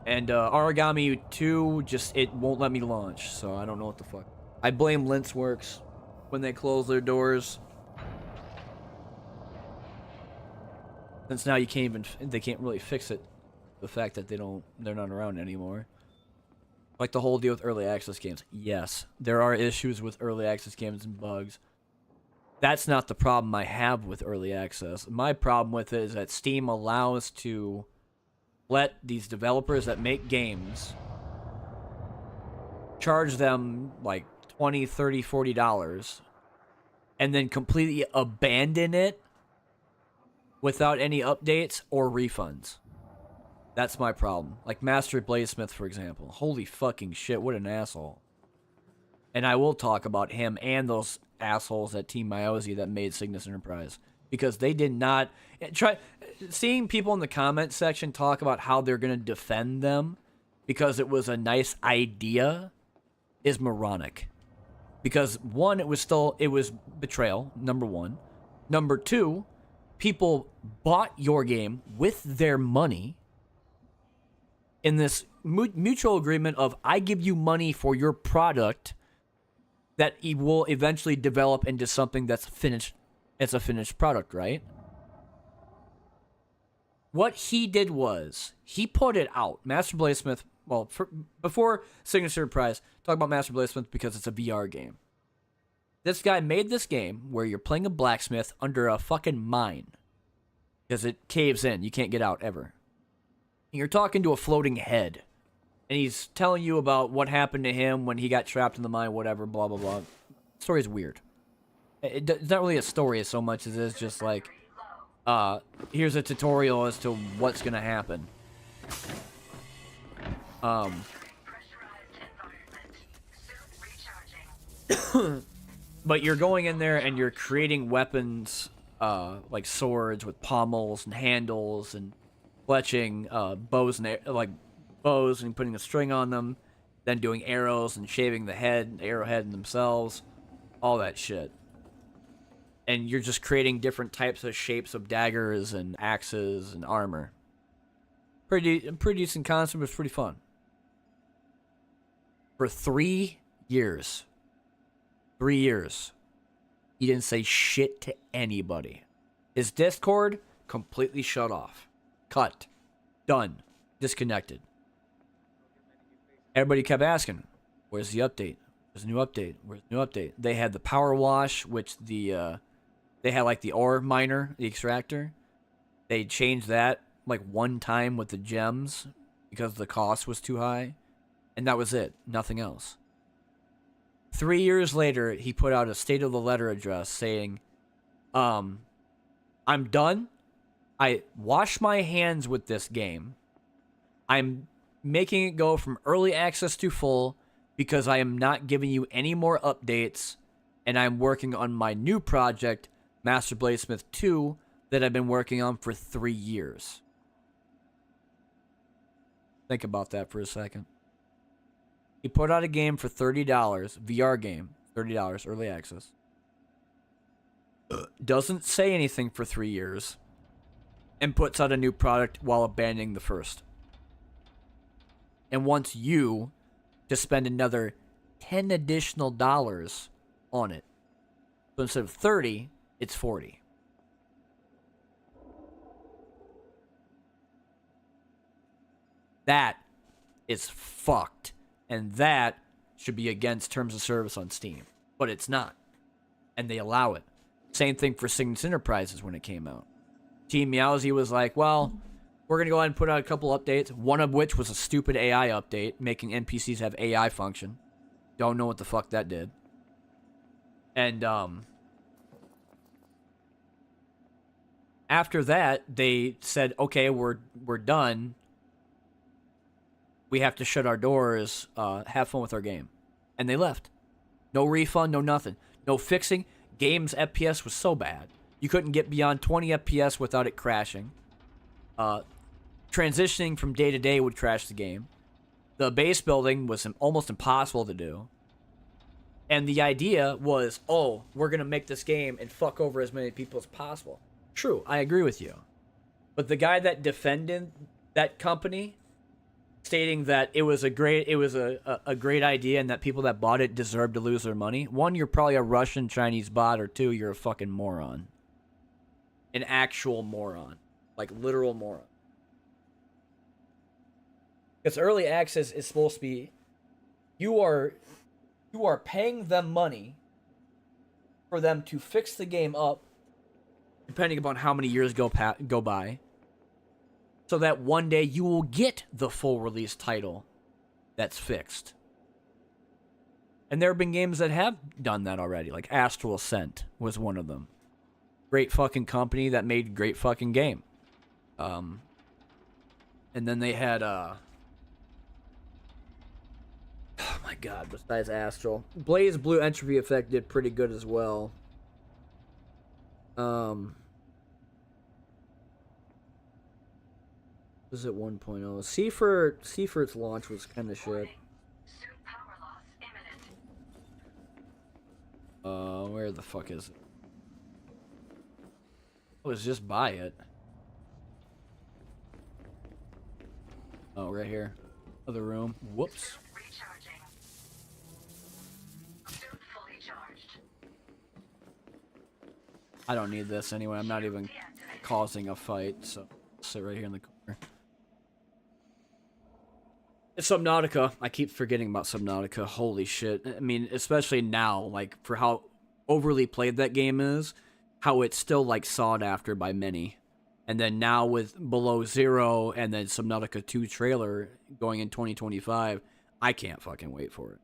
And Origami 2, it won't let me launch, so I don't know what the fuck. I blame Linceworks when they close their doors. Since now they can't really fix it. The fact that they're not around anymore. Like the whole deal with early access games. Yes, there are issues with early access games and bugs. That's not the problem I have with early access. My problem with it is that Steam allows to let these developers that make games charge them like $20, $30, $40 and then completely abandon it without any updates or refunds. That's my problem. Like Master Bladesmith, for example. Holy fucking shit, what an asshole. And I will talk about him and those assholes at Team Myozy that made Cygnus Enterprise. Because they did not... Seeing people in the comment section talk about how they're going to defend them because it was a nice idea is moronic. Because, one, it was betrayal, number one. Number two, people bought your game with their money in this mutual agreement of, I give you money for your product that he will eventually develop into something that's finished. It's a finished product, right? What he did was, he put it out. Master Bladesmith, well, before Signature Prize, talk about Master Bladesmith because it's a VR game. This guy made this game where you're playing a blacksmith under a fucking mine. Because it caves in. You can't get out ever. And you're talking to a floating head. And he's telling you about what happened to him when he got trapped in the mine, whatever, blah, blah, blah. The story's weird. It's not really a story so much as it is just like, here's a tutorial as to what's going to happen. Pressurized environment. Suit recharging. But you're going in there and you're creating weapons, like swords with pommels and handles and fletching bows and putting a string on them, then doing arrows and shaving the arrowhead in themselves, all that shit. And you're just creating different types of shapes of daggers and axes and armor. Pretty decent concept, was pretty fun. For 3 years. 3 years. He didn't say shit to anybody. His Discord completely shut off. Cut. Done. Disconnected. Everybody kept asking, where's the update? There's a new update. Where's the new update? They had the power wash, which the they had like the ore miner, the extractor. They changed that like one time with the gems because the cost was too high. And that was it. Nothing else. 3 years later, he put out a state of the letter address saying, I'm done. I wash my hands with this game. I'm making it go from early access to full because I am not giving you any more updates, and I'm working on my new project, Master Bladesmith 2, that I've been working on for 3 years. Think about that for a second. He put out a game for $30, VR game, $30, early access. Doesn't say anything for 3 years, and puts out a new product while abandoning the first. And wants you to spend another $10 additional on it. So instead of 30, it's 40. That is fucked. And that should be against terms of service on Steam. But it's not. And they allow it. Same thing for Cygnus Enterprises when it came out. Team Meowsy was like, well, we're going to go ahead and put out a couple updates. One of which was a stupid AI update, making NPCs have AI function. Don't know what the fuck that did. And after that, they said, okay, we're done. We have to shut our doors. Have fun with our game. And they left. No refund, no nothing. No fixing. Game's FPS was so bad. You couldn't get beyond 20 FPS without it crashing. Transitioning from day to day would crash the game. The base building was almost impossible to do. And the idea was, oh, we're going to make this game and fuck over as many people as possible. True, I agree with you. But the guy that defended that company, stating that it was a great idea and that people that bought it deserved to lose their money. One, you're probably a Russian Chinese bot, or two, you're a fucking moron. An actual moron. Like literal moron. Because early access is supposed to be, you are paying them money for them to fix the game up, depending upon how many years go by, so that one day you will get the full release title that's fixed. And there have been games that have done that already, like Astral Ascent was one of them. Great fucking company that made great fucking game. And then they had oh my god, besides Astral, Blaze Blue Entropy Effect did pretty good as well. Was it 1.0? Seaford's launch was kind of shit. Warning. Suit power loss imminent. Where the fuck is it? I was just by it. Oh, right here. Other room. Whoops. Suit recharging. Suit fully charged. I don't need this anyway. I'm not even causing a fight, so I'll sit right here in the corner. It's Subnautica. I keep forgetting about Subnautica. Holy shit. I mean, especially now, like, for how overly played that game is, how it's still, like, sought after by many. And then now with Below Zero and then Subnautica 2 trailer going in 2025, I can't fucking wait for it.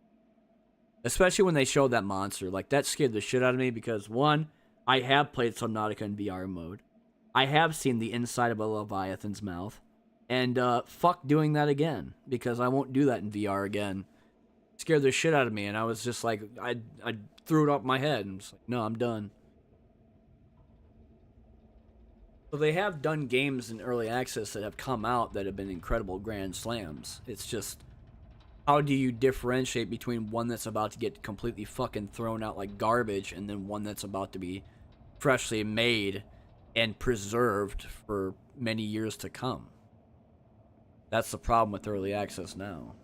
Especially when they showed that monster. Like, that scared the shit out of me because, one, I have played Subnautica in VR mode. I have seen the inside of a Leviathan's mouth. And fuck doing that again, because I won't do that in VR again. It scared the shit out of me, and I was just like, I threw it off my head, and was like, no, I'm done. So they have done games in early access that have come out that have been incredible grand slams. It's just, how do you differentiate between one that's about to get completely fucking thrown out like garbage, and then one that's about to be freshly made and preserved for many years to come? That's the problem with early access now.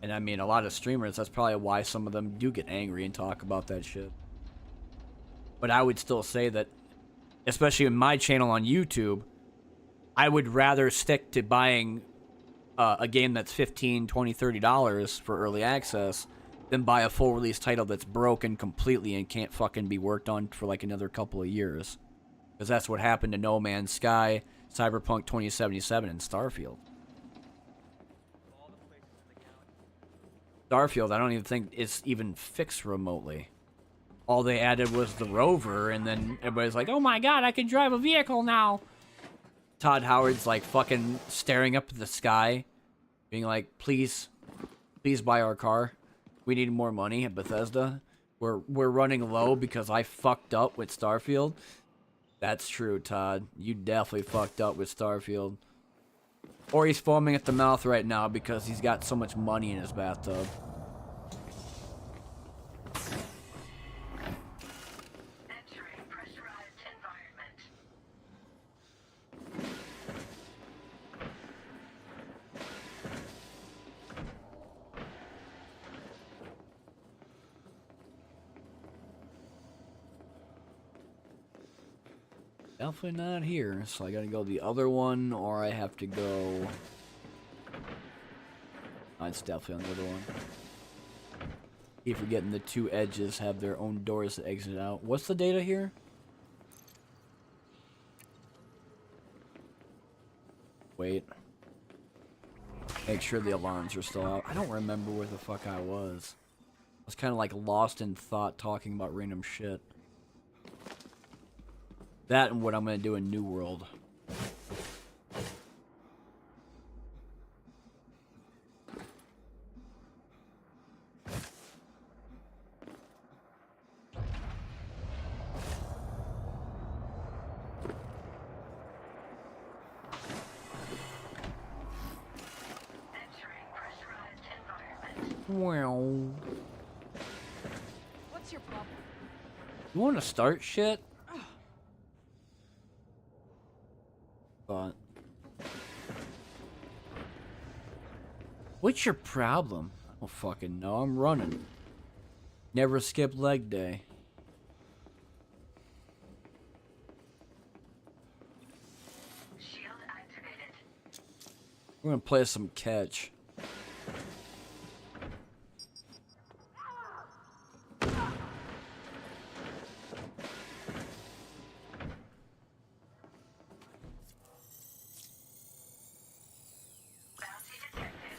And I mean, a lot of streamers, that's probably why some of them do get angry and talk about that shit. But I would still say that, especially in my channel on YouTube, I would rather stick to buying a game that's $15, $20, $30 for early access than buy a full release title that's broken completely and can't fucking be worked on for like another couple of years. Because that's what happened to No Man's Sky, Cyberpunk 2077, and Starfield. Starfield, I don't even think it's even fixed remotely. All they added was the rover, and then everybody's like, Oh my god, I can drive a vehicle now. Todd Howard's like fucking staring up at the sky, being like, please buy our car. We need more money at Bethesda. We're running low because I fucked up with Starfield. That's true, Todd. You definitely fucked up with Starfield. Or he's foaming at the mouth right now because he's got so much money in his bathtub. Entering pressurized environment. Definitely not here, so I gotta go the other one, or I have to go... Oh, it's definitely on the other one. Keep forgetting the two edges have their own doors to exit out. What's the data here? Wait. Make sure the alarms are still out. I don't remember where the fuck I was. I was kind of like lost in thought talking about random shit. That and what I'm going to do in New World. Entering pressurized environment. Well, What's your problem? you want to start shit? But what's your problem? I don't fucking know. I'm running. Never skip leg day. Shield activated. We're gonna play some catch. Bounty detected.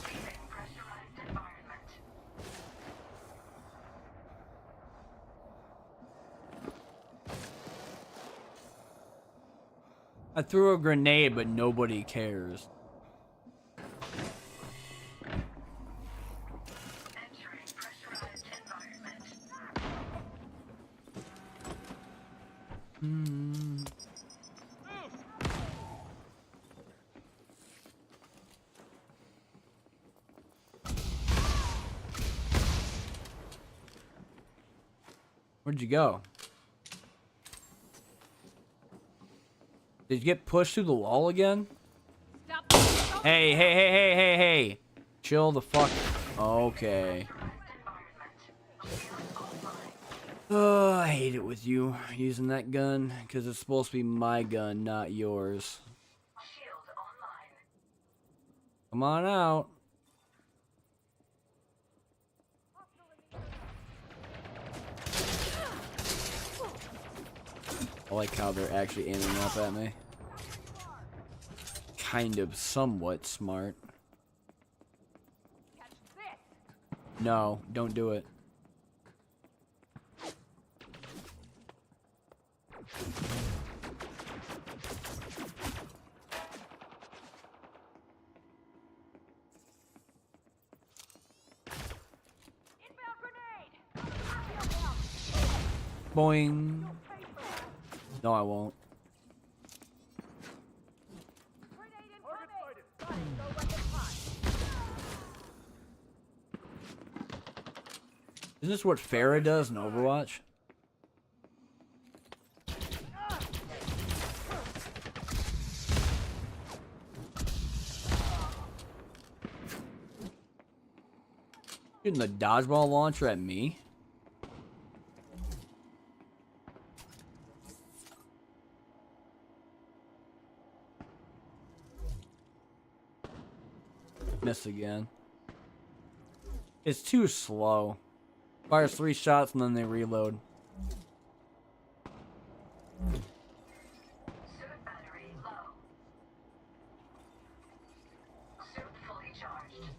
Leaving pressurized environment. I threw a grenade, but nobody cares. Entering pressurized environment. Where'd you go? Did you get pushed through the wall again? Stop. Hey. Chill the fuck. Okay. I hate it with you using that gun because it's supposed to be my gun, not yours. Shield online. Come on out. I like how they're actually aiming up at me. Kind of somewhat smart. Catch this. No, don't do it. Inbound grenade. Boing. No, I won't. Grenade incoming. Go weapon hot. Isn't this what Farah does in Overwatch? Shooting the dodgeball launcher at me? Miss again. It's too slow. Fires 3 shots and then they reload. Suit battery low. Suit fully charged.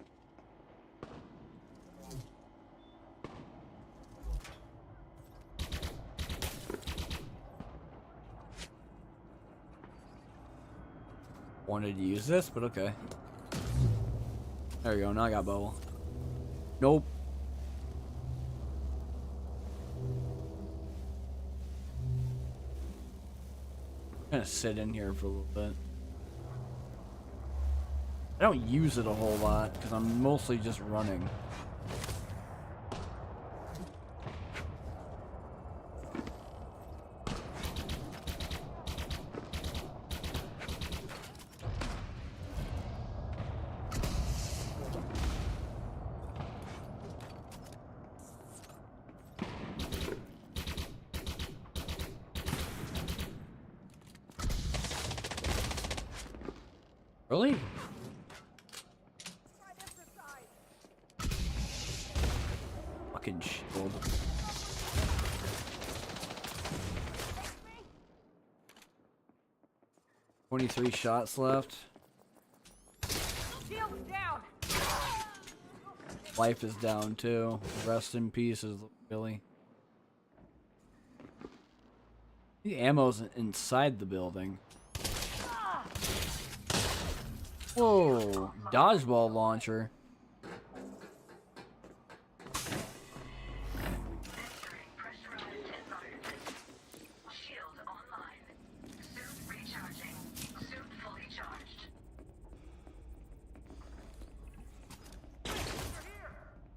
Wanted to use this, but okay. There we go, now I got bubble. Nope. I'm gonna sit in here for a little bit. I don't use it a whole lot because I'm mostly just running. Really? Fucking shield. Me? 23 shots left. Shield down. Life is down too. Rest in peace, Billy. The ammo's inside the building. Whoa, dodgeball launcher. Entering pressurized environment. Shield online. Suit recharging. Suit fully charged.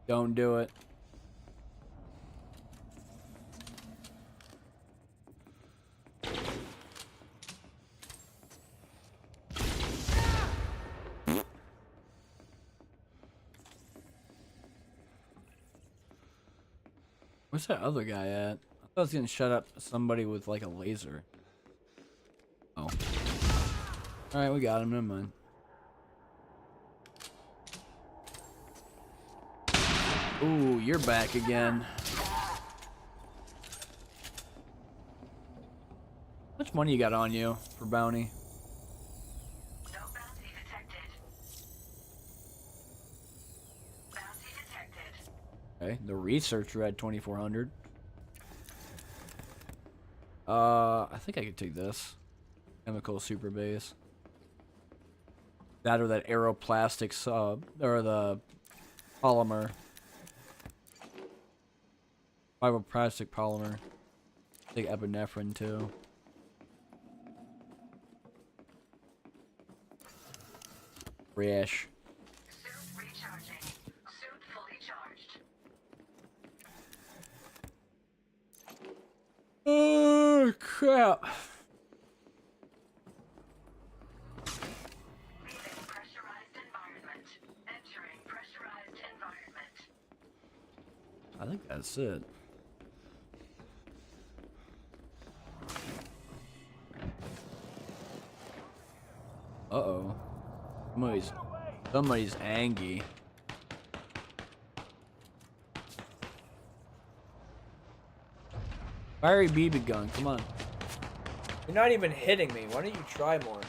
Don't do it. Where's that other guy at? I thought I was gonna shut up somebody with like a laser. Oh. Alright, we got him, never mind. Ooh, you're back again. How much money you got on you for bounty? No bounty detected. Bounty detected. Okay, the researcher had 2,400. I think I could take this. Chemical super base. That or that aeroplastic sub, or the polymer. Fibroplastic polymer. Take epinephrine too. Rash. Suit recharging. Suit fully charged. Oh crap! Leaving pressurized environment. Entering pressurized environment. I think that's it. Uh-oh. Somebody's angry. Fiery BB gun, come on. You're not even hitting me. Why don't you try more?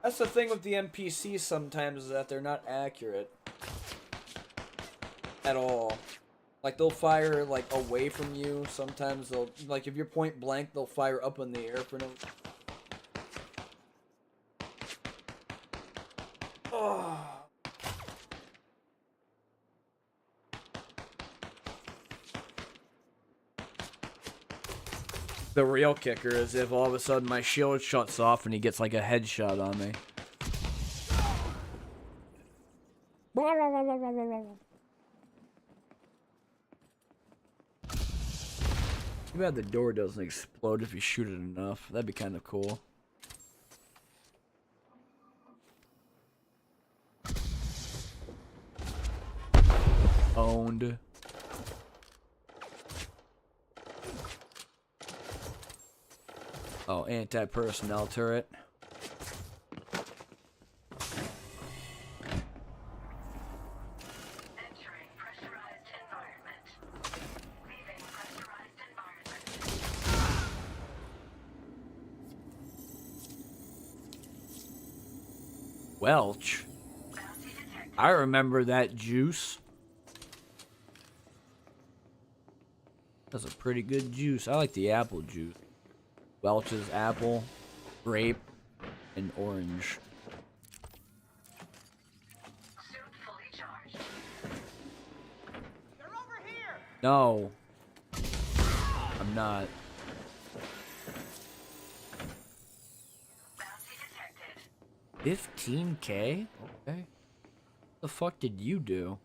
That's the thing with the NPCs sometimes, is that they're not accurate. At all. Like, they'll fire, like, away from you. Sometimes they'll, like, if you're point blank, they'll fire up in the air for no... Oh. The real kicker is if all of a sudden my shield shuts off and he gets like a headshot on me. Too bad the door doesn't explode if you shoot it enough. That'd be kind of cool. owned. Oh, anti-personnel turret. Entering pressurized environment. Leaving pressurized environment. Welch. Bounty detected. I remember that juice. That's a pretty good juice. I like the apple juice. Welch's apple, grape, and orange. Suit fully charged. They're over here! No. I'm not. Bounty detected. 15K? Okay. The fuck did you do?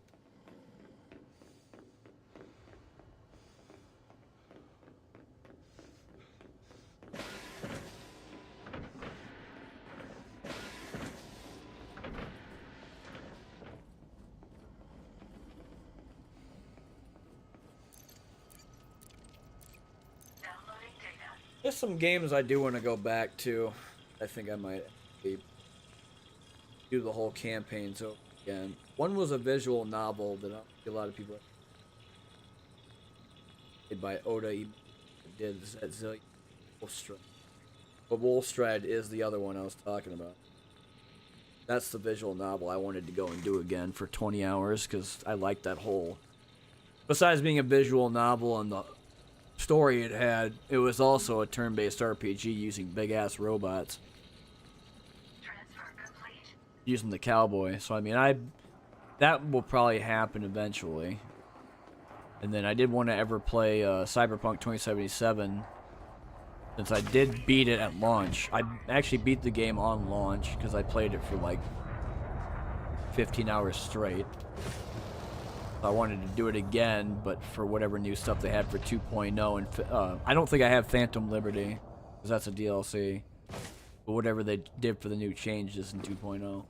Downloading data. There's some games I do want to go back to. I think I might do the whole campaign so again. One was a visual novel that I don't think a lot of people made by Oda did that Zillion Wolfstride. But Wolfstride is the other one I was talking about. That's the visual novel I wanted to go and do again for 20 hours because I liked that whole. Besides being a visual novel and the story it had, it was also a turn-based RPG using big-ass robots. Transfer complete. Using the cowboy. So I mean, that will probably happen eventually. And then I did want to ever play Cyberpunk 2077 since I did beat it at launch. I actually beat the game on launch because I played it for like 15 hours straight. I wanted to do it again, but for whatever new stuff they had for 2.0, and I don't think I have Phantom Liberty because that's a DLC. But whatever they did for the new changes in 2.0.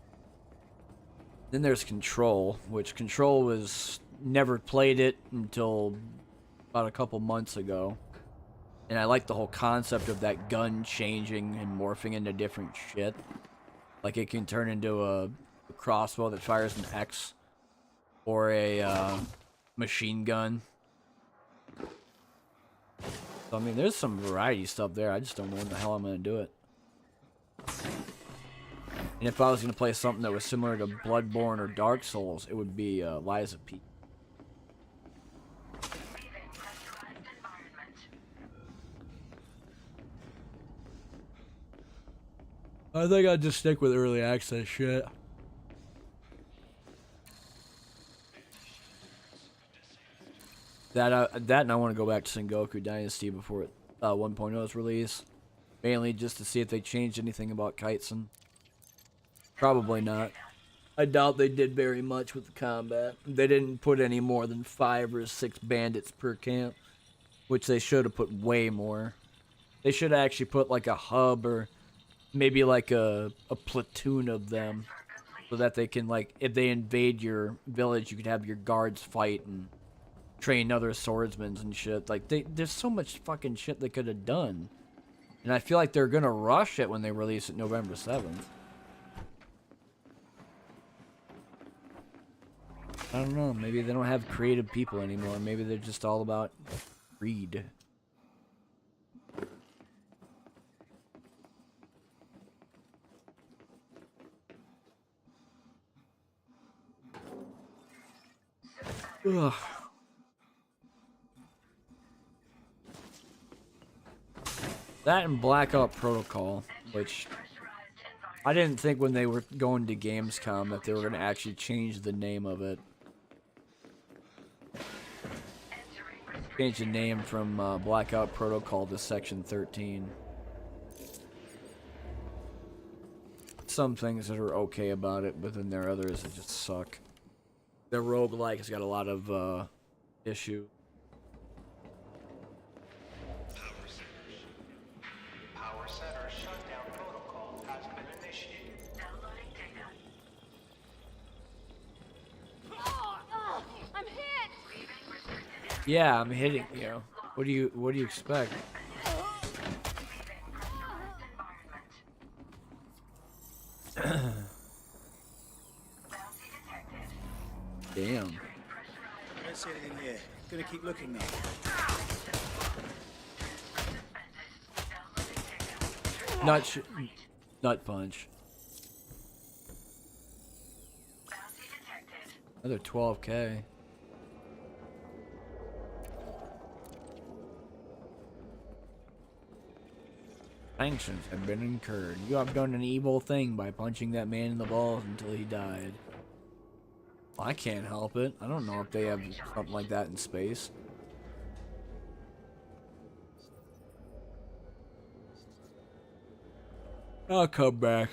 Then there's Control, which Control was never played it until about a couple months ago. And I like the whole concept of that gun changing and morphing into different shit. Like it can turn into a crossbow that fires an X or a machine gun. So I mean, there's some variety stuff there. I just don't know when the hell I'm gonna do it. And if I was gonna play something that was similar to Bloodborne or Dark Souls, it would be Lies of P. Leaving pressurized environment. I think I'd just stick with early access shit. That and I want to go back to Sengoku Dynasty before 1.0's release. Mainly just to see if they changed anything about Kitesun. Probably not. I doubt they did very much with the combat. They didn't put any more than 5 or 6 bandits per camp, which they should have put way more. They should have actually put like a hub or maybe like a platoon of them so that they can, like, if they invade your village, you could have your guards fight and train other swordsmen and shit. Like, there's so much fucking shit they could have done. And I feel like they're gonna rush it when they release it November 7th. I don't know, maybe they don't have creative people anymore. Maybe they're just all about greed. Ugh. That and Blackout Protocol, which I didn't think when they were going to Gamescom that they were going to actually change the name of it. Change the name from Blackout Protocol to Section 13. Some things that are okay about it, but then there are others that just suck. The roguelike has got a lot of issue. Power center shutdown protocol has been initiated. Downloading data. I'm hit! Yeah, I'm hitting you. What do you expect? Damn. I don't see anything here. Gonna keep looking now. Nut punch. Another 12K. Sanctions have been incurred. You have done an evil thing by punching that man in the balls until he died. I can't help it. I don't know if they have something like that in space. I'll come back.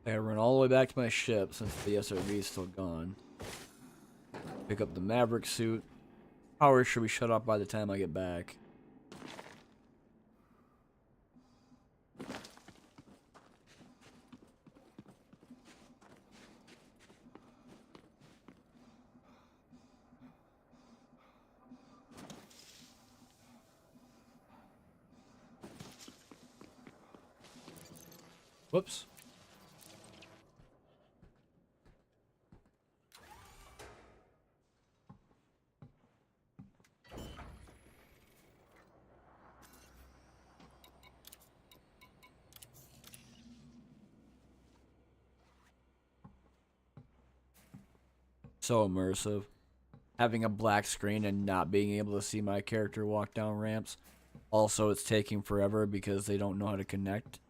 I run all the way back to my ship since the SRV is still gone. Pick up the Maverick suit. Power should be shut off by the time I get back. Whoops. So immersive. Having a black screen and not being able to see my character walk down ramps. Also, it's taking forever because they don't know how to connect.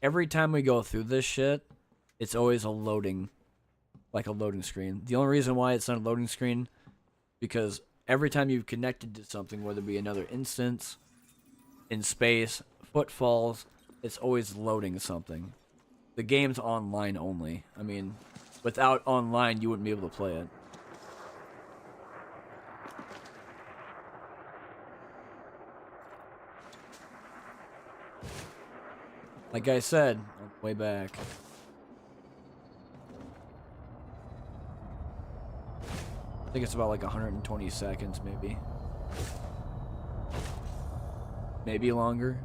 Every time we go through this shit, it's always a loading, like a loading screen. The only reason why it's not a loading screen, because every time you've connected to something, whether it be another instance, in space, footfalls, it's always loading something. The game's online only. I mean, without online, you wouldn't be able to play it. Like I said, on the way back. I think it's about like 120 seconds, maybe. Maybe longer.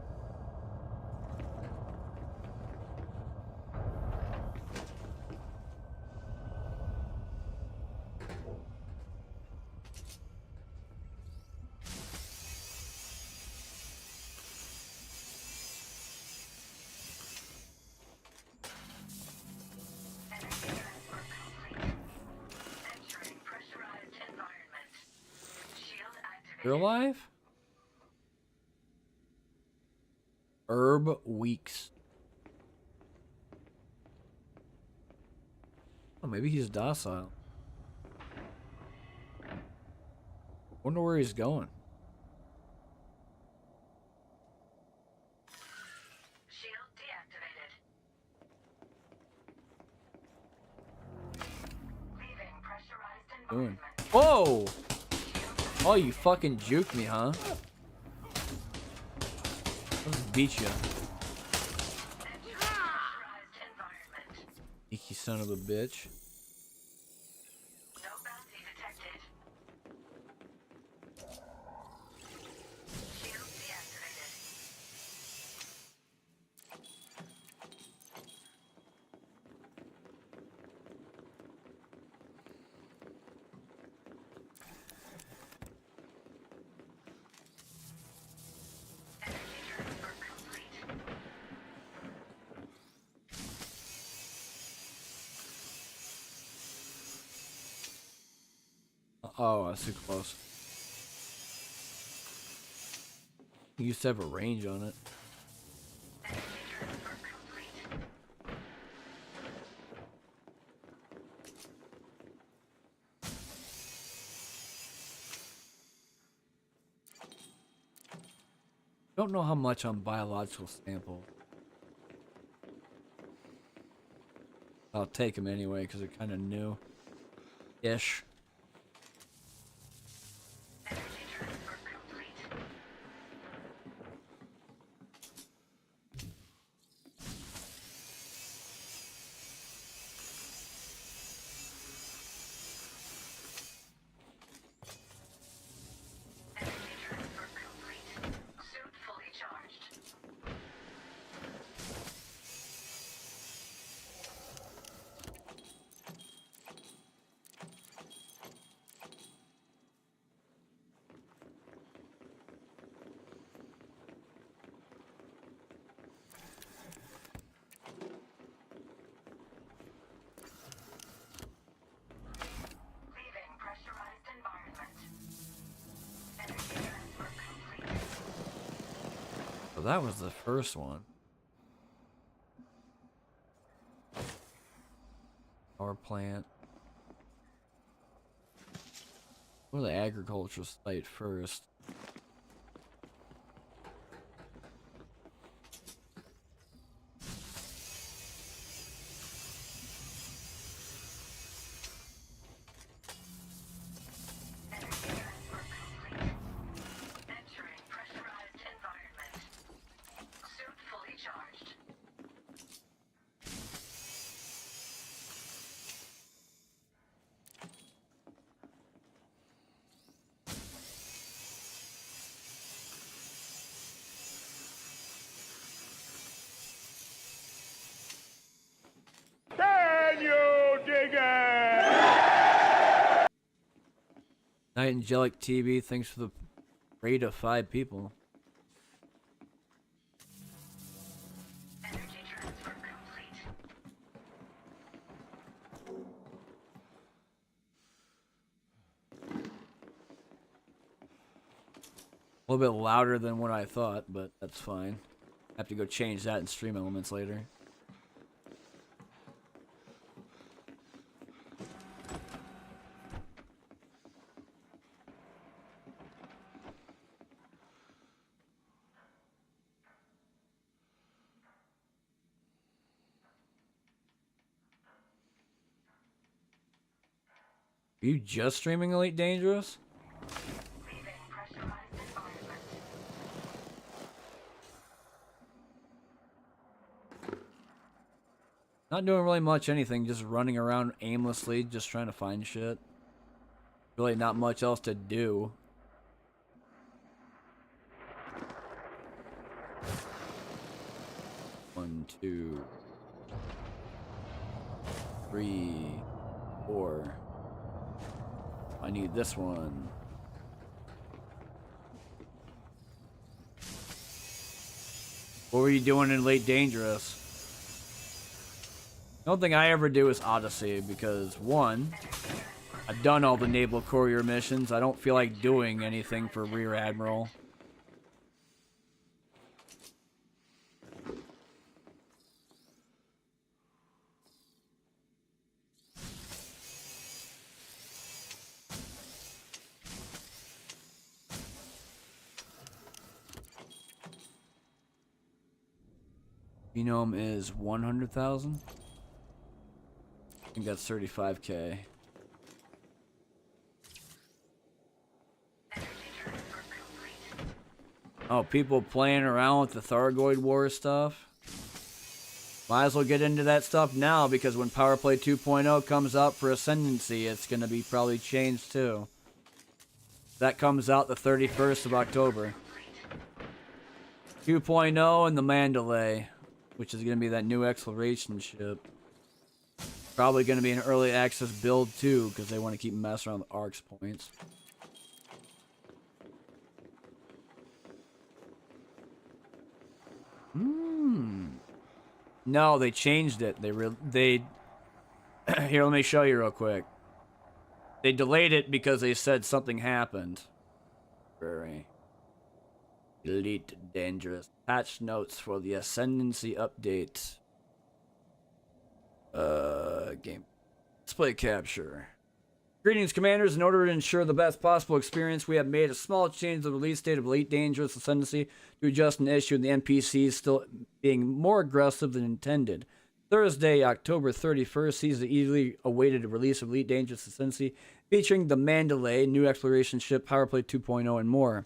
You're alive? Herb Weeks. Oh, maybe he's docile. Wonder where he's going. Shield deactivated. Leaving pressurized Doing. environment. Whoa! Oh, you fucking juked me, huh? Let's beat you. Pressurized environment. Sneaky son of a bitch. No bounty detected. Shield deactivated. Energy transfer complete. Oh, that's too close. You used to have a range on it. Energy transfer complete. Don't know how much on biological sample. I'll take them anyway because they're kind of new-ish. Energy transfer complete. Energy transfer complete. Suit fully charged. Leaving pressurized environment. Energy transfer complete. So that was the first one. Power plant. Go to the agriculture site first. Energy transfer complete. Entering pressurized environment. Suit fully charged. Night Angelic TV, thanks for the raid of 5 people. Energy transfer complete. A little bit louder than what I thought, but that's fine. Have to go change that in Stream Elements later. Are you just streaming Elite Dangerous? Leaving pressurized environment. Not doing really much anything, just running around aimlessly, just trying to find shit. Really not much else to do. One, two, three, four. I need this one. What were you doing in Late Dangerous? The only thing I ever do is Odyssey because, one, I've done all the Naval Courier missions. I don't feel like doing anything for Rear Admiral. Genome is 100,000. I think that's 35k. Oh, people playing around with the Thargoid War stuff. Might as well get into that stuff now because when Power Play 2.0 comes out for Ascendancy, it's going to be probably changed too. That comes out the 31st of October. 2.0 and the Mandalay, which is going to be that new exploration ship. Probably going to be an early access build too, because they want to keep messing around with ARX points. No, they changed it. They here, let me show you real quick. They delayed it because they said something happened. Very Elite Dangerous. Patch notes for the Ascendancy update. Game display capture. Greetings, Commanders. In order to ensure the best possible experience, we have made a small change to the release date of Elite Dangerous Ascendancy to adjust an issue of the NPCs still being more aggressive than intended. Thursday, October 31st, sees the eagerly awaited release of Elite Dangerous Ascendancy, featuring the Mandalay, new exploration ship, Powerplay 2.0, and more.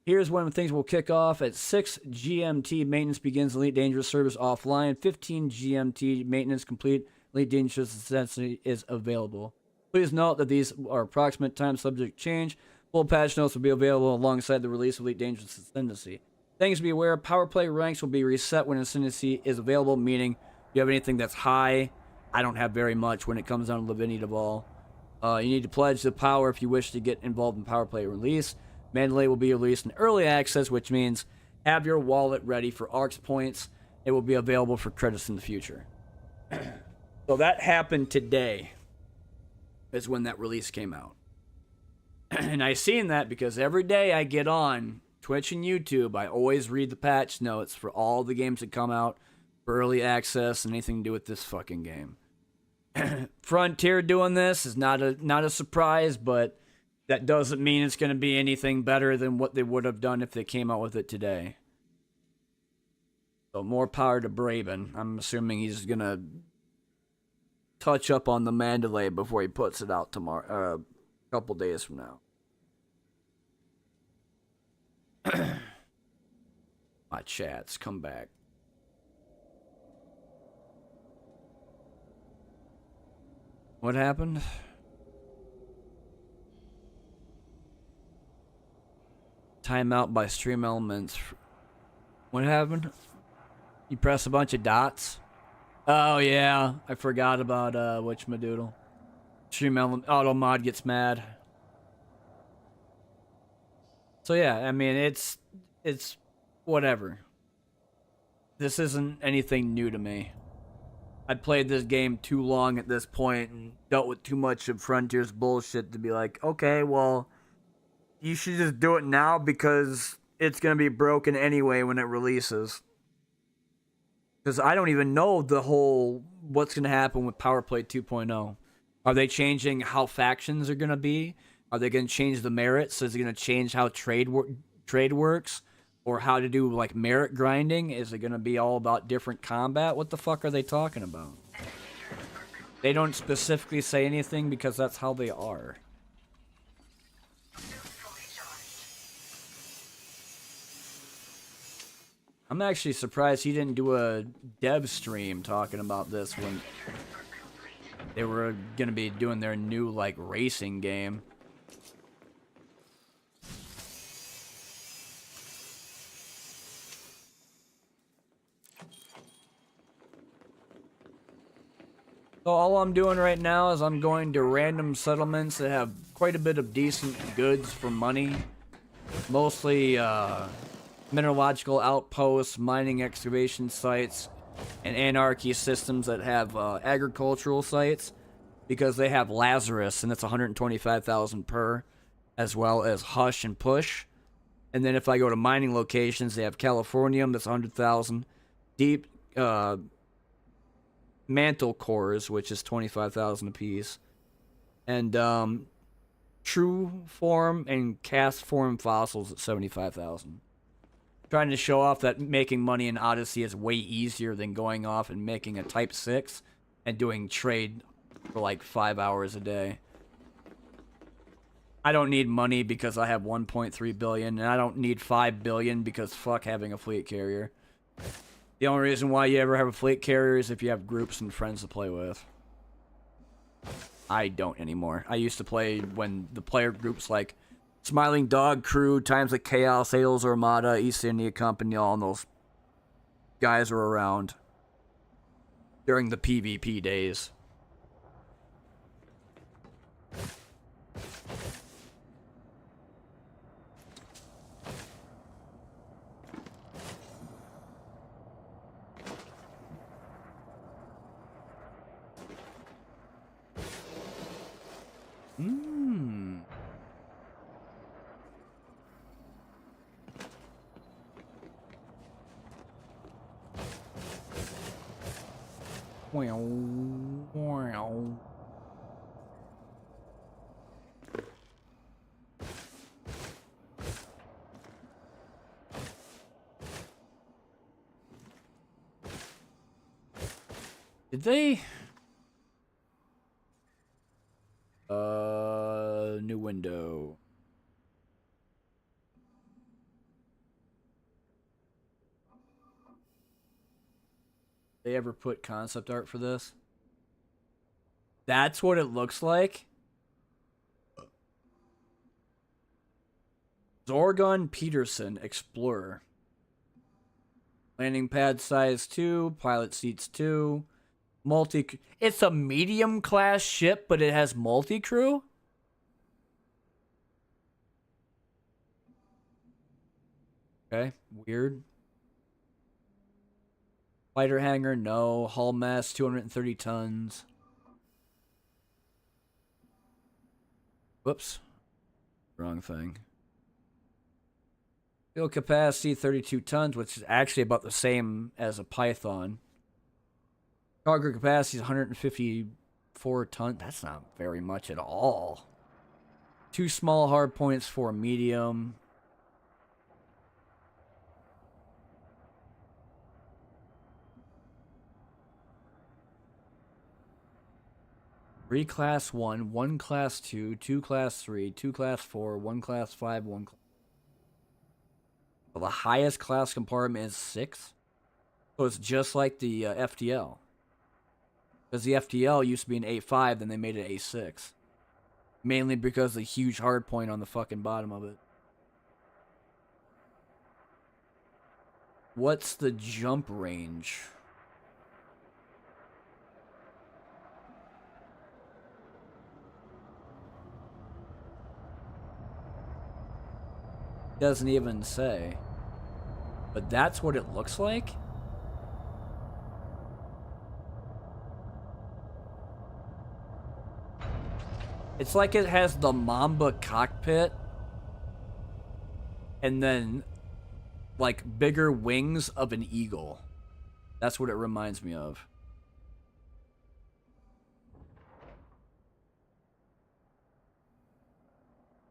Here's when things will kick off. At 6 GMT, maintenance begins Elite Dangerous service offline. 15 GMT, maintenance complete. Elite Dangerous Ascendancy is available. Please note that these are approximate time subject to change. Full patch notes will be available alongside the release of Elite Dangerous Ascendancy. Things to be aware, power play ranks will be reset when Ascendancy is available, meaning if you have anything that's high, I don't have very much when it comes down to Lavinia Duval. You need to pledge the power if you wish to get involved in power play release. Mandalay will be released in early access, which means have your wallet ready for ARX points. It will be available for credits in the future. So that happened today, is when that release came out. And I seen that because every day I get on Twitch and YouTube, I always read the patch notes for all the games that come out for early access and anything to do with this fucking game. Frontier doing this is not a surprise, but that doesn't mean it's going to be anything better than what they would have done if they came out with it today. So more power to Braben. I'm assuming he's going to touch up on the Mandalay before he puts it out tomorrow, a couple days from now. My chats, come back. What happened? Timeout by Stream Elements. What happened? You press a bunch of dots? Oh yeah, I forgot about whatchamadoodle. Stream Element Auto Mod gets mad. So yeah, I mean it's whatever. This isn't anything new to me. I played this game too long at this point and dealt with too much of Frontier's bullshit to be like, okay, well, you should just do it now because it's gonna be broken anyway when it releases. Because I don't even know the whole what's gonna happen with Powerplay 2.0. Are they changing how factions are gonna be? Are they gonna change the merits? Is it gonna change how trade works? Or how to do like merit grinding? Is it gonna be all about different combat? What the fuck are they talking about? They don't specifically say anything because that's how they are. I'm actually surprised he didn't do a dev stream talking about this when they were gonna be doing their new like racing game. So all I'm doing right now is I'm going to random settlements that have quite a bit of decent goods for money. Mostly mineralogical outposts, mining excavation sites, and anarchy systems that have agricultural sites. Because they have Lazarus, and it's 125,000 per, as well as Hush and Push. And then if I go to mining locations, they have Californium, that's 100,000. Deep mantle cores, which is 25,000 apiece, and true form and cast form fossils at 75,000. Trying to show off that making money in Odyssey is way easier than going off and making a Type 6 and doing trade for like 5 hours a day. I don't need money because I have 1.3 billion, and I don't need 5 billion because fuck having a fleet carrier. The only reason why you ever have a fleet carrier is if you have groups and friends to play with. I don't anymore. I used to play when the player groups like Smiling Dog Crew, times like Chaos, Ales Armada, East India Company, all those guys were around during the PvP days. Wow. Did they? New window. They ever put concept art for this? That's what it looks like. Zorgon Peterson, Explorer. Landing pad size 2, pilot seats 2. It's a medium class ship, but it has multi-crew? Okay, weird. Fighter hangar, no. Hull mass, 230 tons. Whoops. Wrong thing. Fuel capacity, 32 tons, which is actually about the same as a Python. Cargo capacity is 154 tons. That's not very much at all. 2 small hard points for a medium. Three class 1, 1 class 2, 2 class 3, 2 class 4, 1 class 5, 1 class... Well, the highest class compartment is 6. So it's just like the FTL. Because the FTL used to be an A5, then they made it A6. Mainly because of the huge hard point on the fucking bottom of it. What's the jump range? Doesn't even say. But that's what it looks like? It's like it has the Mamba cockpit. And then, like, bigger wings of an eagle. That's what it reminds me of.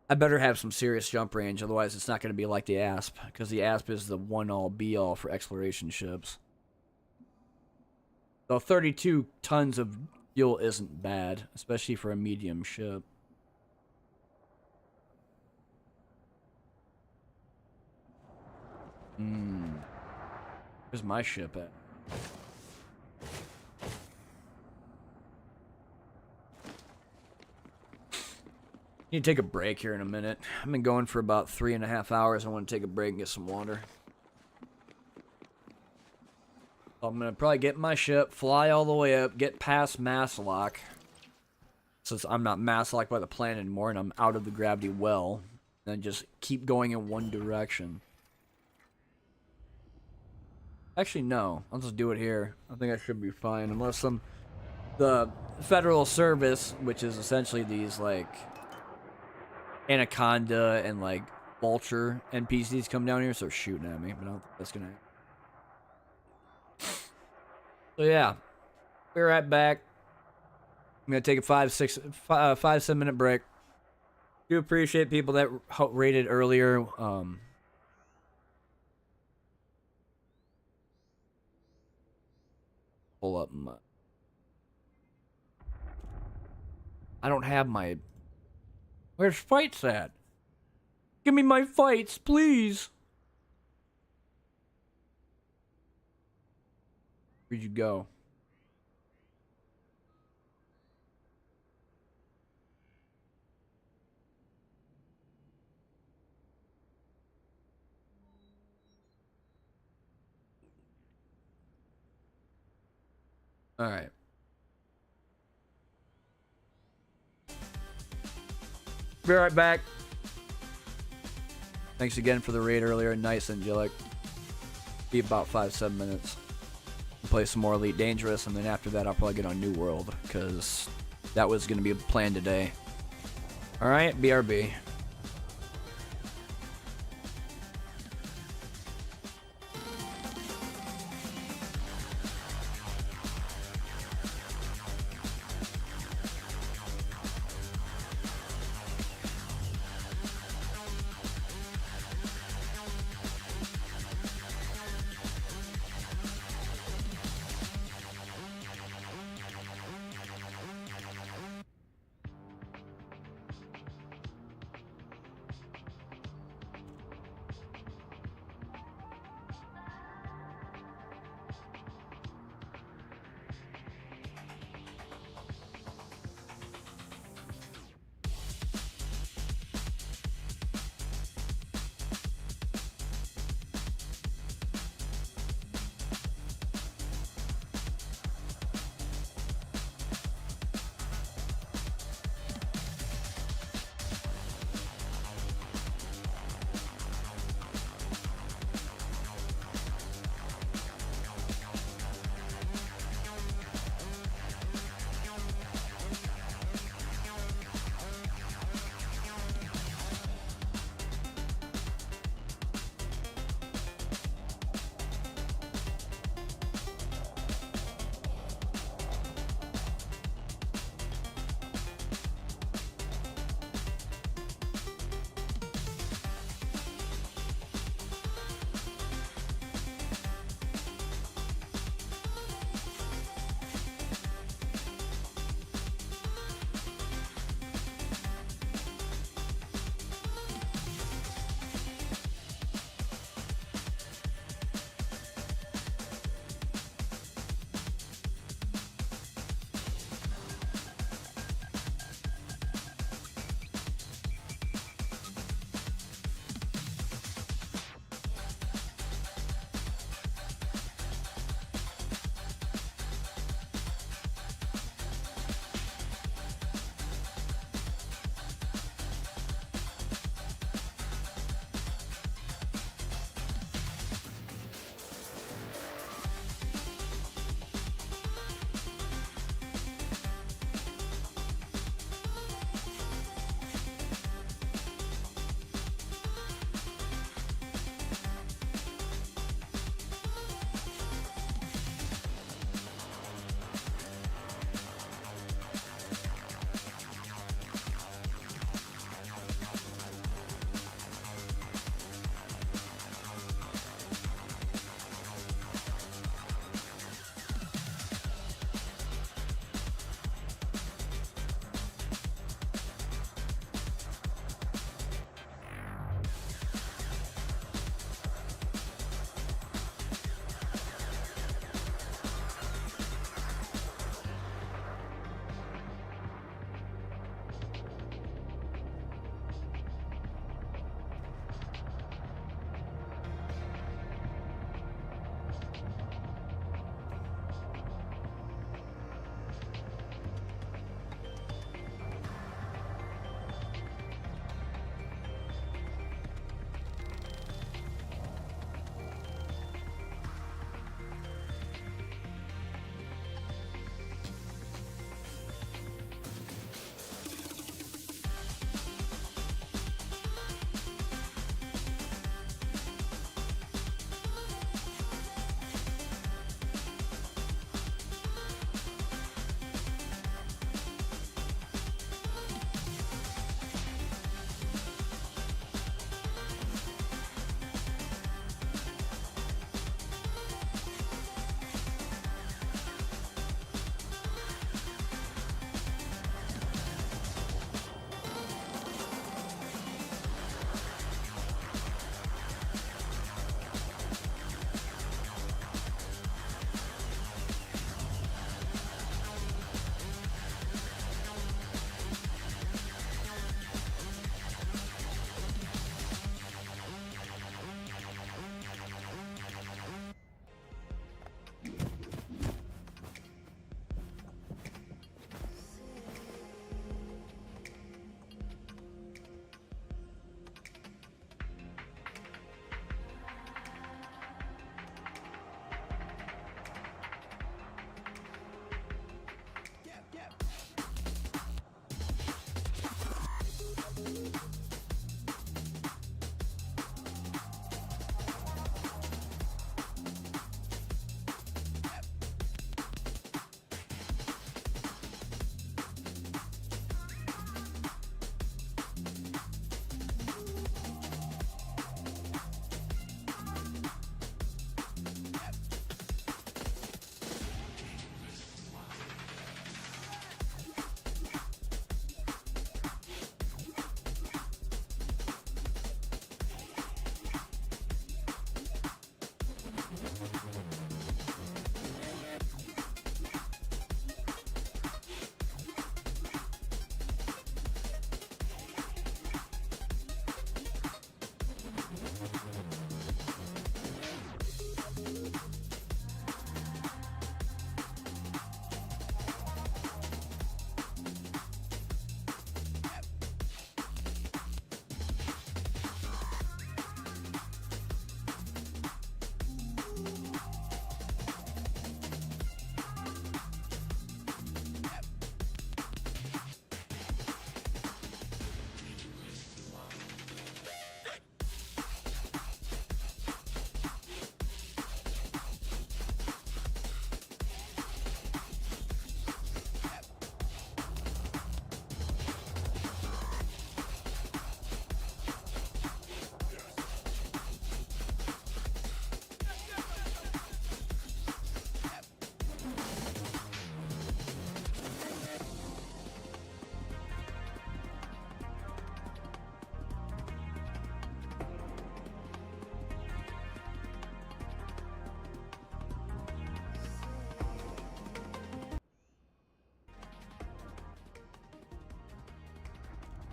I better have some serious jump range, otherwise it's not going to be like the ASP, because the ASP is the one-all, be-all for exploration ships. So 32 tons of fuel isn't bad, especially for a medium ship. Where's my ship at? Need to take a break here in a minute. I've been going for about 3.5 hours. I want to take a break and get some water. I'm going to probably get in my ship, fly all the way up, get past Masslock. Since I'm not Masslock by the planet anymore and I'm out of the gravity well. And just keep going in one direction. Actually, no. I'll just do it here. I think I should be fine. Unless the Federal Service, which is essentially these, like... Anaconda and like Vulture NPCs come down here, so they're shooting at me, but I don't think that's gonna happen. So yeah, be right back. I'm gonna take a 5-7 minute break. Do appreciate people that rated earlier. Pull up my... I don't have my... Where's fights at? Give me my fights, please. Where'd you go? All right. Be right back. Thanks again for the raid earlier. Nice, Angelic. Be about 5-7 minutes. Play some more Elite Dangerous, and then after that I'll probably get on New World, because that was going to be a plan today. Alright, BRB.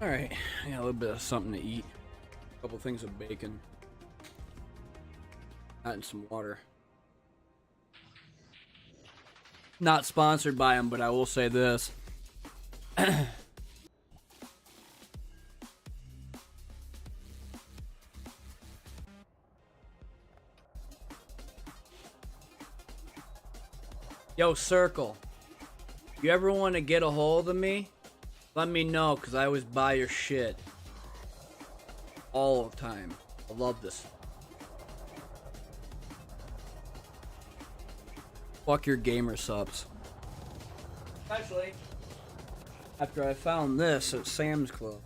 Alright, I got a little bit of something to eat. A couple things of bacon. And some water. Not sponsored by them, but I will say this. Yo, Circle. You ever want to get a hold of me? Let me know, because I always buy your shit. All the time. I love this. Fuck your gamer subs. Especially after I found this at Sam's Club.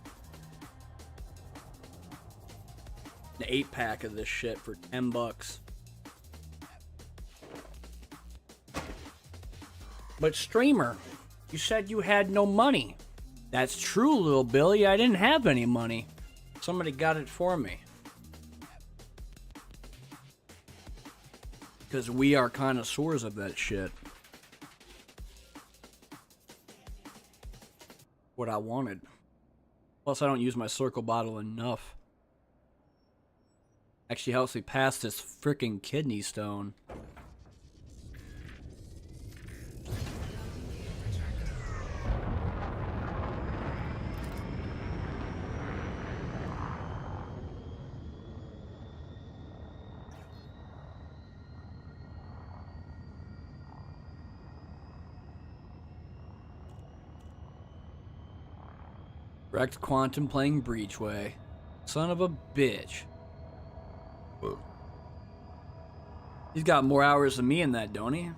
An 8-pack of this shit for $10. But streamer, you said you had no money. That's true, little Billy. I didn't have any money. Somebody got it for me. Because we are connoisseurs of that shit. What I wanted. Plus, I don't use my Circle bottle enough. Actually helps me pass this freaking kidney stone. Wrecked Quantum playing Breachway. Son of a bitch. He's got more hours than me in that, don't he?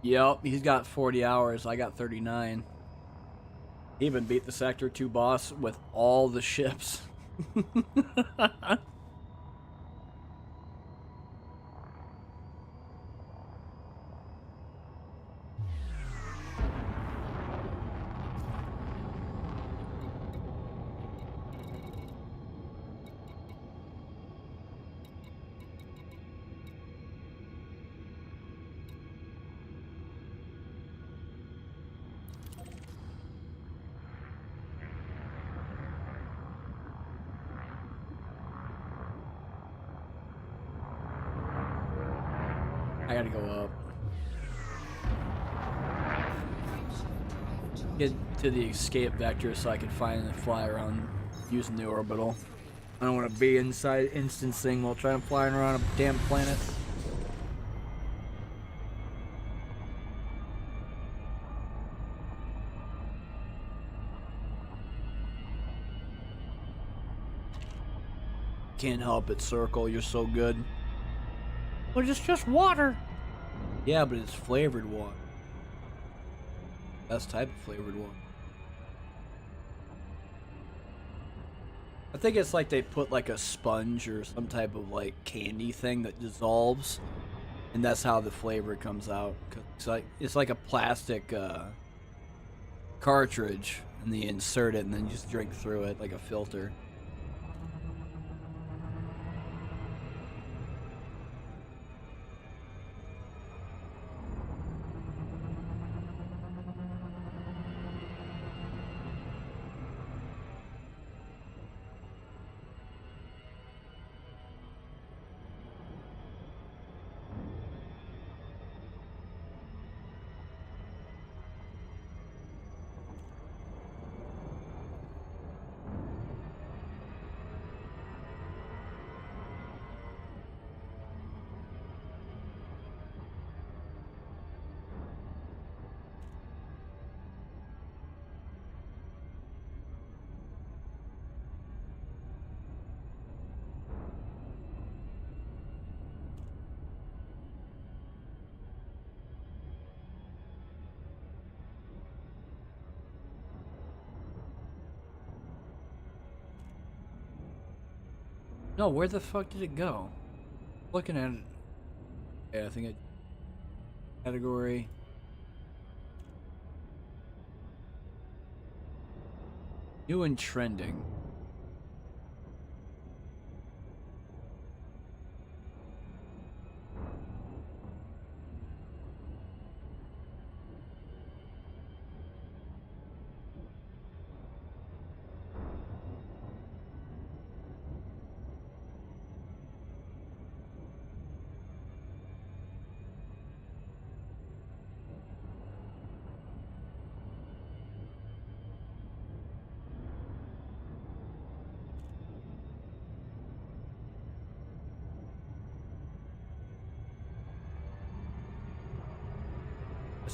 Yep, he's got 40 hours. I got 39. He even beat the Sector 2 boss with all the ships. I gotta go up. Get to the escape vector so I can finally fly around using the orbital. I don't want to be inside instancing while trying to fly around a damn planet. Can't help it, Circle. You're so good. But it's just water. Yeah, but it's flavored water. Best type of flavored water. I think it's like they put like a sponge or some type of like candy thing that dissolves, and that's how the flavor comes out. 'Cause it's like a plastic cartridge, and then you insert it, and then you just drink through it like a filter. No, where the fuck did it go? Looking at it. Yeah, I think it. Category. New and trending.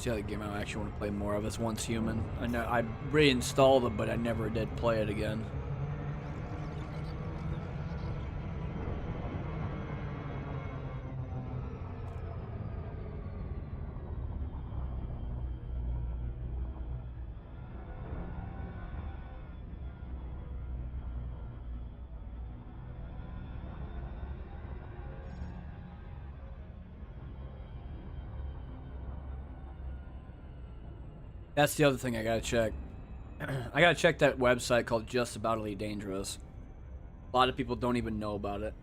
the other game I actually want to play more of. It's Once Human. I know I reinstalled it, but I never did play it again. That's the other thing I gotta check. I gotta check that website called Just About Elite Dangerous. A lot of people don't even know about it.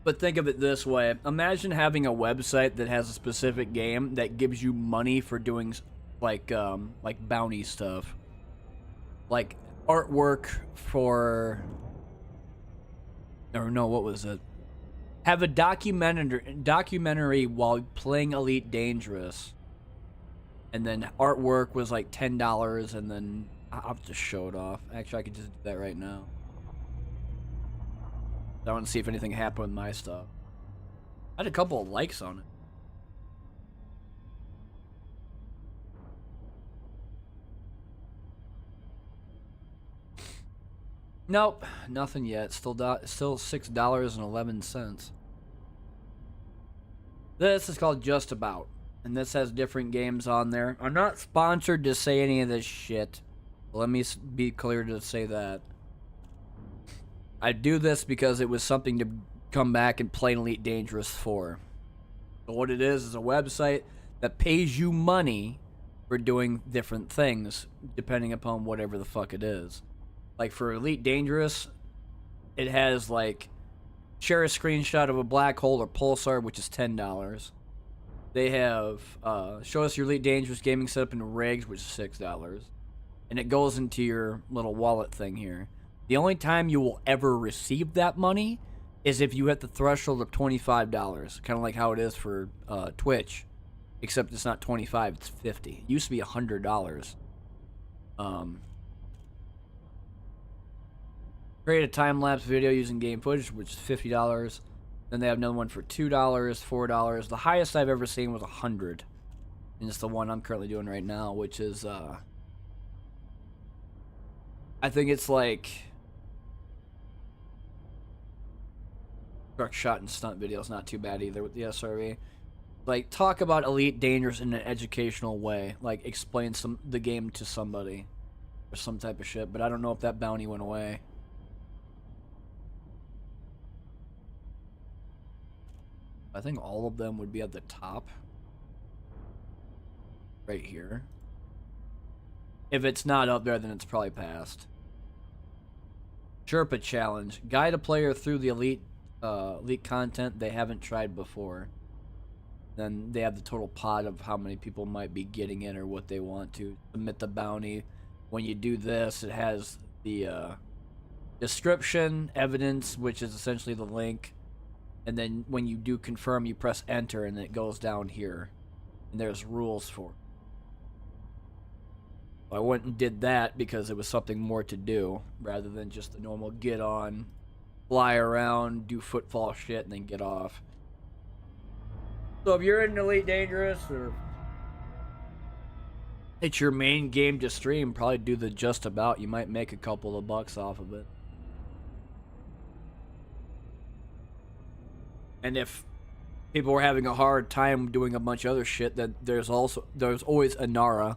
But think of it this way. Imagine having a website that has a specific game that gives you money for doing like bounty stuff. Like artwork for... Or no, what was it? Have a documentary while playing Elite Dangerous, and then artwork was like $10, and then I'll just show it off. Actually, I could just do that right now. I want to see if anything happened with my stuff. I had a couple of likes on it. Nope, nothing yet. Still $6.11. This is called Just About, and this has different games on there. I'm not sponsored to say any of this shit. Let me be clear to say that. I do this because it was something to come back and play Elite Dangerous for. So what it is a website that pays you money for doing different things, depending upon whatever the fuck it is. Like for Elite Dangerous, it has like share a screenshot of a black hole or pulsar, which is $10. They have show us your Elite Dangerous gaming setup and rigs, which is $6. And it goes into your little wallet thing here. The only time you will ever receive that money is if you hit the threshold of $25. Kind of like how it is for Twitch. Except it's not 25, it's 50. It used to be $100. Create a time-lapse video using game footage, which is $50. Then they have another one for $2, $4. The highest I've ever seen was $100. And it's the one I'm currently doing right now, which is, I think it's like... Truck shot and stunt videos, not too bad either with the SRE. Like, talk about Elite Dangerous in an educational way. Like, explain the game to somebody. Or some type of shit. But I don't know if that bounty went away. I think all of them would be at the top. Right here. If it's not up there, then it's probably past. Sherpa Challenge. Guide a player through the elite content they haven't tried before. Then they have the total pot of how many people might be getting it or what they want to. Submit the bounty. When you do this, it has the description, evidence, which is essentially the link. And then when you do confirm, you press enter and it goes down here. And there's rules for it. I went and did that because it was something more to do rather than just the normal get on, fly around, do footfall shit, and then get off. So if you're in Elite Dangerous or it's your main game to stream, probably do the Just About. You might make a couple of bucks off of it. And if people were having a hard time doing a bunch of other shit, then there's always Inara.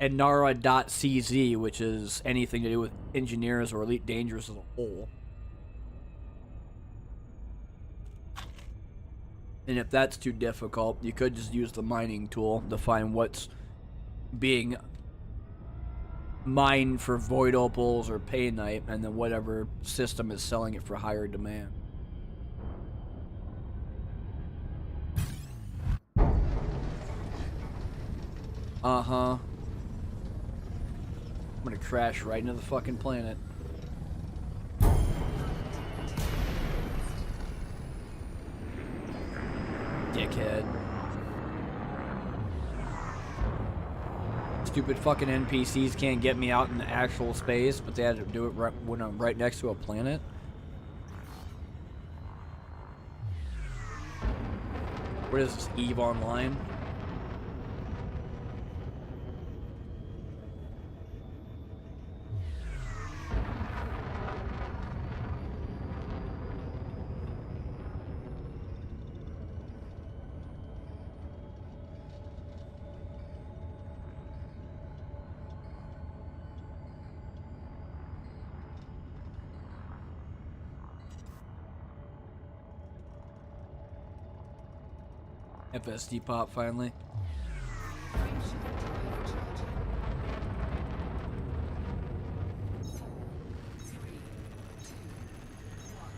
Inara.cz, which is anything to do with engineers or Elite Dangerous as a whole. And if that's too difficult, you could just use the mining tool to find what's being mined for void opals or paynite, and then whatever system is selling it for higher demand. Uh-huh. I'm gonna crash right into the fucking planet. Dickhead. Stupid fucking NPCs can't get me out in the actual space, but they had to do it right when I'm right next to a planet. What is this, EVE Online? FSD pop finally. Frameshift drive charging. 4, 3, 2, 1.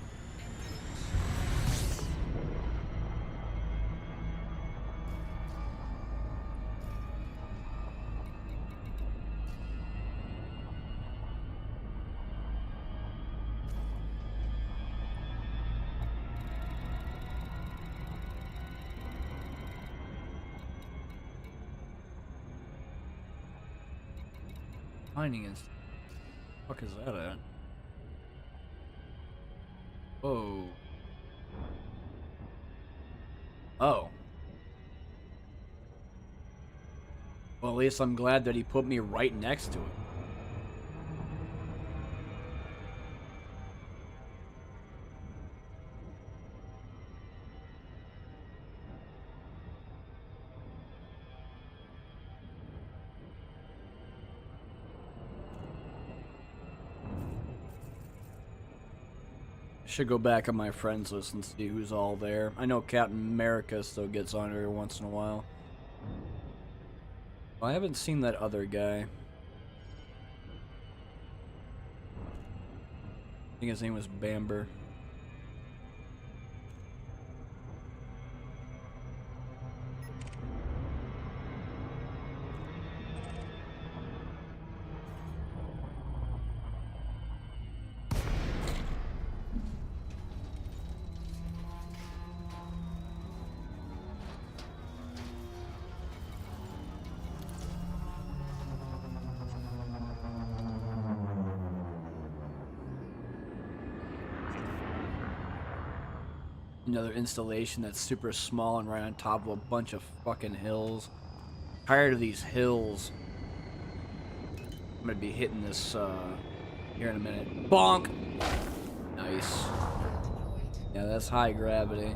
Engage. Mining is. Fuck is that at? Whoa. Oh. Well, at least I'm glad that he put me right next to it. Should go back on my friends list and see who's all there. I know Captain America still gets on every once in a while. I haven't seen that other guy. I think his name was Bamber. Another installation that's super small and right on top of a bunch of fucking hills. Tired of these hills. I'm gonna be hitting this here in a minute. Bonk! Nice. Yeah, that's high gravity.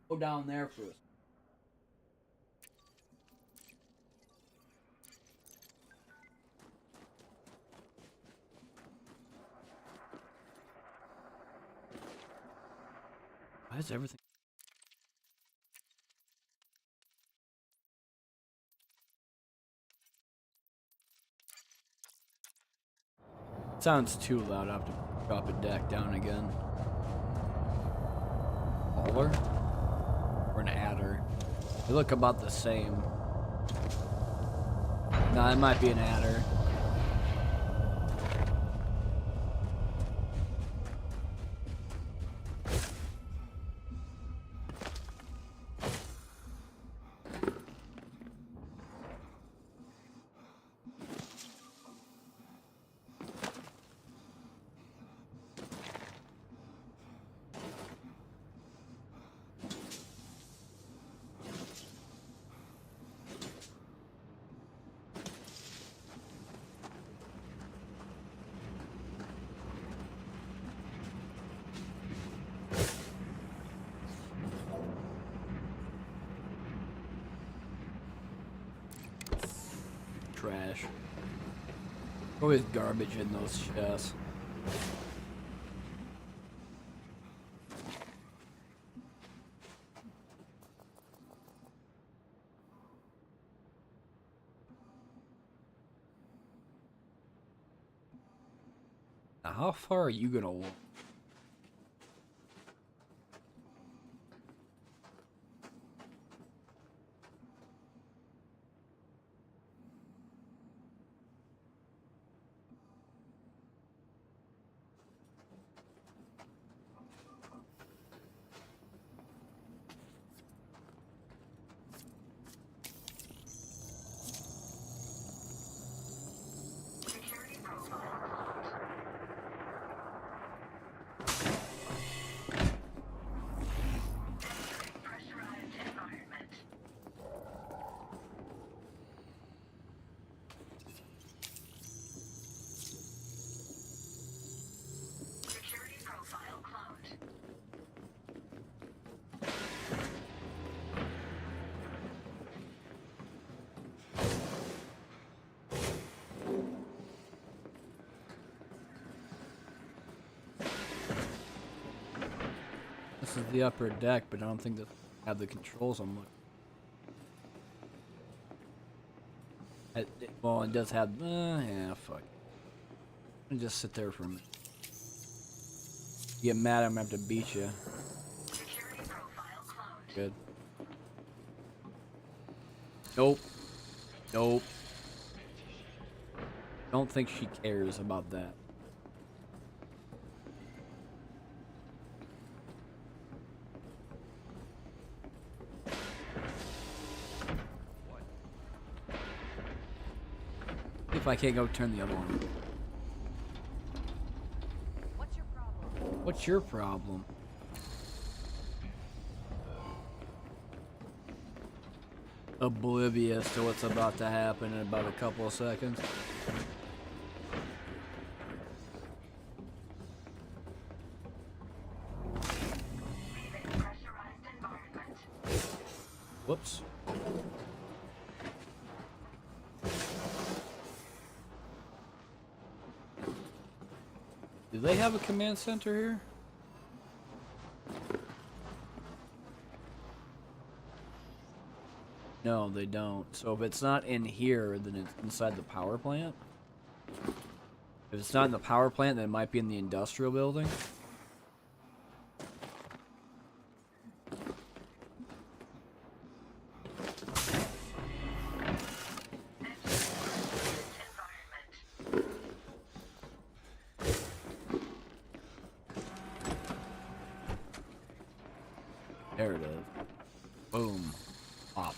Go down there for us. Why is everything? Sounds too loud. I have to drop it back down again. Baller? Or an adder? They look about the same. Nah, it might be an adder. Trash. Always garbage in those chests. Now, how far are you gonna walk? This is the upper deck, but I don't think that have the controls I'm looking. Well, it does have. Yeah, fuck. Let me just sit there for a minute. You get mad, I'm gonna have to beat you. Security profile cloned. Good. Nope. Nope. Don't think she cares about that. See if I can't go turn the other one. What's your problem? What's your problem? Oblivious to what's about to happen in about a couple of seconds. Leaving pressurized environment. Whoops. Do they have a command center here? No, they don't. So if it's not in here, then it's inside the power plant. If it's not in the power plant, then it might be in the industrial building. There it is. Boom. Pop.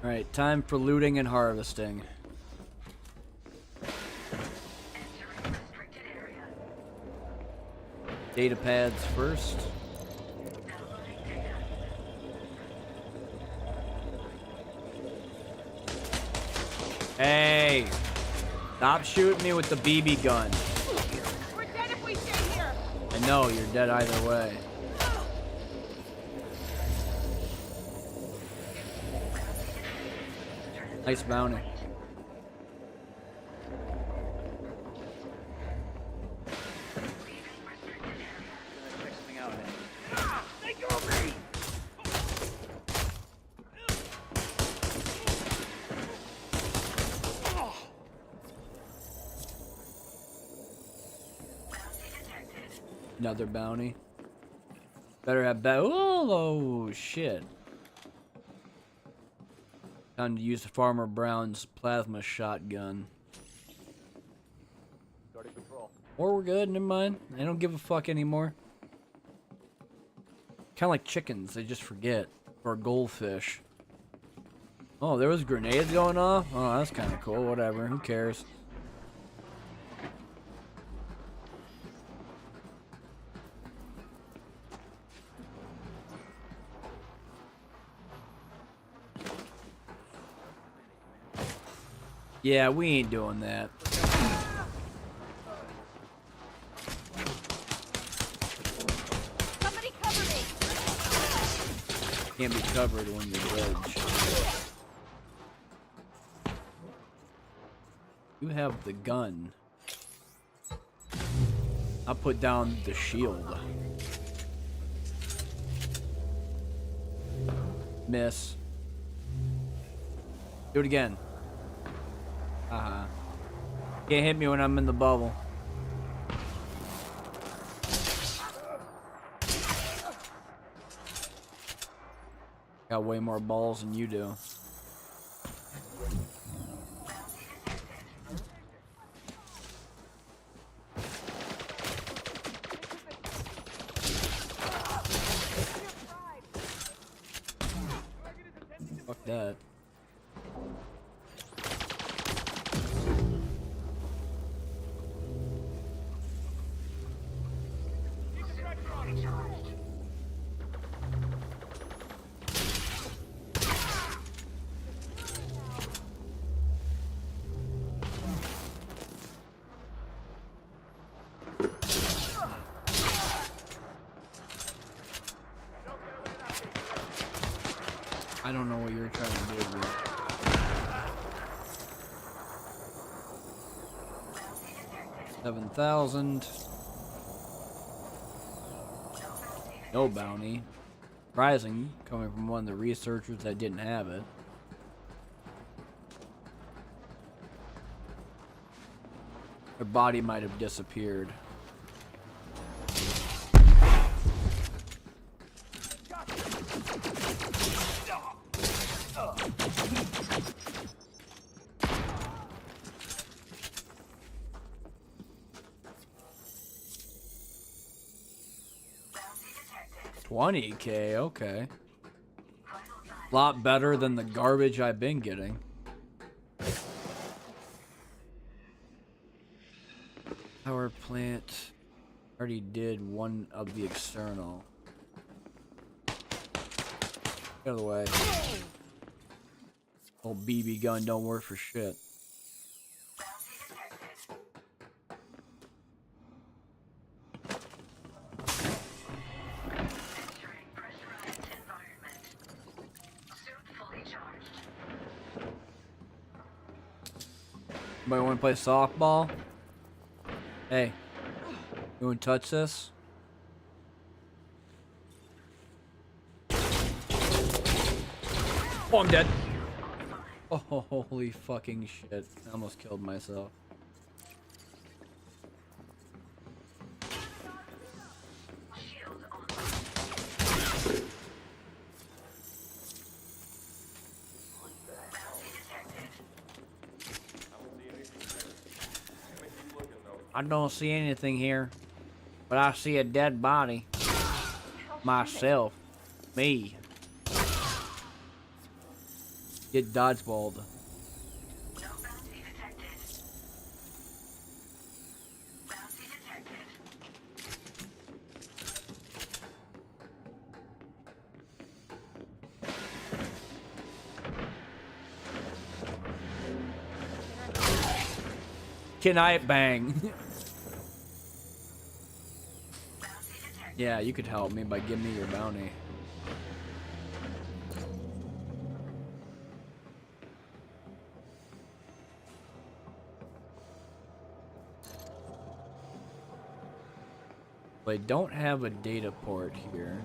Alright, time for looting and harvesting. Entering restricted area. Data pads first. Downloading data. Hey! Stop shooting me with the BB gun. We're dead if we stay here. I know, you're dead either way. Nice bounty. Check something out here. Another bounty. Better have oh shit. Time to use Farmer Brown's plasma shotgun. Or we're good, never mind. They don't give a fuck anymore. Kinda like chickens, they just forget. Or goldfish. Oh, there was grenades going off? Oh, that's kinda cool, whatever, who cares? Yeah, we ain't doing that. Somebody cover me. Can't be covered when you bridge. You have the gun. I'll put down the shield. Miss. Do it again. Uh-huh. Can't hit me when I'm in the bubble. Got way more balls than you do. Fuck that. I don't know what you're trying to do, dude. 7,000. No bounty. Surprising, coming from one of the researchers that didn't have it. Her body might have disappeared. Bounty detected. 20K, okay. Lot better than the garbage I've been getting. Power plant. Already did one of the external. Get out of the way. Old BB gun don't work for shit. Bounty detected. Entering pressurized environment. Suit fully charged. Anybody want to play softball? Hey, you want to touch this? Oh, I'm dead. Oh, holy fucking shit. I almost killed myself. Shield online. Bounty detected. I don't see anything here, but I see a dead body. Myself. Me. Get dodgeballed. No bounty detected. Bounty detected. Can I bang? Bounty detected. Yeah, you could help me by giving me your bounty. They don't have a data port here.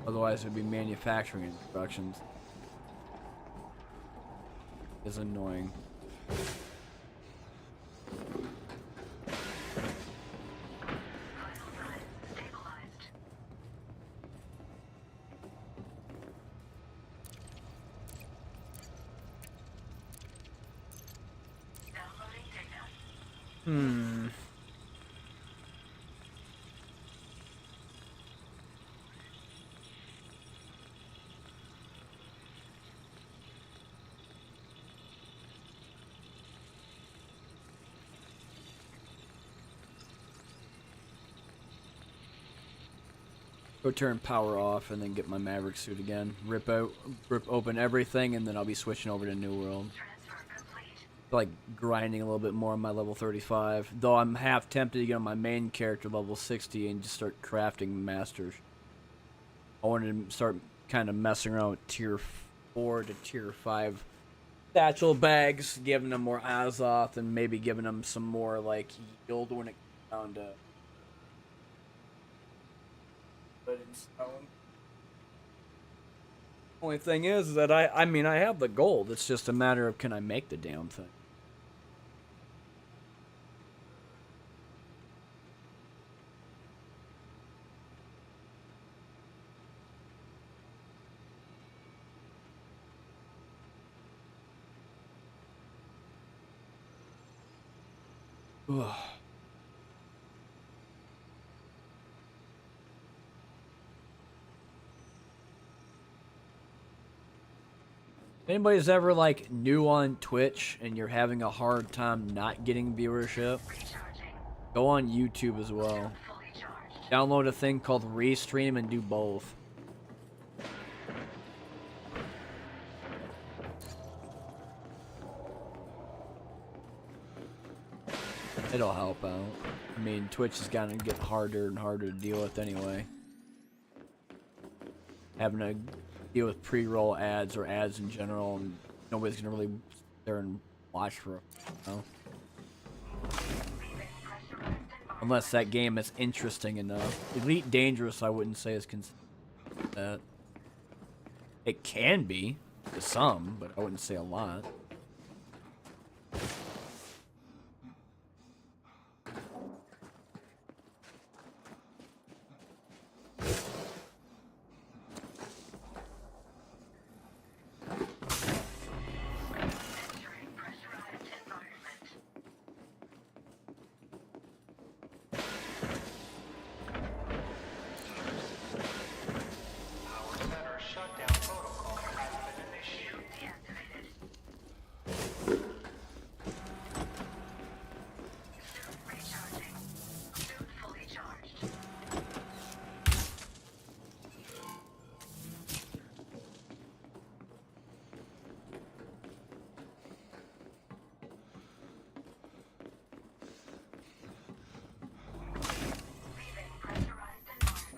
Otherwise, it would be manufacturing instructions. It's annoying. Vital signs stabilized. Downloading data. Go turn power off and then get my Maverick suit again. Rip open everything, and then I'll be switching over to New World. Transfer complete. Like grinding a little bit more on my level 35. Though I'm half tempted to get on my main character level 60 and just start crafting masters. I wanted to start kind of messing around with tier 4 to tier 5 satchel bags, giving them more Azoth and maybe giving them some more like yield when it comes down to. But it's only thing is that I mean I have the gold. It's just a matter of can I make the damn thing. Ugh. Anybody's ever like new on Twitch and you're having a hard time not getting viewership? Recharging. Go on YouTube as well. Fully charged. Download a thing called Restream and do both. It'll help out. I mean, Twitch is gonna get harder and harder to deal with anyway. Having to deal with pre-roll ads or ads in general, and nobody's gonna really sit there and watch for it. You know? Unless that game is interesting enough. Elite Dangerous, I wouldn't say is considered that. It can be to some, but I wouldn't say a lot. Entering pressurized environment. Power center shutdown protocol has been initiated. Deactivated. Suit recharging. Suit fully charged. Leaving pressurized environment.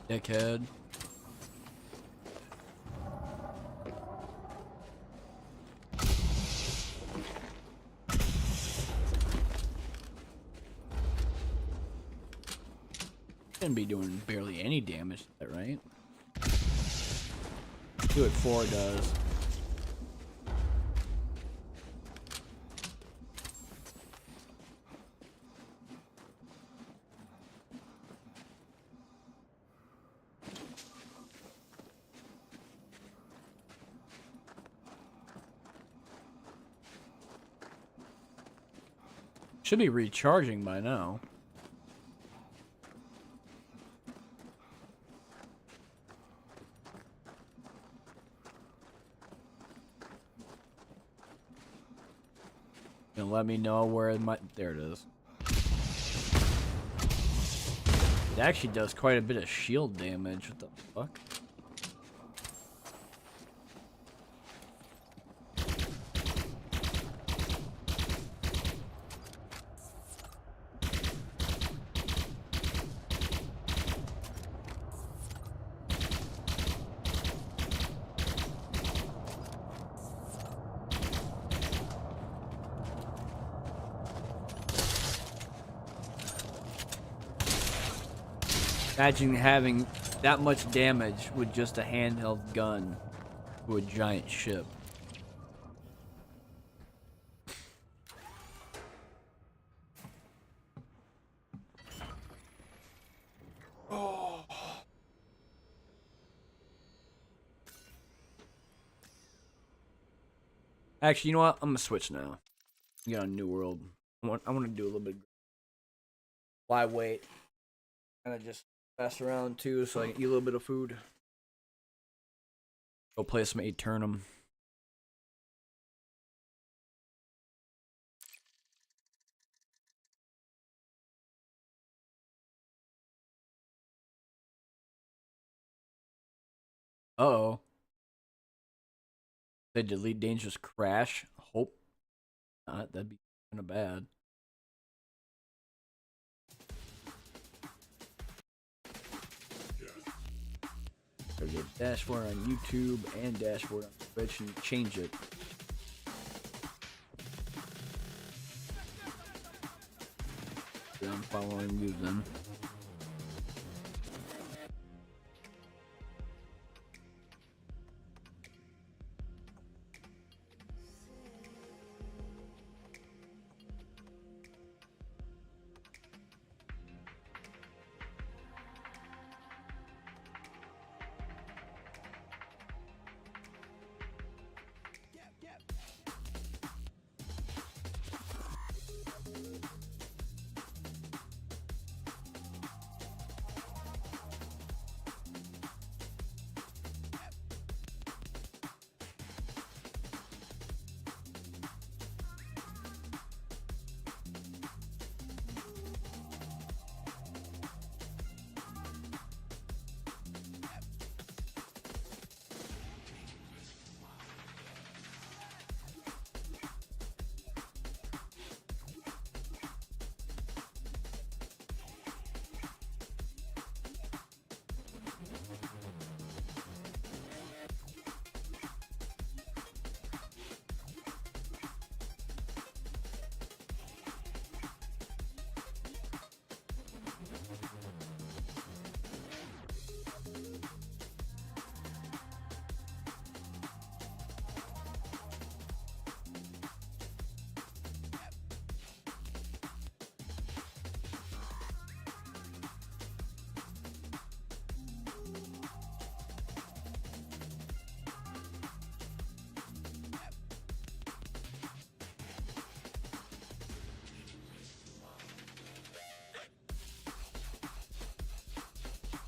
Dickhead. Shouldn't be doing barely any damage to that, right? See what 4 does. Should be recharging by now. And let me know where it might. There it is. It actually does quite a bit of shield damage. What the fuck? Imagine having that much damage with just a handheld gun to a giant ship. Actually, you know what? I'm gonna switch now. Get on New World. I want to do a little bit. Why wait? Kind of just pass around too, so I can eat a little bit of food. Go play some Aeternum. Uh-oh. They delete dangerous crash. Hope not. That'd be kind of bad. There's a dashboard on YouTube and dashboard on Twitch, and change it. Yeah, I'm following you then.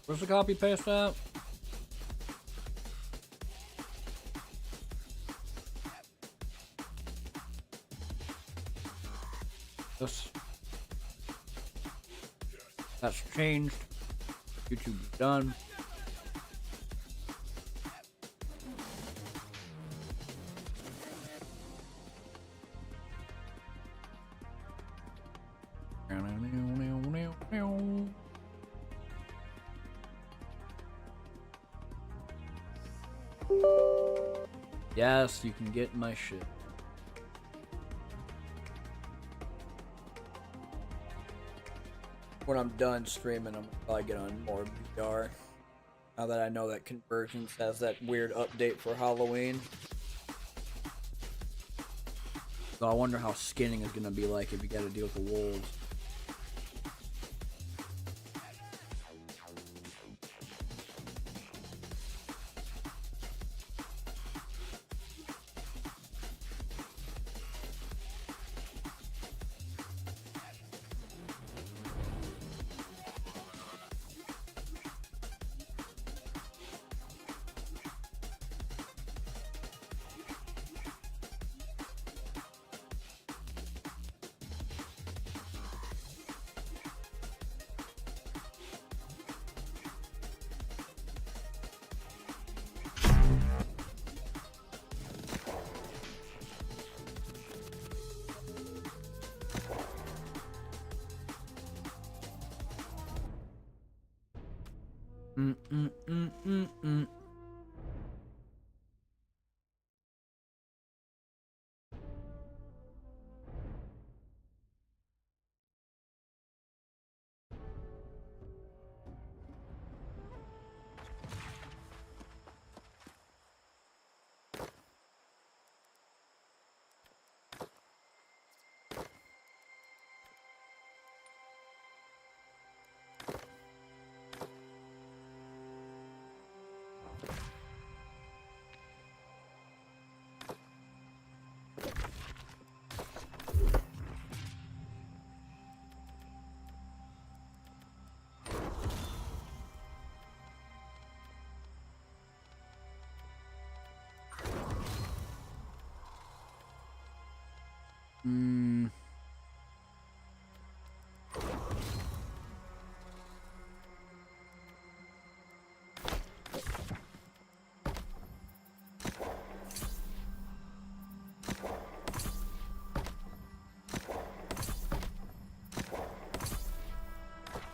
Where's the copy paste at? This. That's changed. YouTube's done. Yes, you can get my shit. When I'm done streaming, I'm gonna probably get on more VR. Now that I know that Convergence has that weird update for Halloween. So I wonder how skinning is gonna be like if you gotta deal with the wolves.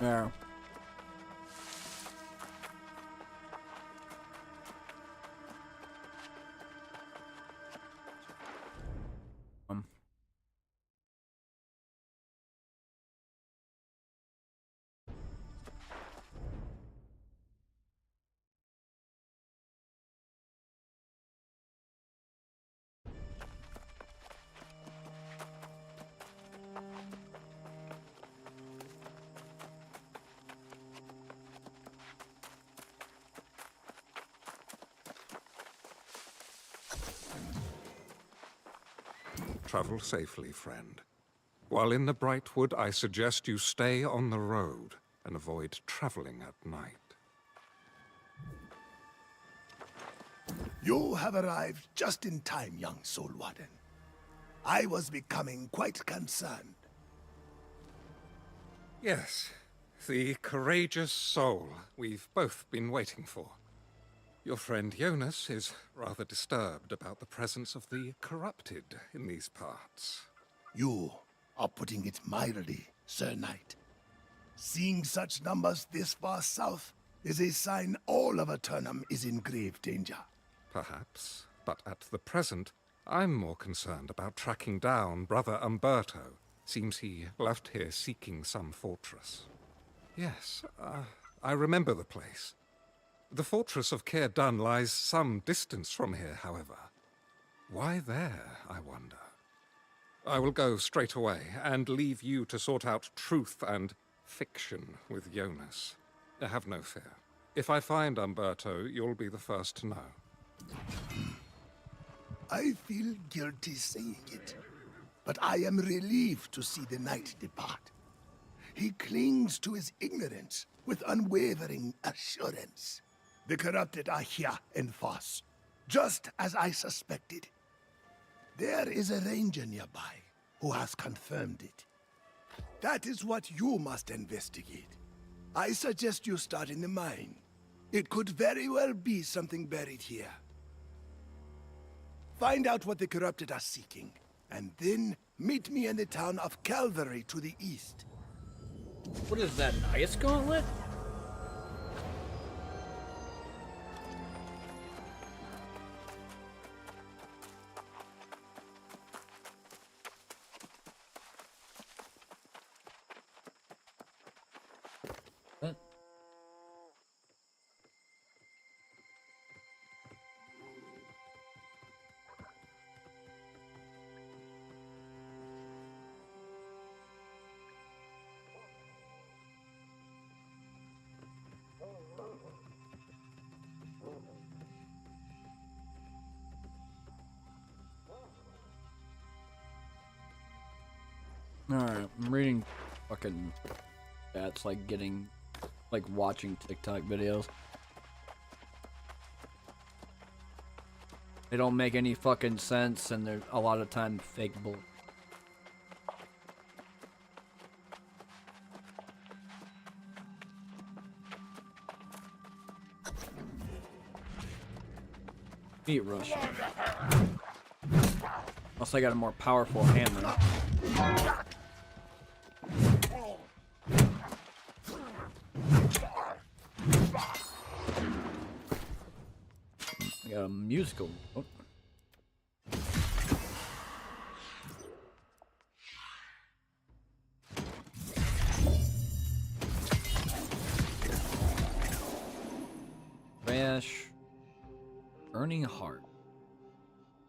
Yeah. Travel safely, friend. While in the Brightwood, I suggest you stay on the road and avoid traveling at night. You have arrived just in time, young Soul Warden. I was becoming quite concerned. Yes, the courageous soul we've both been waiting for. Your friend Jonas is rather disturbed about the presence of the corrupted in these parts. You are putting it mildly, Sir Knight. Seeing such numbers this far south is a sign all of Eternum is in grave danger. Perhaps, but at the present, I'm more concerned about tracking down Brother Umberto. Seems he left here seeking some fortress. Yes, I remember the place. The fortress of Caer Dun lies some distance from here, however. Why there, I wonder? I will go straight away and leave you to sort out truth and fiction with Jonas. Have no fear. If I find Umberto, you'll be the first to know. I feel guilty saying it, but I am relieved to see the knight depart. he clings to his ignorance with unwavering assurance. The corrupted are here in Voss, just as I suspected. There is a ranger nearby who has confirmed it. That is what you must investigate. I suggest you start in the mine. It could very well be something buried here. Find out what the corrupted are seeking, and then meet me in the town of Calvary to the east. What is that, an ice gauntlet? What? Alright, I'm reading fucking stats like getting, like watching TikTok videos. They don't make any fucking sense and they're a lot of time fake bull. Meat rush. Unless I got a more powerful hammer. I got a musical. Oh. Trash. Burning heart.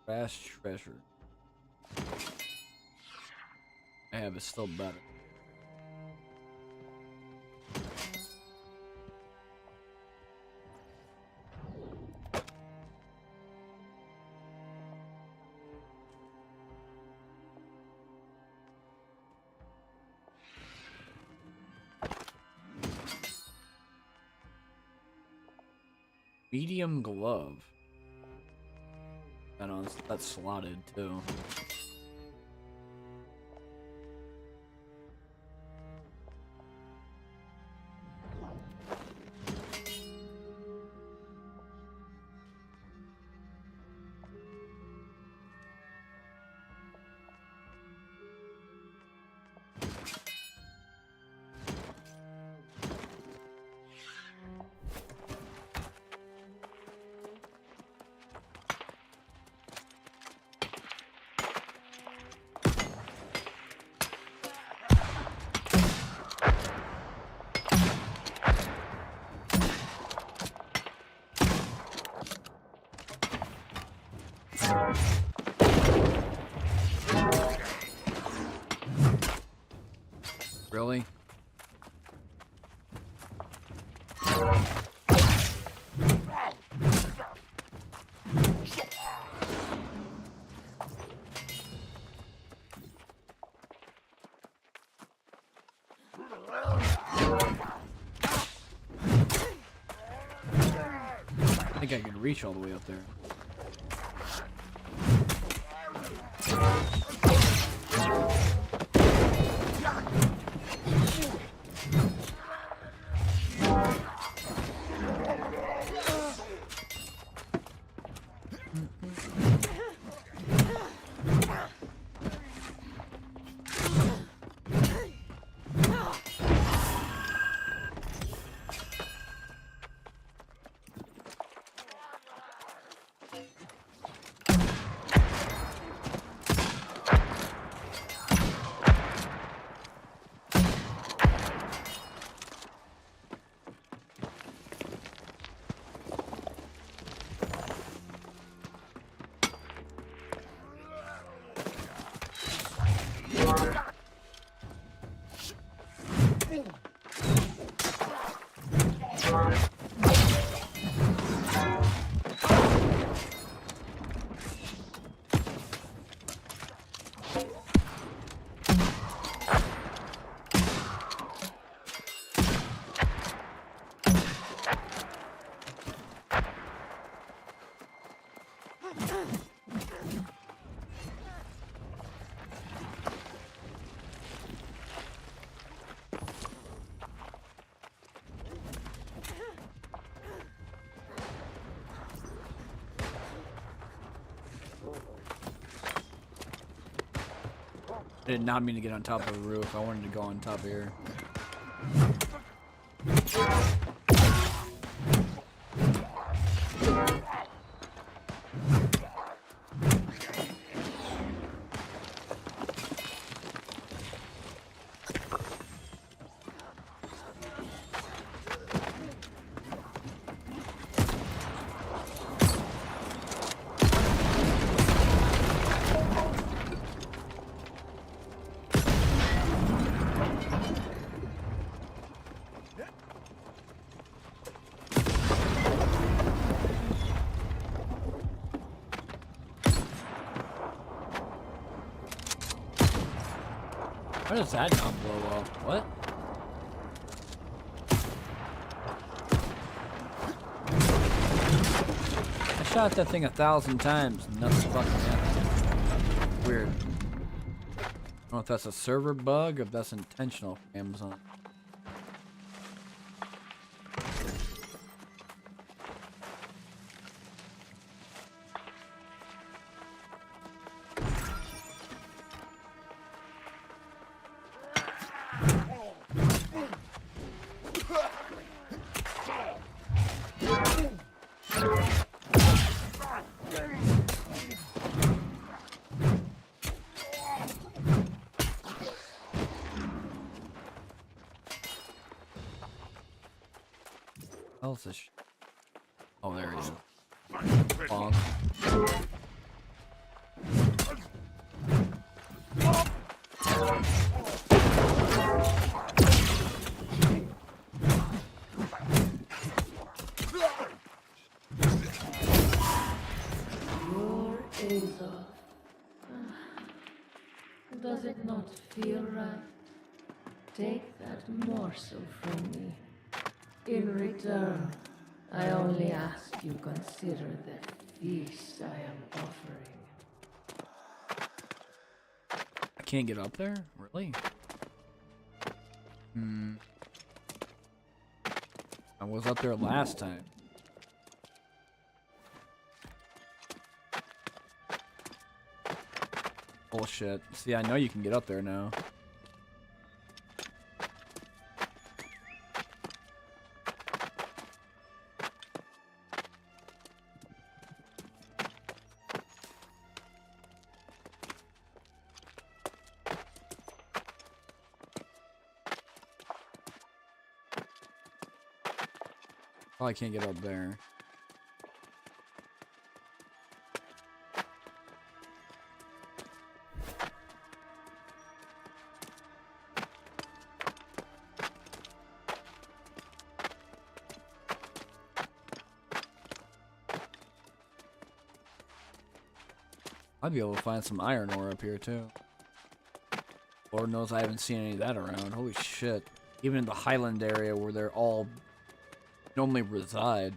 Trash treasure. I have is still better. Medium glove. I know that's slotted too. Really? I think I can reach all the way up there. I did not mean to get on top of the roof. I wanted to go on top of here. How does that not blow up? What? I shot that thing 1,000 times and nothing fucking happened. Weird. I don't know if that's a server bug or if that's intentional from Amazon. How's this? Oh, there he is. Bonk. Your Azov. Does it not feel right? Take that morsel from me. In return, I only ask you consider the feast I am offering. I can't get up there? Really? I was up there last time. Bullshit. See, I know you can get up there now. Oh, I can't get up there. I'd be able to find some iron ore up here too. Lord knows I haven't seen any of that around. Holy shit. Even in the Highland area where they're all normally reside.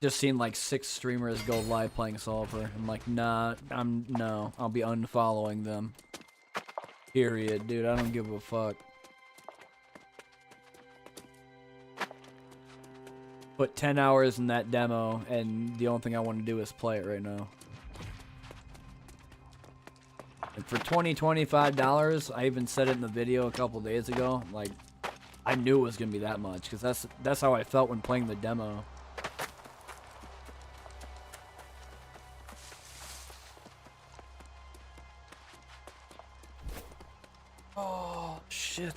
Just seen like 6 streamers go live playing Sulfur. I'm like, nah, no, I'll be unfollowing them. Period, dude. I don't give a fuck. Put 10 hours in that demo, and the only thing I want to do is play it right now. And for $25, I even said it in the video a couple days ago. Like, I knew it was gonna be that much, because that's how I felt when playing the demo. Oh shit.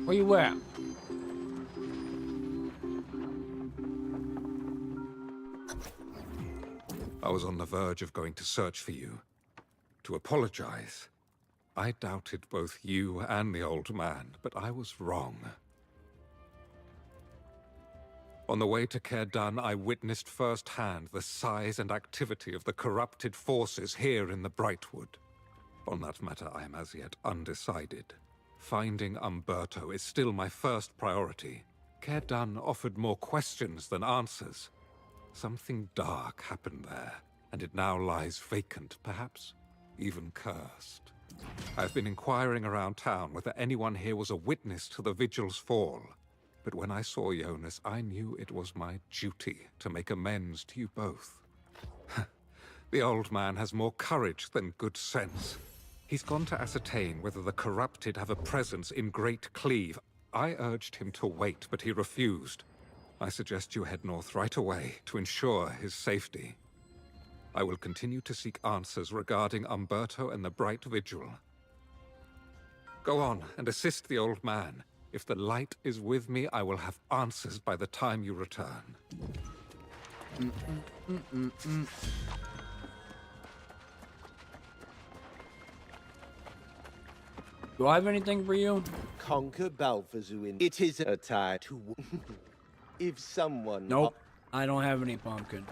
Where you at? I was on the verge of going to search for you, to apologize. I doubted both you and the old man, but I was wrong. On the way to Caer-Dan, I witnessed firsthand the size and activity of the corrupted forces here in the Brightwood. On that matter, I am as yet undecided. Finding Umberto is still my first priority. Caer-Dan offered more questions than answers. Something dark happened there, and it now lies vacant, perhaps even cursed. I've been inquiring around town whether anyone here was a witness to the Vigil's fall. But when I saw Jonas, I knew it was my duty to make amends to you both. The old man has more courage than good sense. He's gone to ascertain whether the corrupted have a presence in Great Cleave. I urged him to wait, but he refused. I suggest you head north right away to ensure his safety. I will continue to seek answers regarding Umberto and the Bright Vigil. Go on and assist the old man. If the light is with me, I will have answers by the time you return. Do I have anything for you? Conquer Balfazuin. It is a tie to... If someone... Nope. I don't have any pumpkin.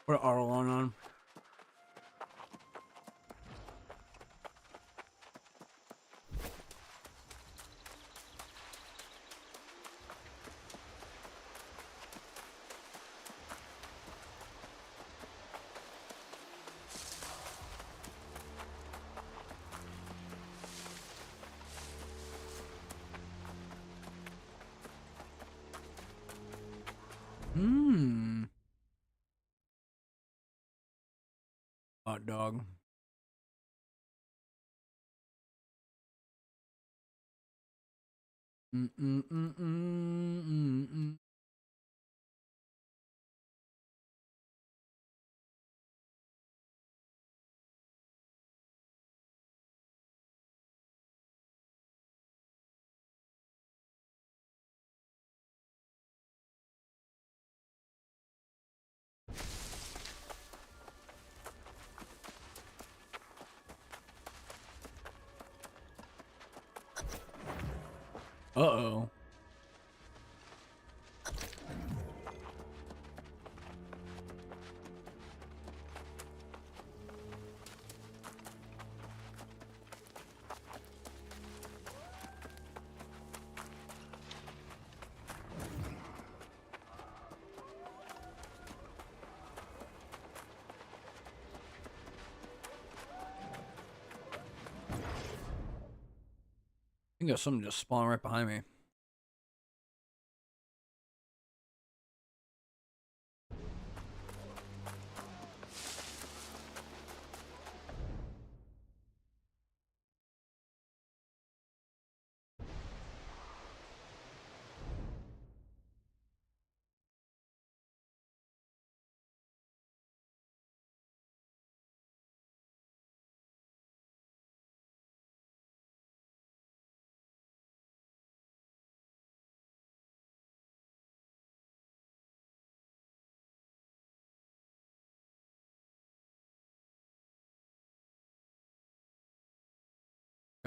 Put Arlon on. Hot dog. Uh-oh. I think there's something just spawned right behind me.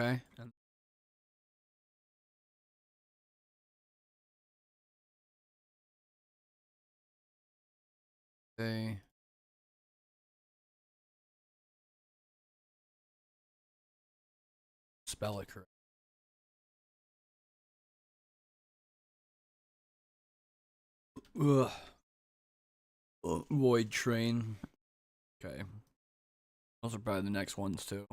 Okay. Okay. Spell it correct. Ugh. Void train. Okay. Those are probably the next ones too.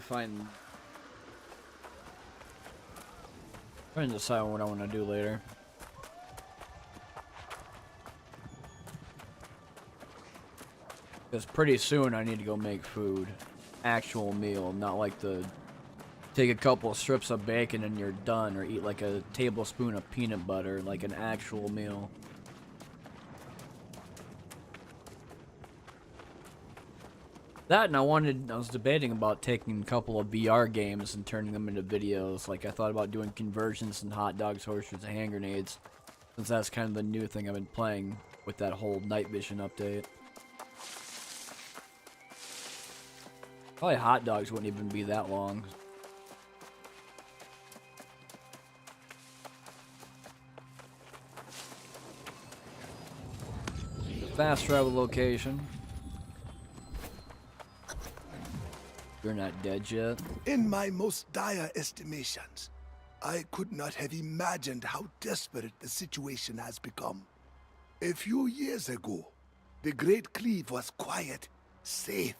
find. Trying to decide what I want to do later. Because pretty soon I need to go make food. Actual meal, not like the take a couple of strips of bacon and you're done, or eat like a tablespoon of peanut butter, like an actual meal. That, and I was debating about taking a couple of VR games and turning them into videos. Like, I thought about doing conversions and hot dogs, horseshoes, and hand grenades, since that's kind of the new thing I've been playing with that whole night vision update. Probably hot dogs wouldn't even be that long. Fast travel location. You're not dead yet. In my most dire estimations, I could not have imagined how desperate the situation has become. A few years ago, the Great Cleave was quiet, safe.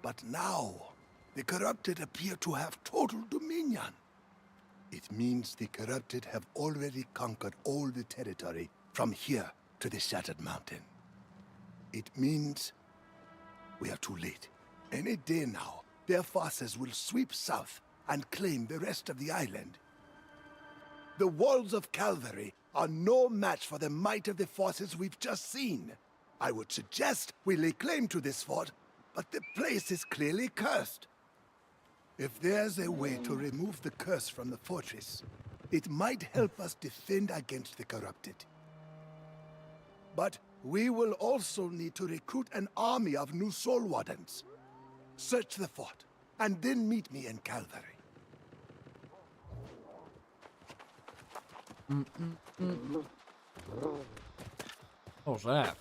But now, the corrupted appear to have total dominion. It means the corrupted have already conquered all the territory from here to the Shattered Mountain. It means we are too late. Any day now, their forces will sweep south and claim the rest of the island. The walls of Calvary are no match for the might of the forces we've just seen. I would suggest we lay claim to this fort, but the place is clearly cursed. If there's a way to remove the curse from the fortress, it might help us defend against the corrupted. But we will also need to recruit an army of new Soul Wardens. Search the fort, and then meet me in Calvary. What's that?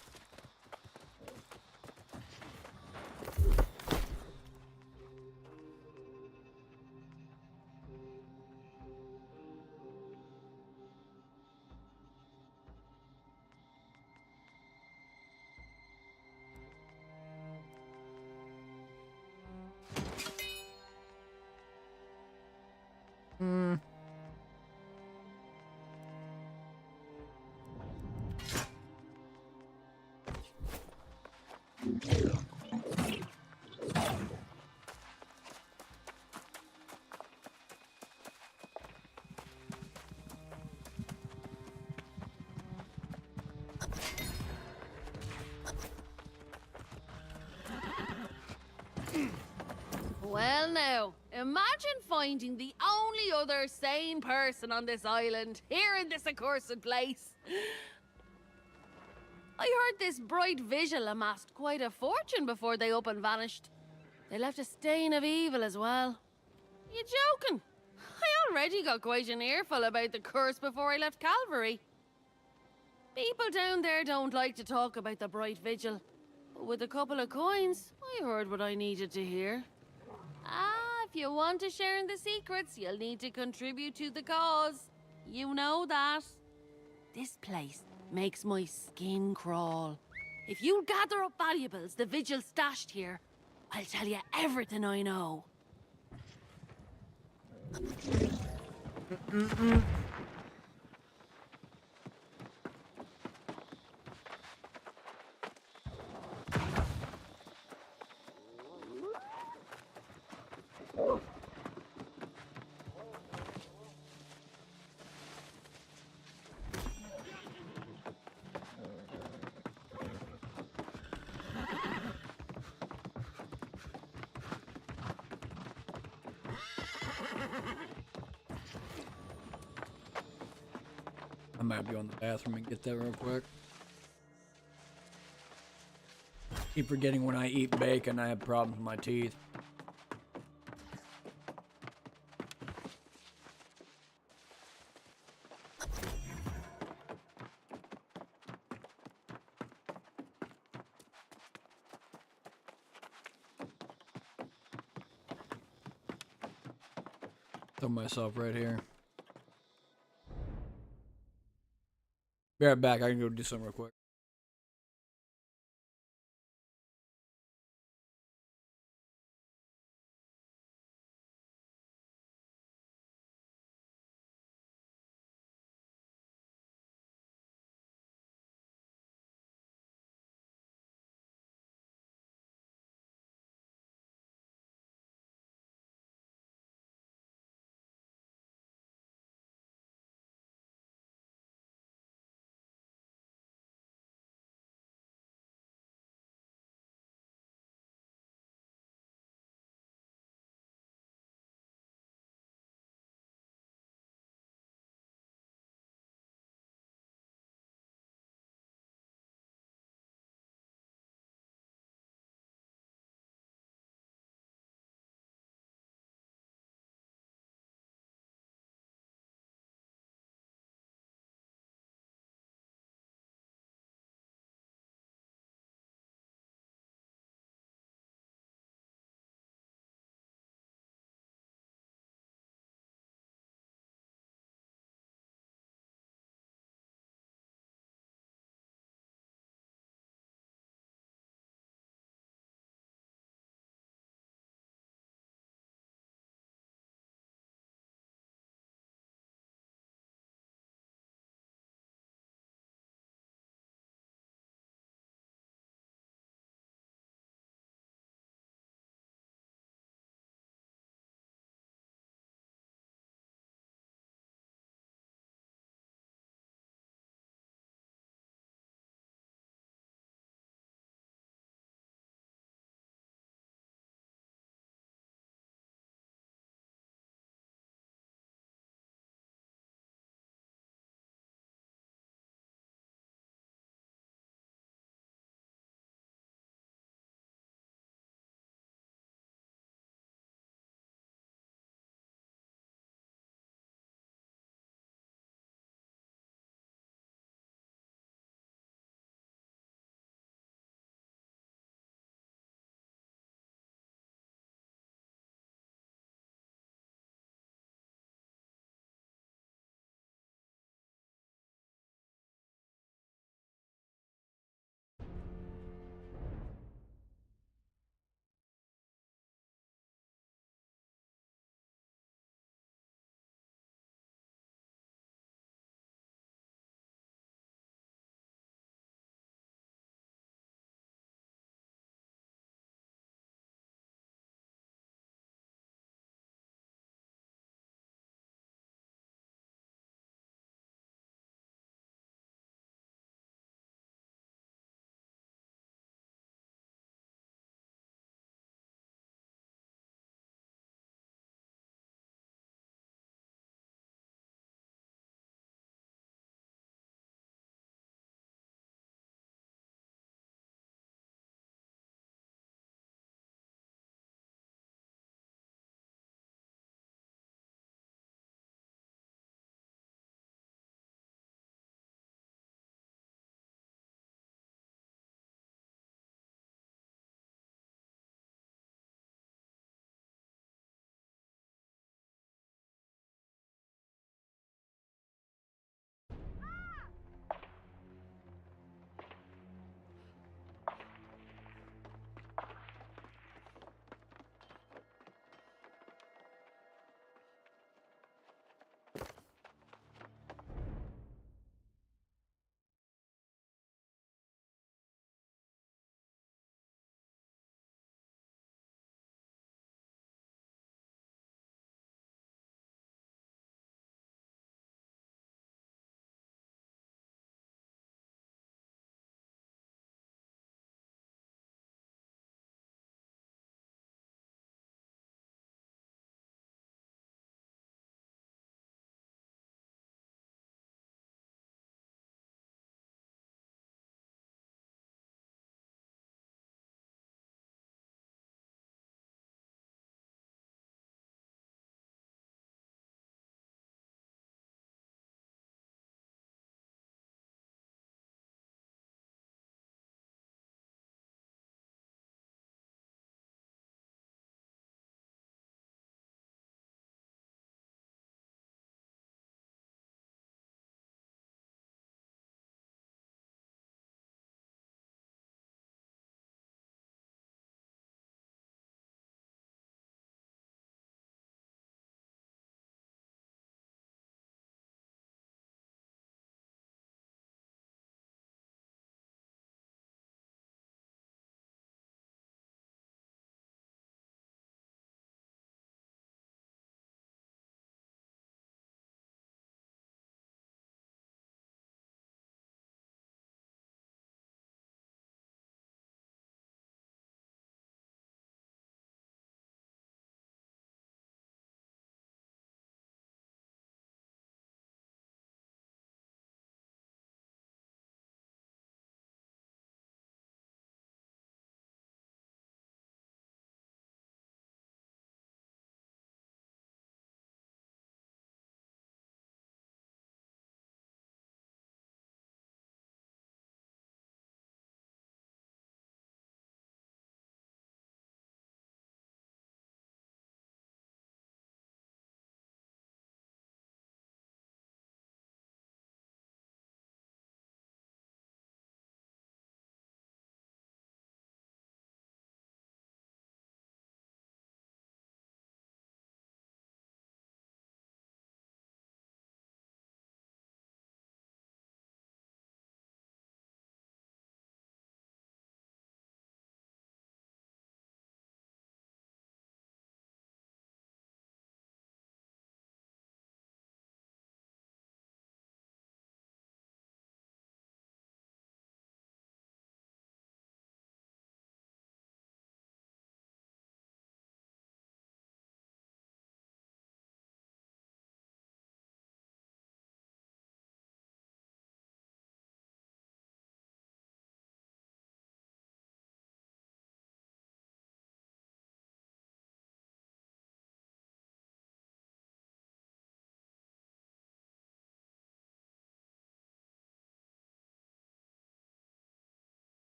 Well now, imagine finding the only other sane person on this island, here in this accursed place. I heard this bright vigil amassed quite a fortune before they up and vanished. They left a stain of evil as well. You joking? I already got quite an earful about the curse before I left Calvary. People down there don't like to talk about the bright vigil, but with a couple of coins, I heard what I needed to hear. If you want to share in the secrets, you'll need to contribute to the cause. You know that. This place makes my skin crawl. If you gather up valuables the Vigil stashed here, I'll tell you everything I know. I might be on the bathroom and get that real quick. Keep forgetting when I eat bacon, I have problems with my teeth. Throw myself right here. Be right back. I can go do something real quick.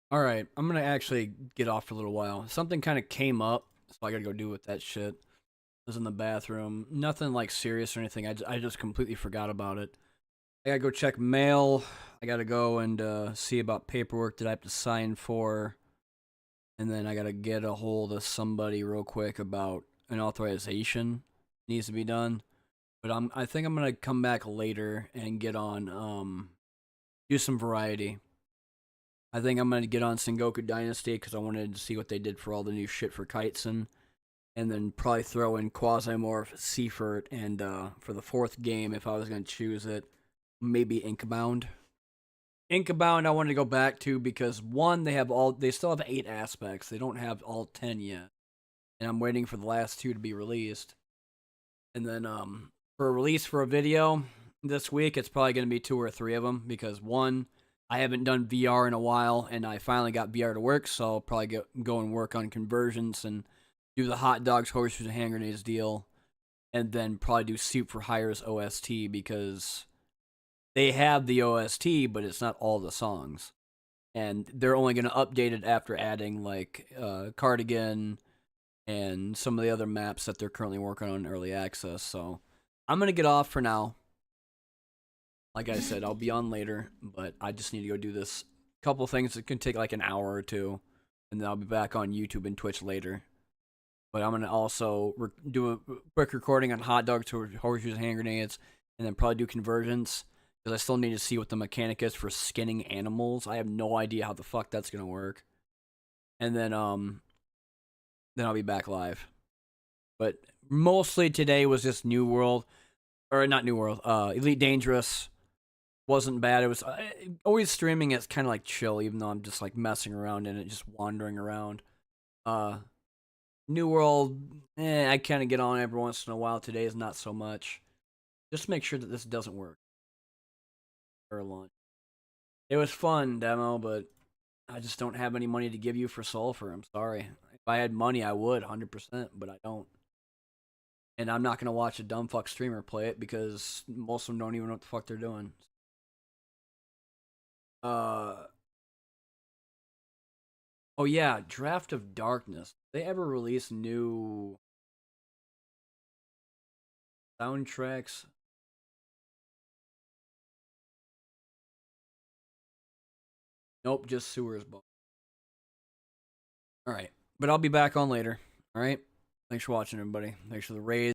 All right, I'm gonna actually get off for a little while. Something kind of came up, so I gotta go do with that shit. I was in the bathroom. Nothing like serious or anything. I just completely forgot about it. I gotta go check mail. I gotta go and see about paperwork that I have to sign for. And then I gotta get a hold of somebody real quick about an authorization needs to be done. But I think I'm gonna come back later and get on do some variety. I think I'm gonna get on Sengoku Dynasty because I wanted to see what they did for all the new shit for Kiteson. And then probably throw in Quasimorph, Seafert, and for the fourth game, if I was gonna choose it, maybe Inkbound. Inkbound I wanted to go back to because one, they still have 8 aspects. They don't have all 10 yet. And I'm waiting for the last 2 to be released. And then for a release for a video this week, it's probably going to be 2 or 3 of them because one, I haven't done VR in a while and I finally got VR to work, so I'll probably go and work on conversions and do the hot dogs, horseshoes, and hand grenades deal. And then probably do Soup for Hire's OST because they have the OST, but it's not all the songs. And they're only going to update it after adding, like, Cardigan and some of the other maps that they're currently working on in early access. So I'm going to get off for now. Like I said, I'll be on later, but I just need to go do this couple things that can take like an hour or 2. And then I'll be back on YouTube and Twitch later. But I'm going to also do a quick recording on hot dogs, horseshoes, and hand grenades, and then probably do conversions. Because I still need to see what the mechanic is for skinning animals. I have no idea how the fuck that's gonna work. And then I'll be back live. But mostly today was just New World, or not New World. Elite Dangerous wasn't bad. It was always streaming. It's kind of like chill, even though I'm just like messing around in it, just wandering around. New World, I kind of get on every once in a while. Today is not so much. Just make sure that this doesn't work. For launch. It was fun demo, but I just don't have any money to give you for Sulfur. I'm sorry. If I had money, I would 100%, but I don't. And I'm not gonna watch a dumb fuck streamer play it because most of them don't even know what the fuck they're doing. Oh yeah, Draft of Darkness. They ever release new soundtracks? Nope, just Sewers. Alright, but I'll be back on later. Alright? Thanks for watching, everybody. Thanks for the raid.